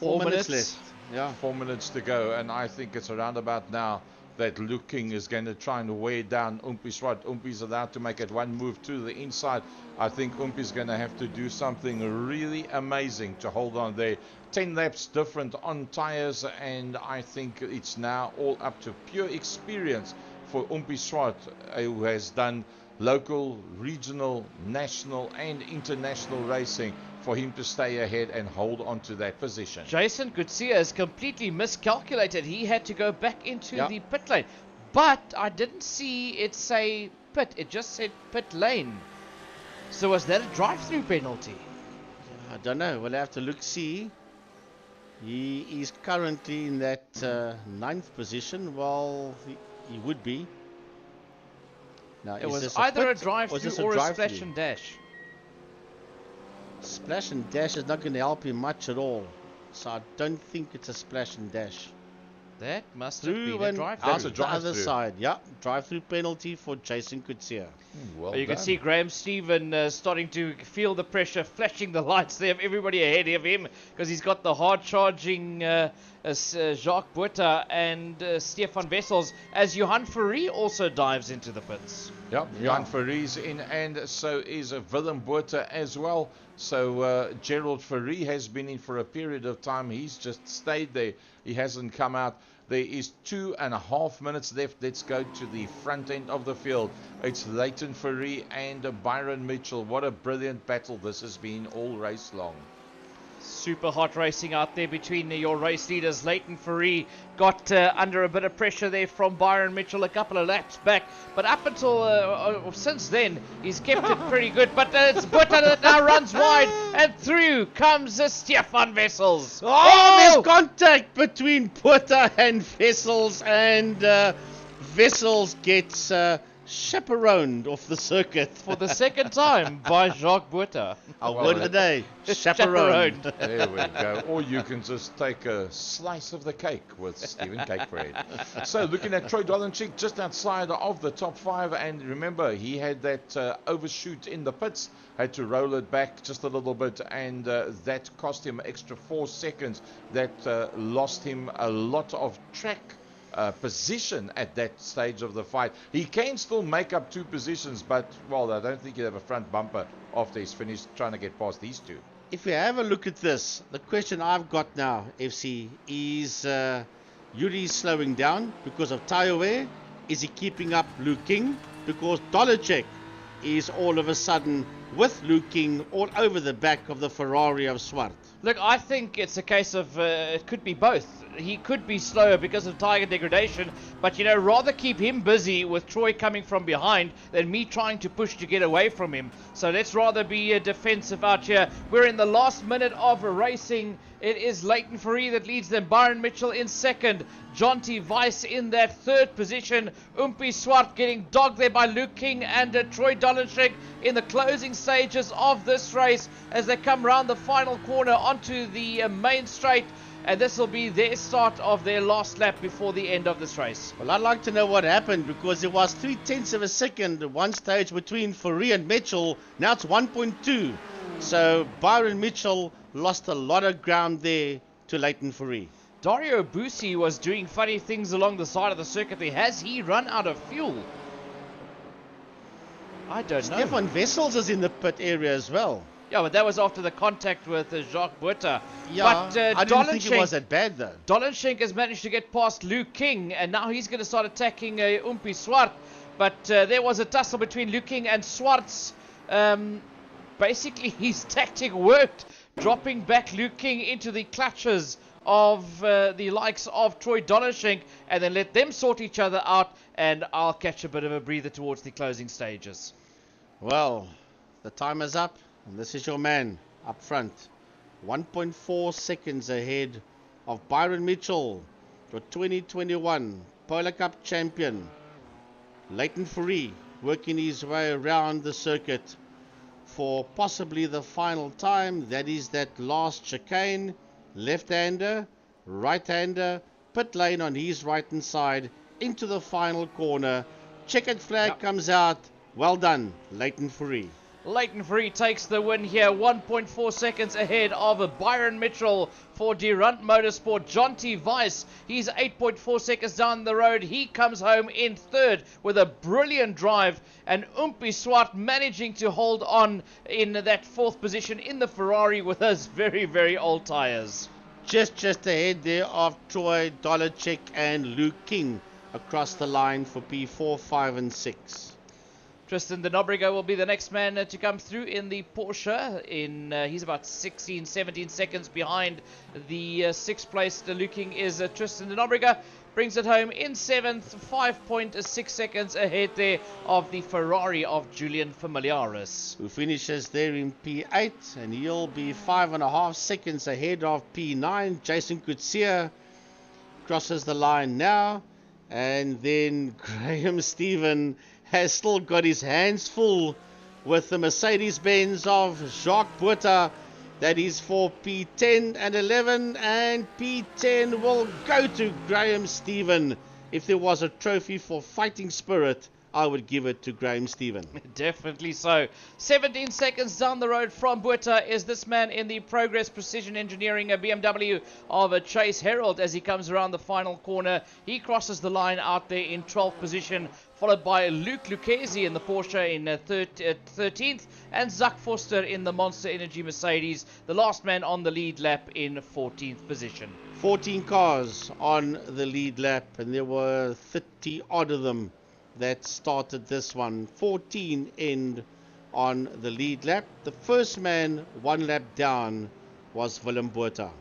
Speaker 4: 4 minutes left.
Speaker 3: Yeah, 4 minutes to go, and I think it's around about now that Luke King is going to try and wear down Umpi Swart. Umpi's allowed to make it one move to the inside. I think Umpi's going to have to do something really amazing to hold on there. 10 laps different on tires, and I think it's now all up to pure experience for Umpi Swart, who has done local, regional, national and international racing, for him to stay ahead and hold on to that position.
Speaker 5: Jason Gutierrez has completely miscalculated. He had to go back into the pit lane. But I didn't see it say pit. It just said pit lane. So was that a drive-through penalty?
Speaker 4: I don't know. We'll have to look-see. He is currently in that 9th position. Well, he would be. Now,
Speaker 5: it was either a drive-through or a splash and dash.
Speaker 4: Splash and dash is not going to help him much at all. So I don't think it's a splash and dash.
Speaker 5: That must have been a drive-through.
Speaker 4: Out the other side, yeah. Drive-through penalty for Jason Kutsia.
Speaker 3: Well
Speaker 5: you can see Graham Stephen starting to feel the pressure, flashing the lights there of everybody ahead of him, because he's got the hard-charging Jacques Buerta and Stefan Wessels, as Johan Ferree also dives into the pits.
Speaker 3: Yep, Johan Ferree's in, and so is Willem Buerta as well. So Gerald Ferree has been in for a period of time. He's just stayed there. He hasn't come out. There is 2.5 minutes left. Let's go to the front end of the field. It's Leighton Ferree and Byron Mitchell. What a brilliant battle this has been all race long.
Speaker 5: Super hot racing out there between your race leaders. Leighton Ferree got under a bit of pressure there from Byron Mitchell a couple of laps back, but up until since then he's kept it pretty good. But it's Buerta that now runs wide, and through comes Stefan Wessels.
Speaker 4: There's contact between Buerta and Wessels, and Wessels gets chaperoned off the circuit
Speaker 5: for the second time by Jacques Buerta.
Speaker 4: Word of the day, chaperoned.
Speaker 3: There we go. Or you can just take a slice of the cake with Stephen Cakebread. So looking at Troy Dolenchik just outside of the top 5, and remember he had that overshoot in the pits, had to roll it back just a little bit, and that cost him extra 4 seconds. That lost him a lot of track position at that stage of the fight. He can still make up 2 positions, but, well, I don't think he'll have a front bumper after he's finished trying to get past these 2.
Speaker 4: If we have a look at this, the question I've got now, FC, is Yuri slowing down because of tire wear? Is he keeping up Luke King? Because Dolenchik is all of a sudden with Luke King all over the back of the Ferrari of Swart.
Speaker 5: Look, I think it's a case of it could be both. he could be slower because of tire degradation, but you know, rather keep him busy with Troy coming from behind than me trying to push to get away from him. So let's rather be defensive out here. We're in the last minute of racing. It is Leighton Fourie that leads them. Byron Mitchell in second. Jonty Weiss in that third position. Umpi Swart getting dogged there by Luke King and Troy Dolenschek in the closing stages of this race as they come round the final corner onto the main straight. And this will be their start of their last lap before the end of this race.
Speaker 4: Well, I'd like to know what happened, because it was 0.3 of a second at one stage between Fourie and Mitchell. Now it's 1.2. So Byron Mitchell lost a lot of ground there to Leighton Fourie.
Speaker 5: Dario Bussi was doing funny things along the side of the circuit there. Has he run out of fuel? I don't know.
Speaker 4: Stefan Wessels is in the pit area as well.
Speaker 5: Yeah, but that was after the contact with Jacques Buerta.
Speaker 4: Yeah,
Speaker 5: but,
Speaker 4: I didn't think it was that bad though.
Speaker 5: Dolenschenk has managed to get past Luke King, and now he's going to start attacking Umpi Swart. But there was a tussle between Luke King and Swartz. Basically, his tactic worked, dropping back Luke King into the clutches of the likes of Troy Dolenschenk, and then let them sort each other out, and I'll catch a bit of a breather towards the closing stages.
Speaker 4: Well, the time is up, and this is your man up front. 1.4 seconds ahead of Byron Mitchell, your 2021 Polar Cup champion. Leighton Fourie working his way around the circuit for possibly the final time. That is that last chicane. Left-hander, right-hander, pit lane on his right-hand side, into the final corner. Checkered flag comes out. Well done, Leighton Fourie.
Speaker 5: Leighton Fourie takes the win here, 1.4 seconds ahead of Byron Mitchell for Durant Motorsport. Jonty Weiss, he's 8.4 seconds down the road. He comes home in third with a brilliant drive, and Umpi Swart managing to hold on in that fourth position in the Ferrari with his very, very old tires.
Speaker 4: Just ahead there of Troy Dolenschek and Luke King across the line for P4, 5 and 6.
Speaker 5: Tristan de Nobrega will be the next man to come through in the Porsche. He's about 16, 17 seconds behind the sixth place. Luke King is Tristan de Nobrega. Brings it home in seventh, 5.6 seconds ahead there of the Ferrari of Julian Familiaris.
Speaker 4: Who finishes there in P8, and he'll be 5.5 seconds ahead of P9. Jason Coetzee crosses the line now, and then Graham Stephen has still got his hands full with the Mercedes-Benz of Jacques Buerta. That is for P10 and 11, and P10 will go to Graham Stephen. If there was a trophy for fighting spirit, I would give it to Graham Stephen.
Speaker 5: Definitely so. 17 seconds down the road from Buerta is this man in the Progress Precision Engineering BMW of Chase Herald as he comes around the final corner. He crosses the line out there in 12th position, followed by Luke Lucchesi in the Porsche in 13th, and Zach Foster in the Monster Energy Mercedes, the last man on the lead lap in 14th position.
Speaker 4: 14 cars on the lead lap, and there were 30 odd of them that started this one. 14 end on the lead lap. The first man one lap down was Willem Buerta.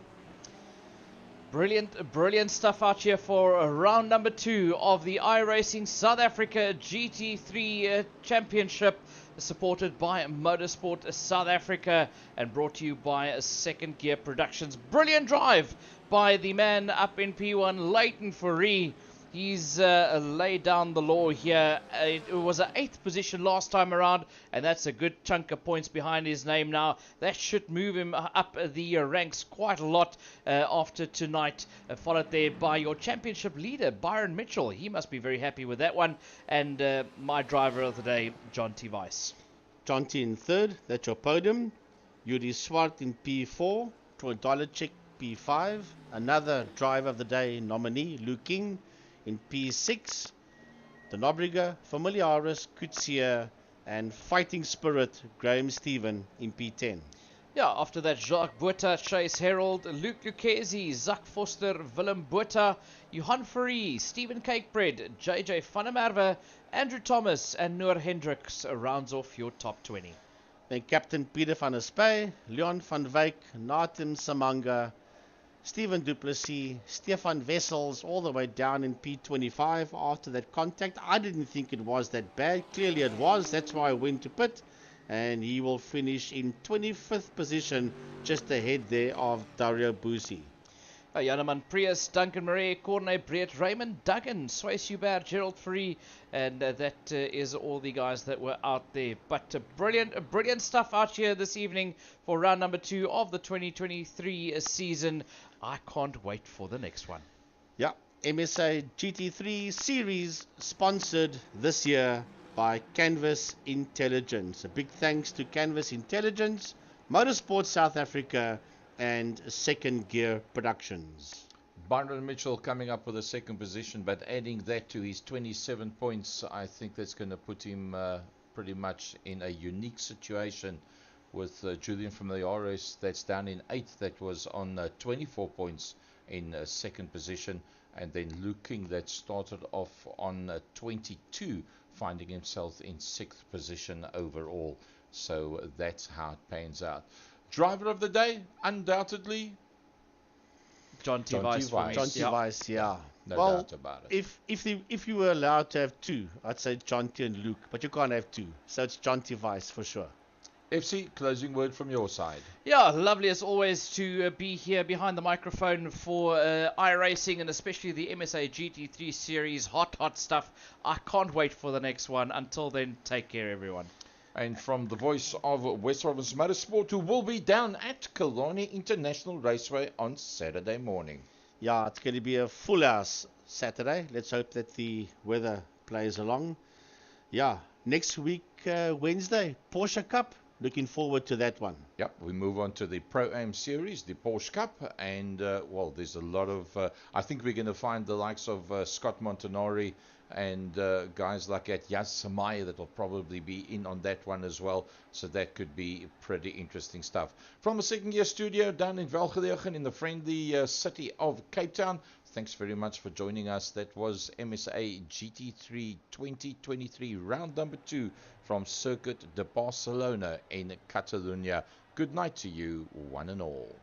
Speaker 5: Brilliant stuff out here for round number 2 of the iRacing South Africa GT3 Championship, supported by Motorsport South Africa and brought to you by Second Gear Productions. Brilliant drive by the man up in P1, Leighton Fourie. He's laid down the law here. It was an 8th position last time around, and that's a good chunk of points behind his name now. That should move him up the ranks quite a lot after tonight, followed there by your championship leader, Byron Mitchell. He must be very happy with that one. And my driver of the day, Jonty Weiss.
Speaker 4: Jonty in third, that's your podium. Yuri Swart in P4, Troy Dolenschek P5. Another driver of the day nominee, Luke King in P6, de Nobrega, Familiaris, Coetzee, and Fighting Spirit, Graham Stephen in P10.
Speaker 5: Yeah, after that, Jacques Buerta, Chase Herald, Luke Lucchesi, Zach Foster, Willem Buerta, Johan Fourie, Stephen Cakebread, JJ van der Merwe, Andrew Thomas, and Noor Hendricks rounds off your top 20.
Speaker 4: Then Captain Peter van der Spey, Leon van Wyk, Natim Samanga, Stephen Duplessis, Stefan Wessels all the way down in P25 after that contact. I didn't think it was that bad. Clearly it was. That's why I went to pit. And he will finish in 25th position, just ahead there of Dario Busi.
Speaker 5: Janeman Prius, Duncan Murray, Corne Brett, Raymond Duggan, Swayze Hubert, Gerald Free, and that is all the guys that were out there. But brilliant stuff out here this evening for round number 2 of the 2023 season. I can't wait for the next one.
Speaker 4: Yeah, MSA GT3 Series, sponsored this year by Canvas Intelligence. A big thanks to Canvas Intelligence, Motorsport South Africa, and Second Gear Productions.
Speaker 3: Byron Mitchell coming up with a second position, but adding that to his 27 points, I think that's going to put him pretty much in a unique situation with Julian from the RS that's down in 8th, that was on 24 points in second position, and then Luke King that started off on 22, finding himself in 6th position overall. So that's how it pans out. Driver of the day, undoubtedly,
Speaker 5: John T. Weiss.
Speaker 4: John T. Weiss, yeah.
Speaker 3: No
Speaker 4: well,
Speaker 3: doubt about it.
Speaker 4: If you were allowed to have 2, I'd say John T. and Luke, but you can't have 2. So it's John T. Weiss for sure.
Speaker 3: FC, closing word from your side.
Speaker 5: Yeah, lovely as always to be here behind the microphone for iRacing, and especially the MSA GT3 Series. Hot stuff. I can't wait for the next one. Until then, take care, everyone.
Speaker 3: And from the voice of West Province Motorsport, who will be down at Killarney International Raceway on Saturday morning.
Speaker 4: Yeah, it's going to be a full house Saturday. Let's hope that the weather plays along. Yeah, next week, Wednesday, Porsche Cup. Looking forward to that one.
Speaker 3: Yep, we move on to the Pro-Am Series, the Porsche Cup, and, well, there's a lot of... I think we're going to find the likes of Scott Montanari and guys like that, Yas Samaya, that will probably be in on that one as well. So that could be pretty interesting stuff. From a second gear studio down in Velgelegen in the friendly city of Cape Town, thanks very much for joining us. That was MSA GT3 2023 round number 2 from Circuit de Barcelona in Catalunya. Good night to you, one and all.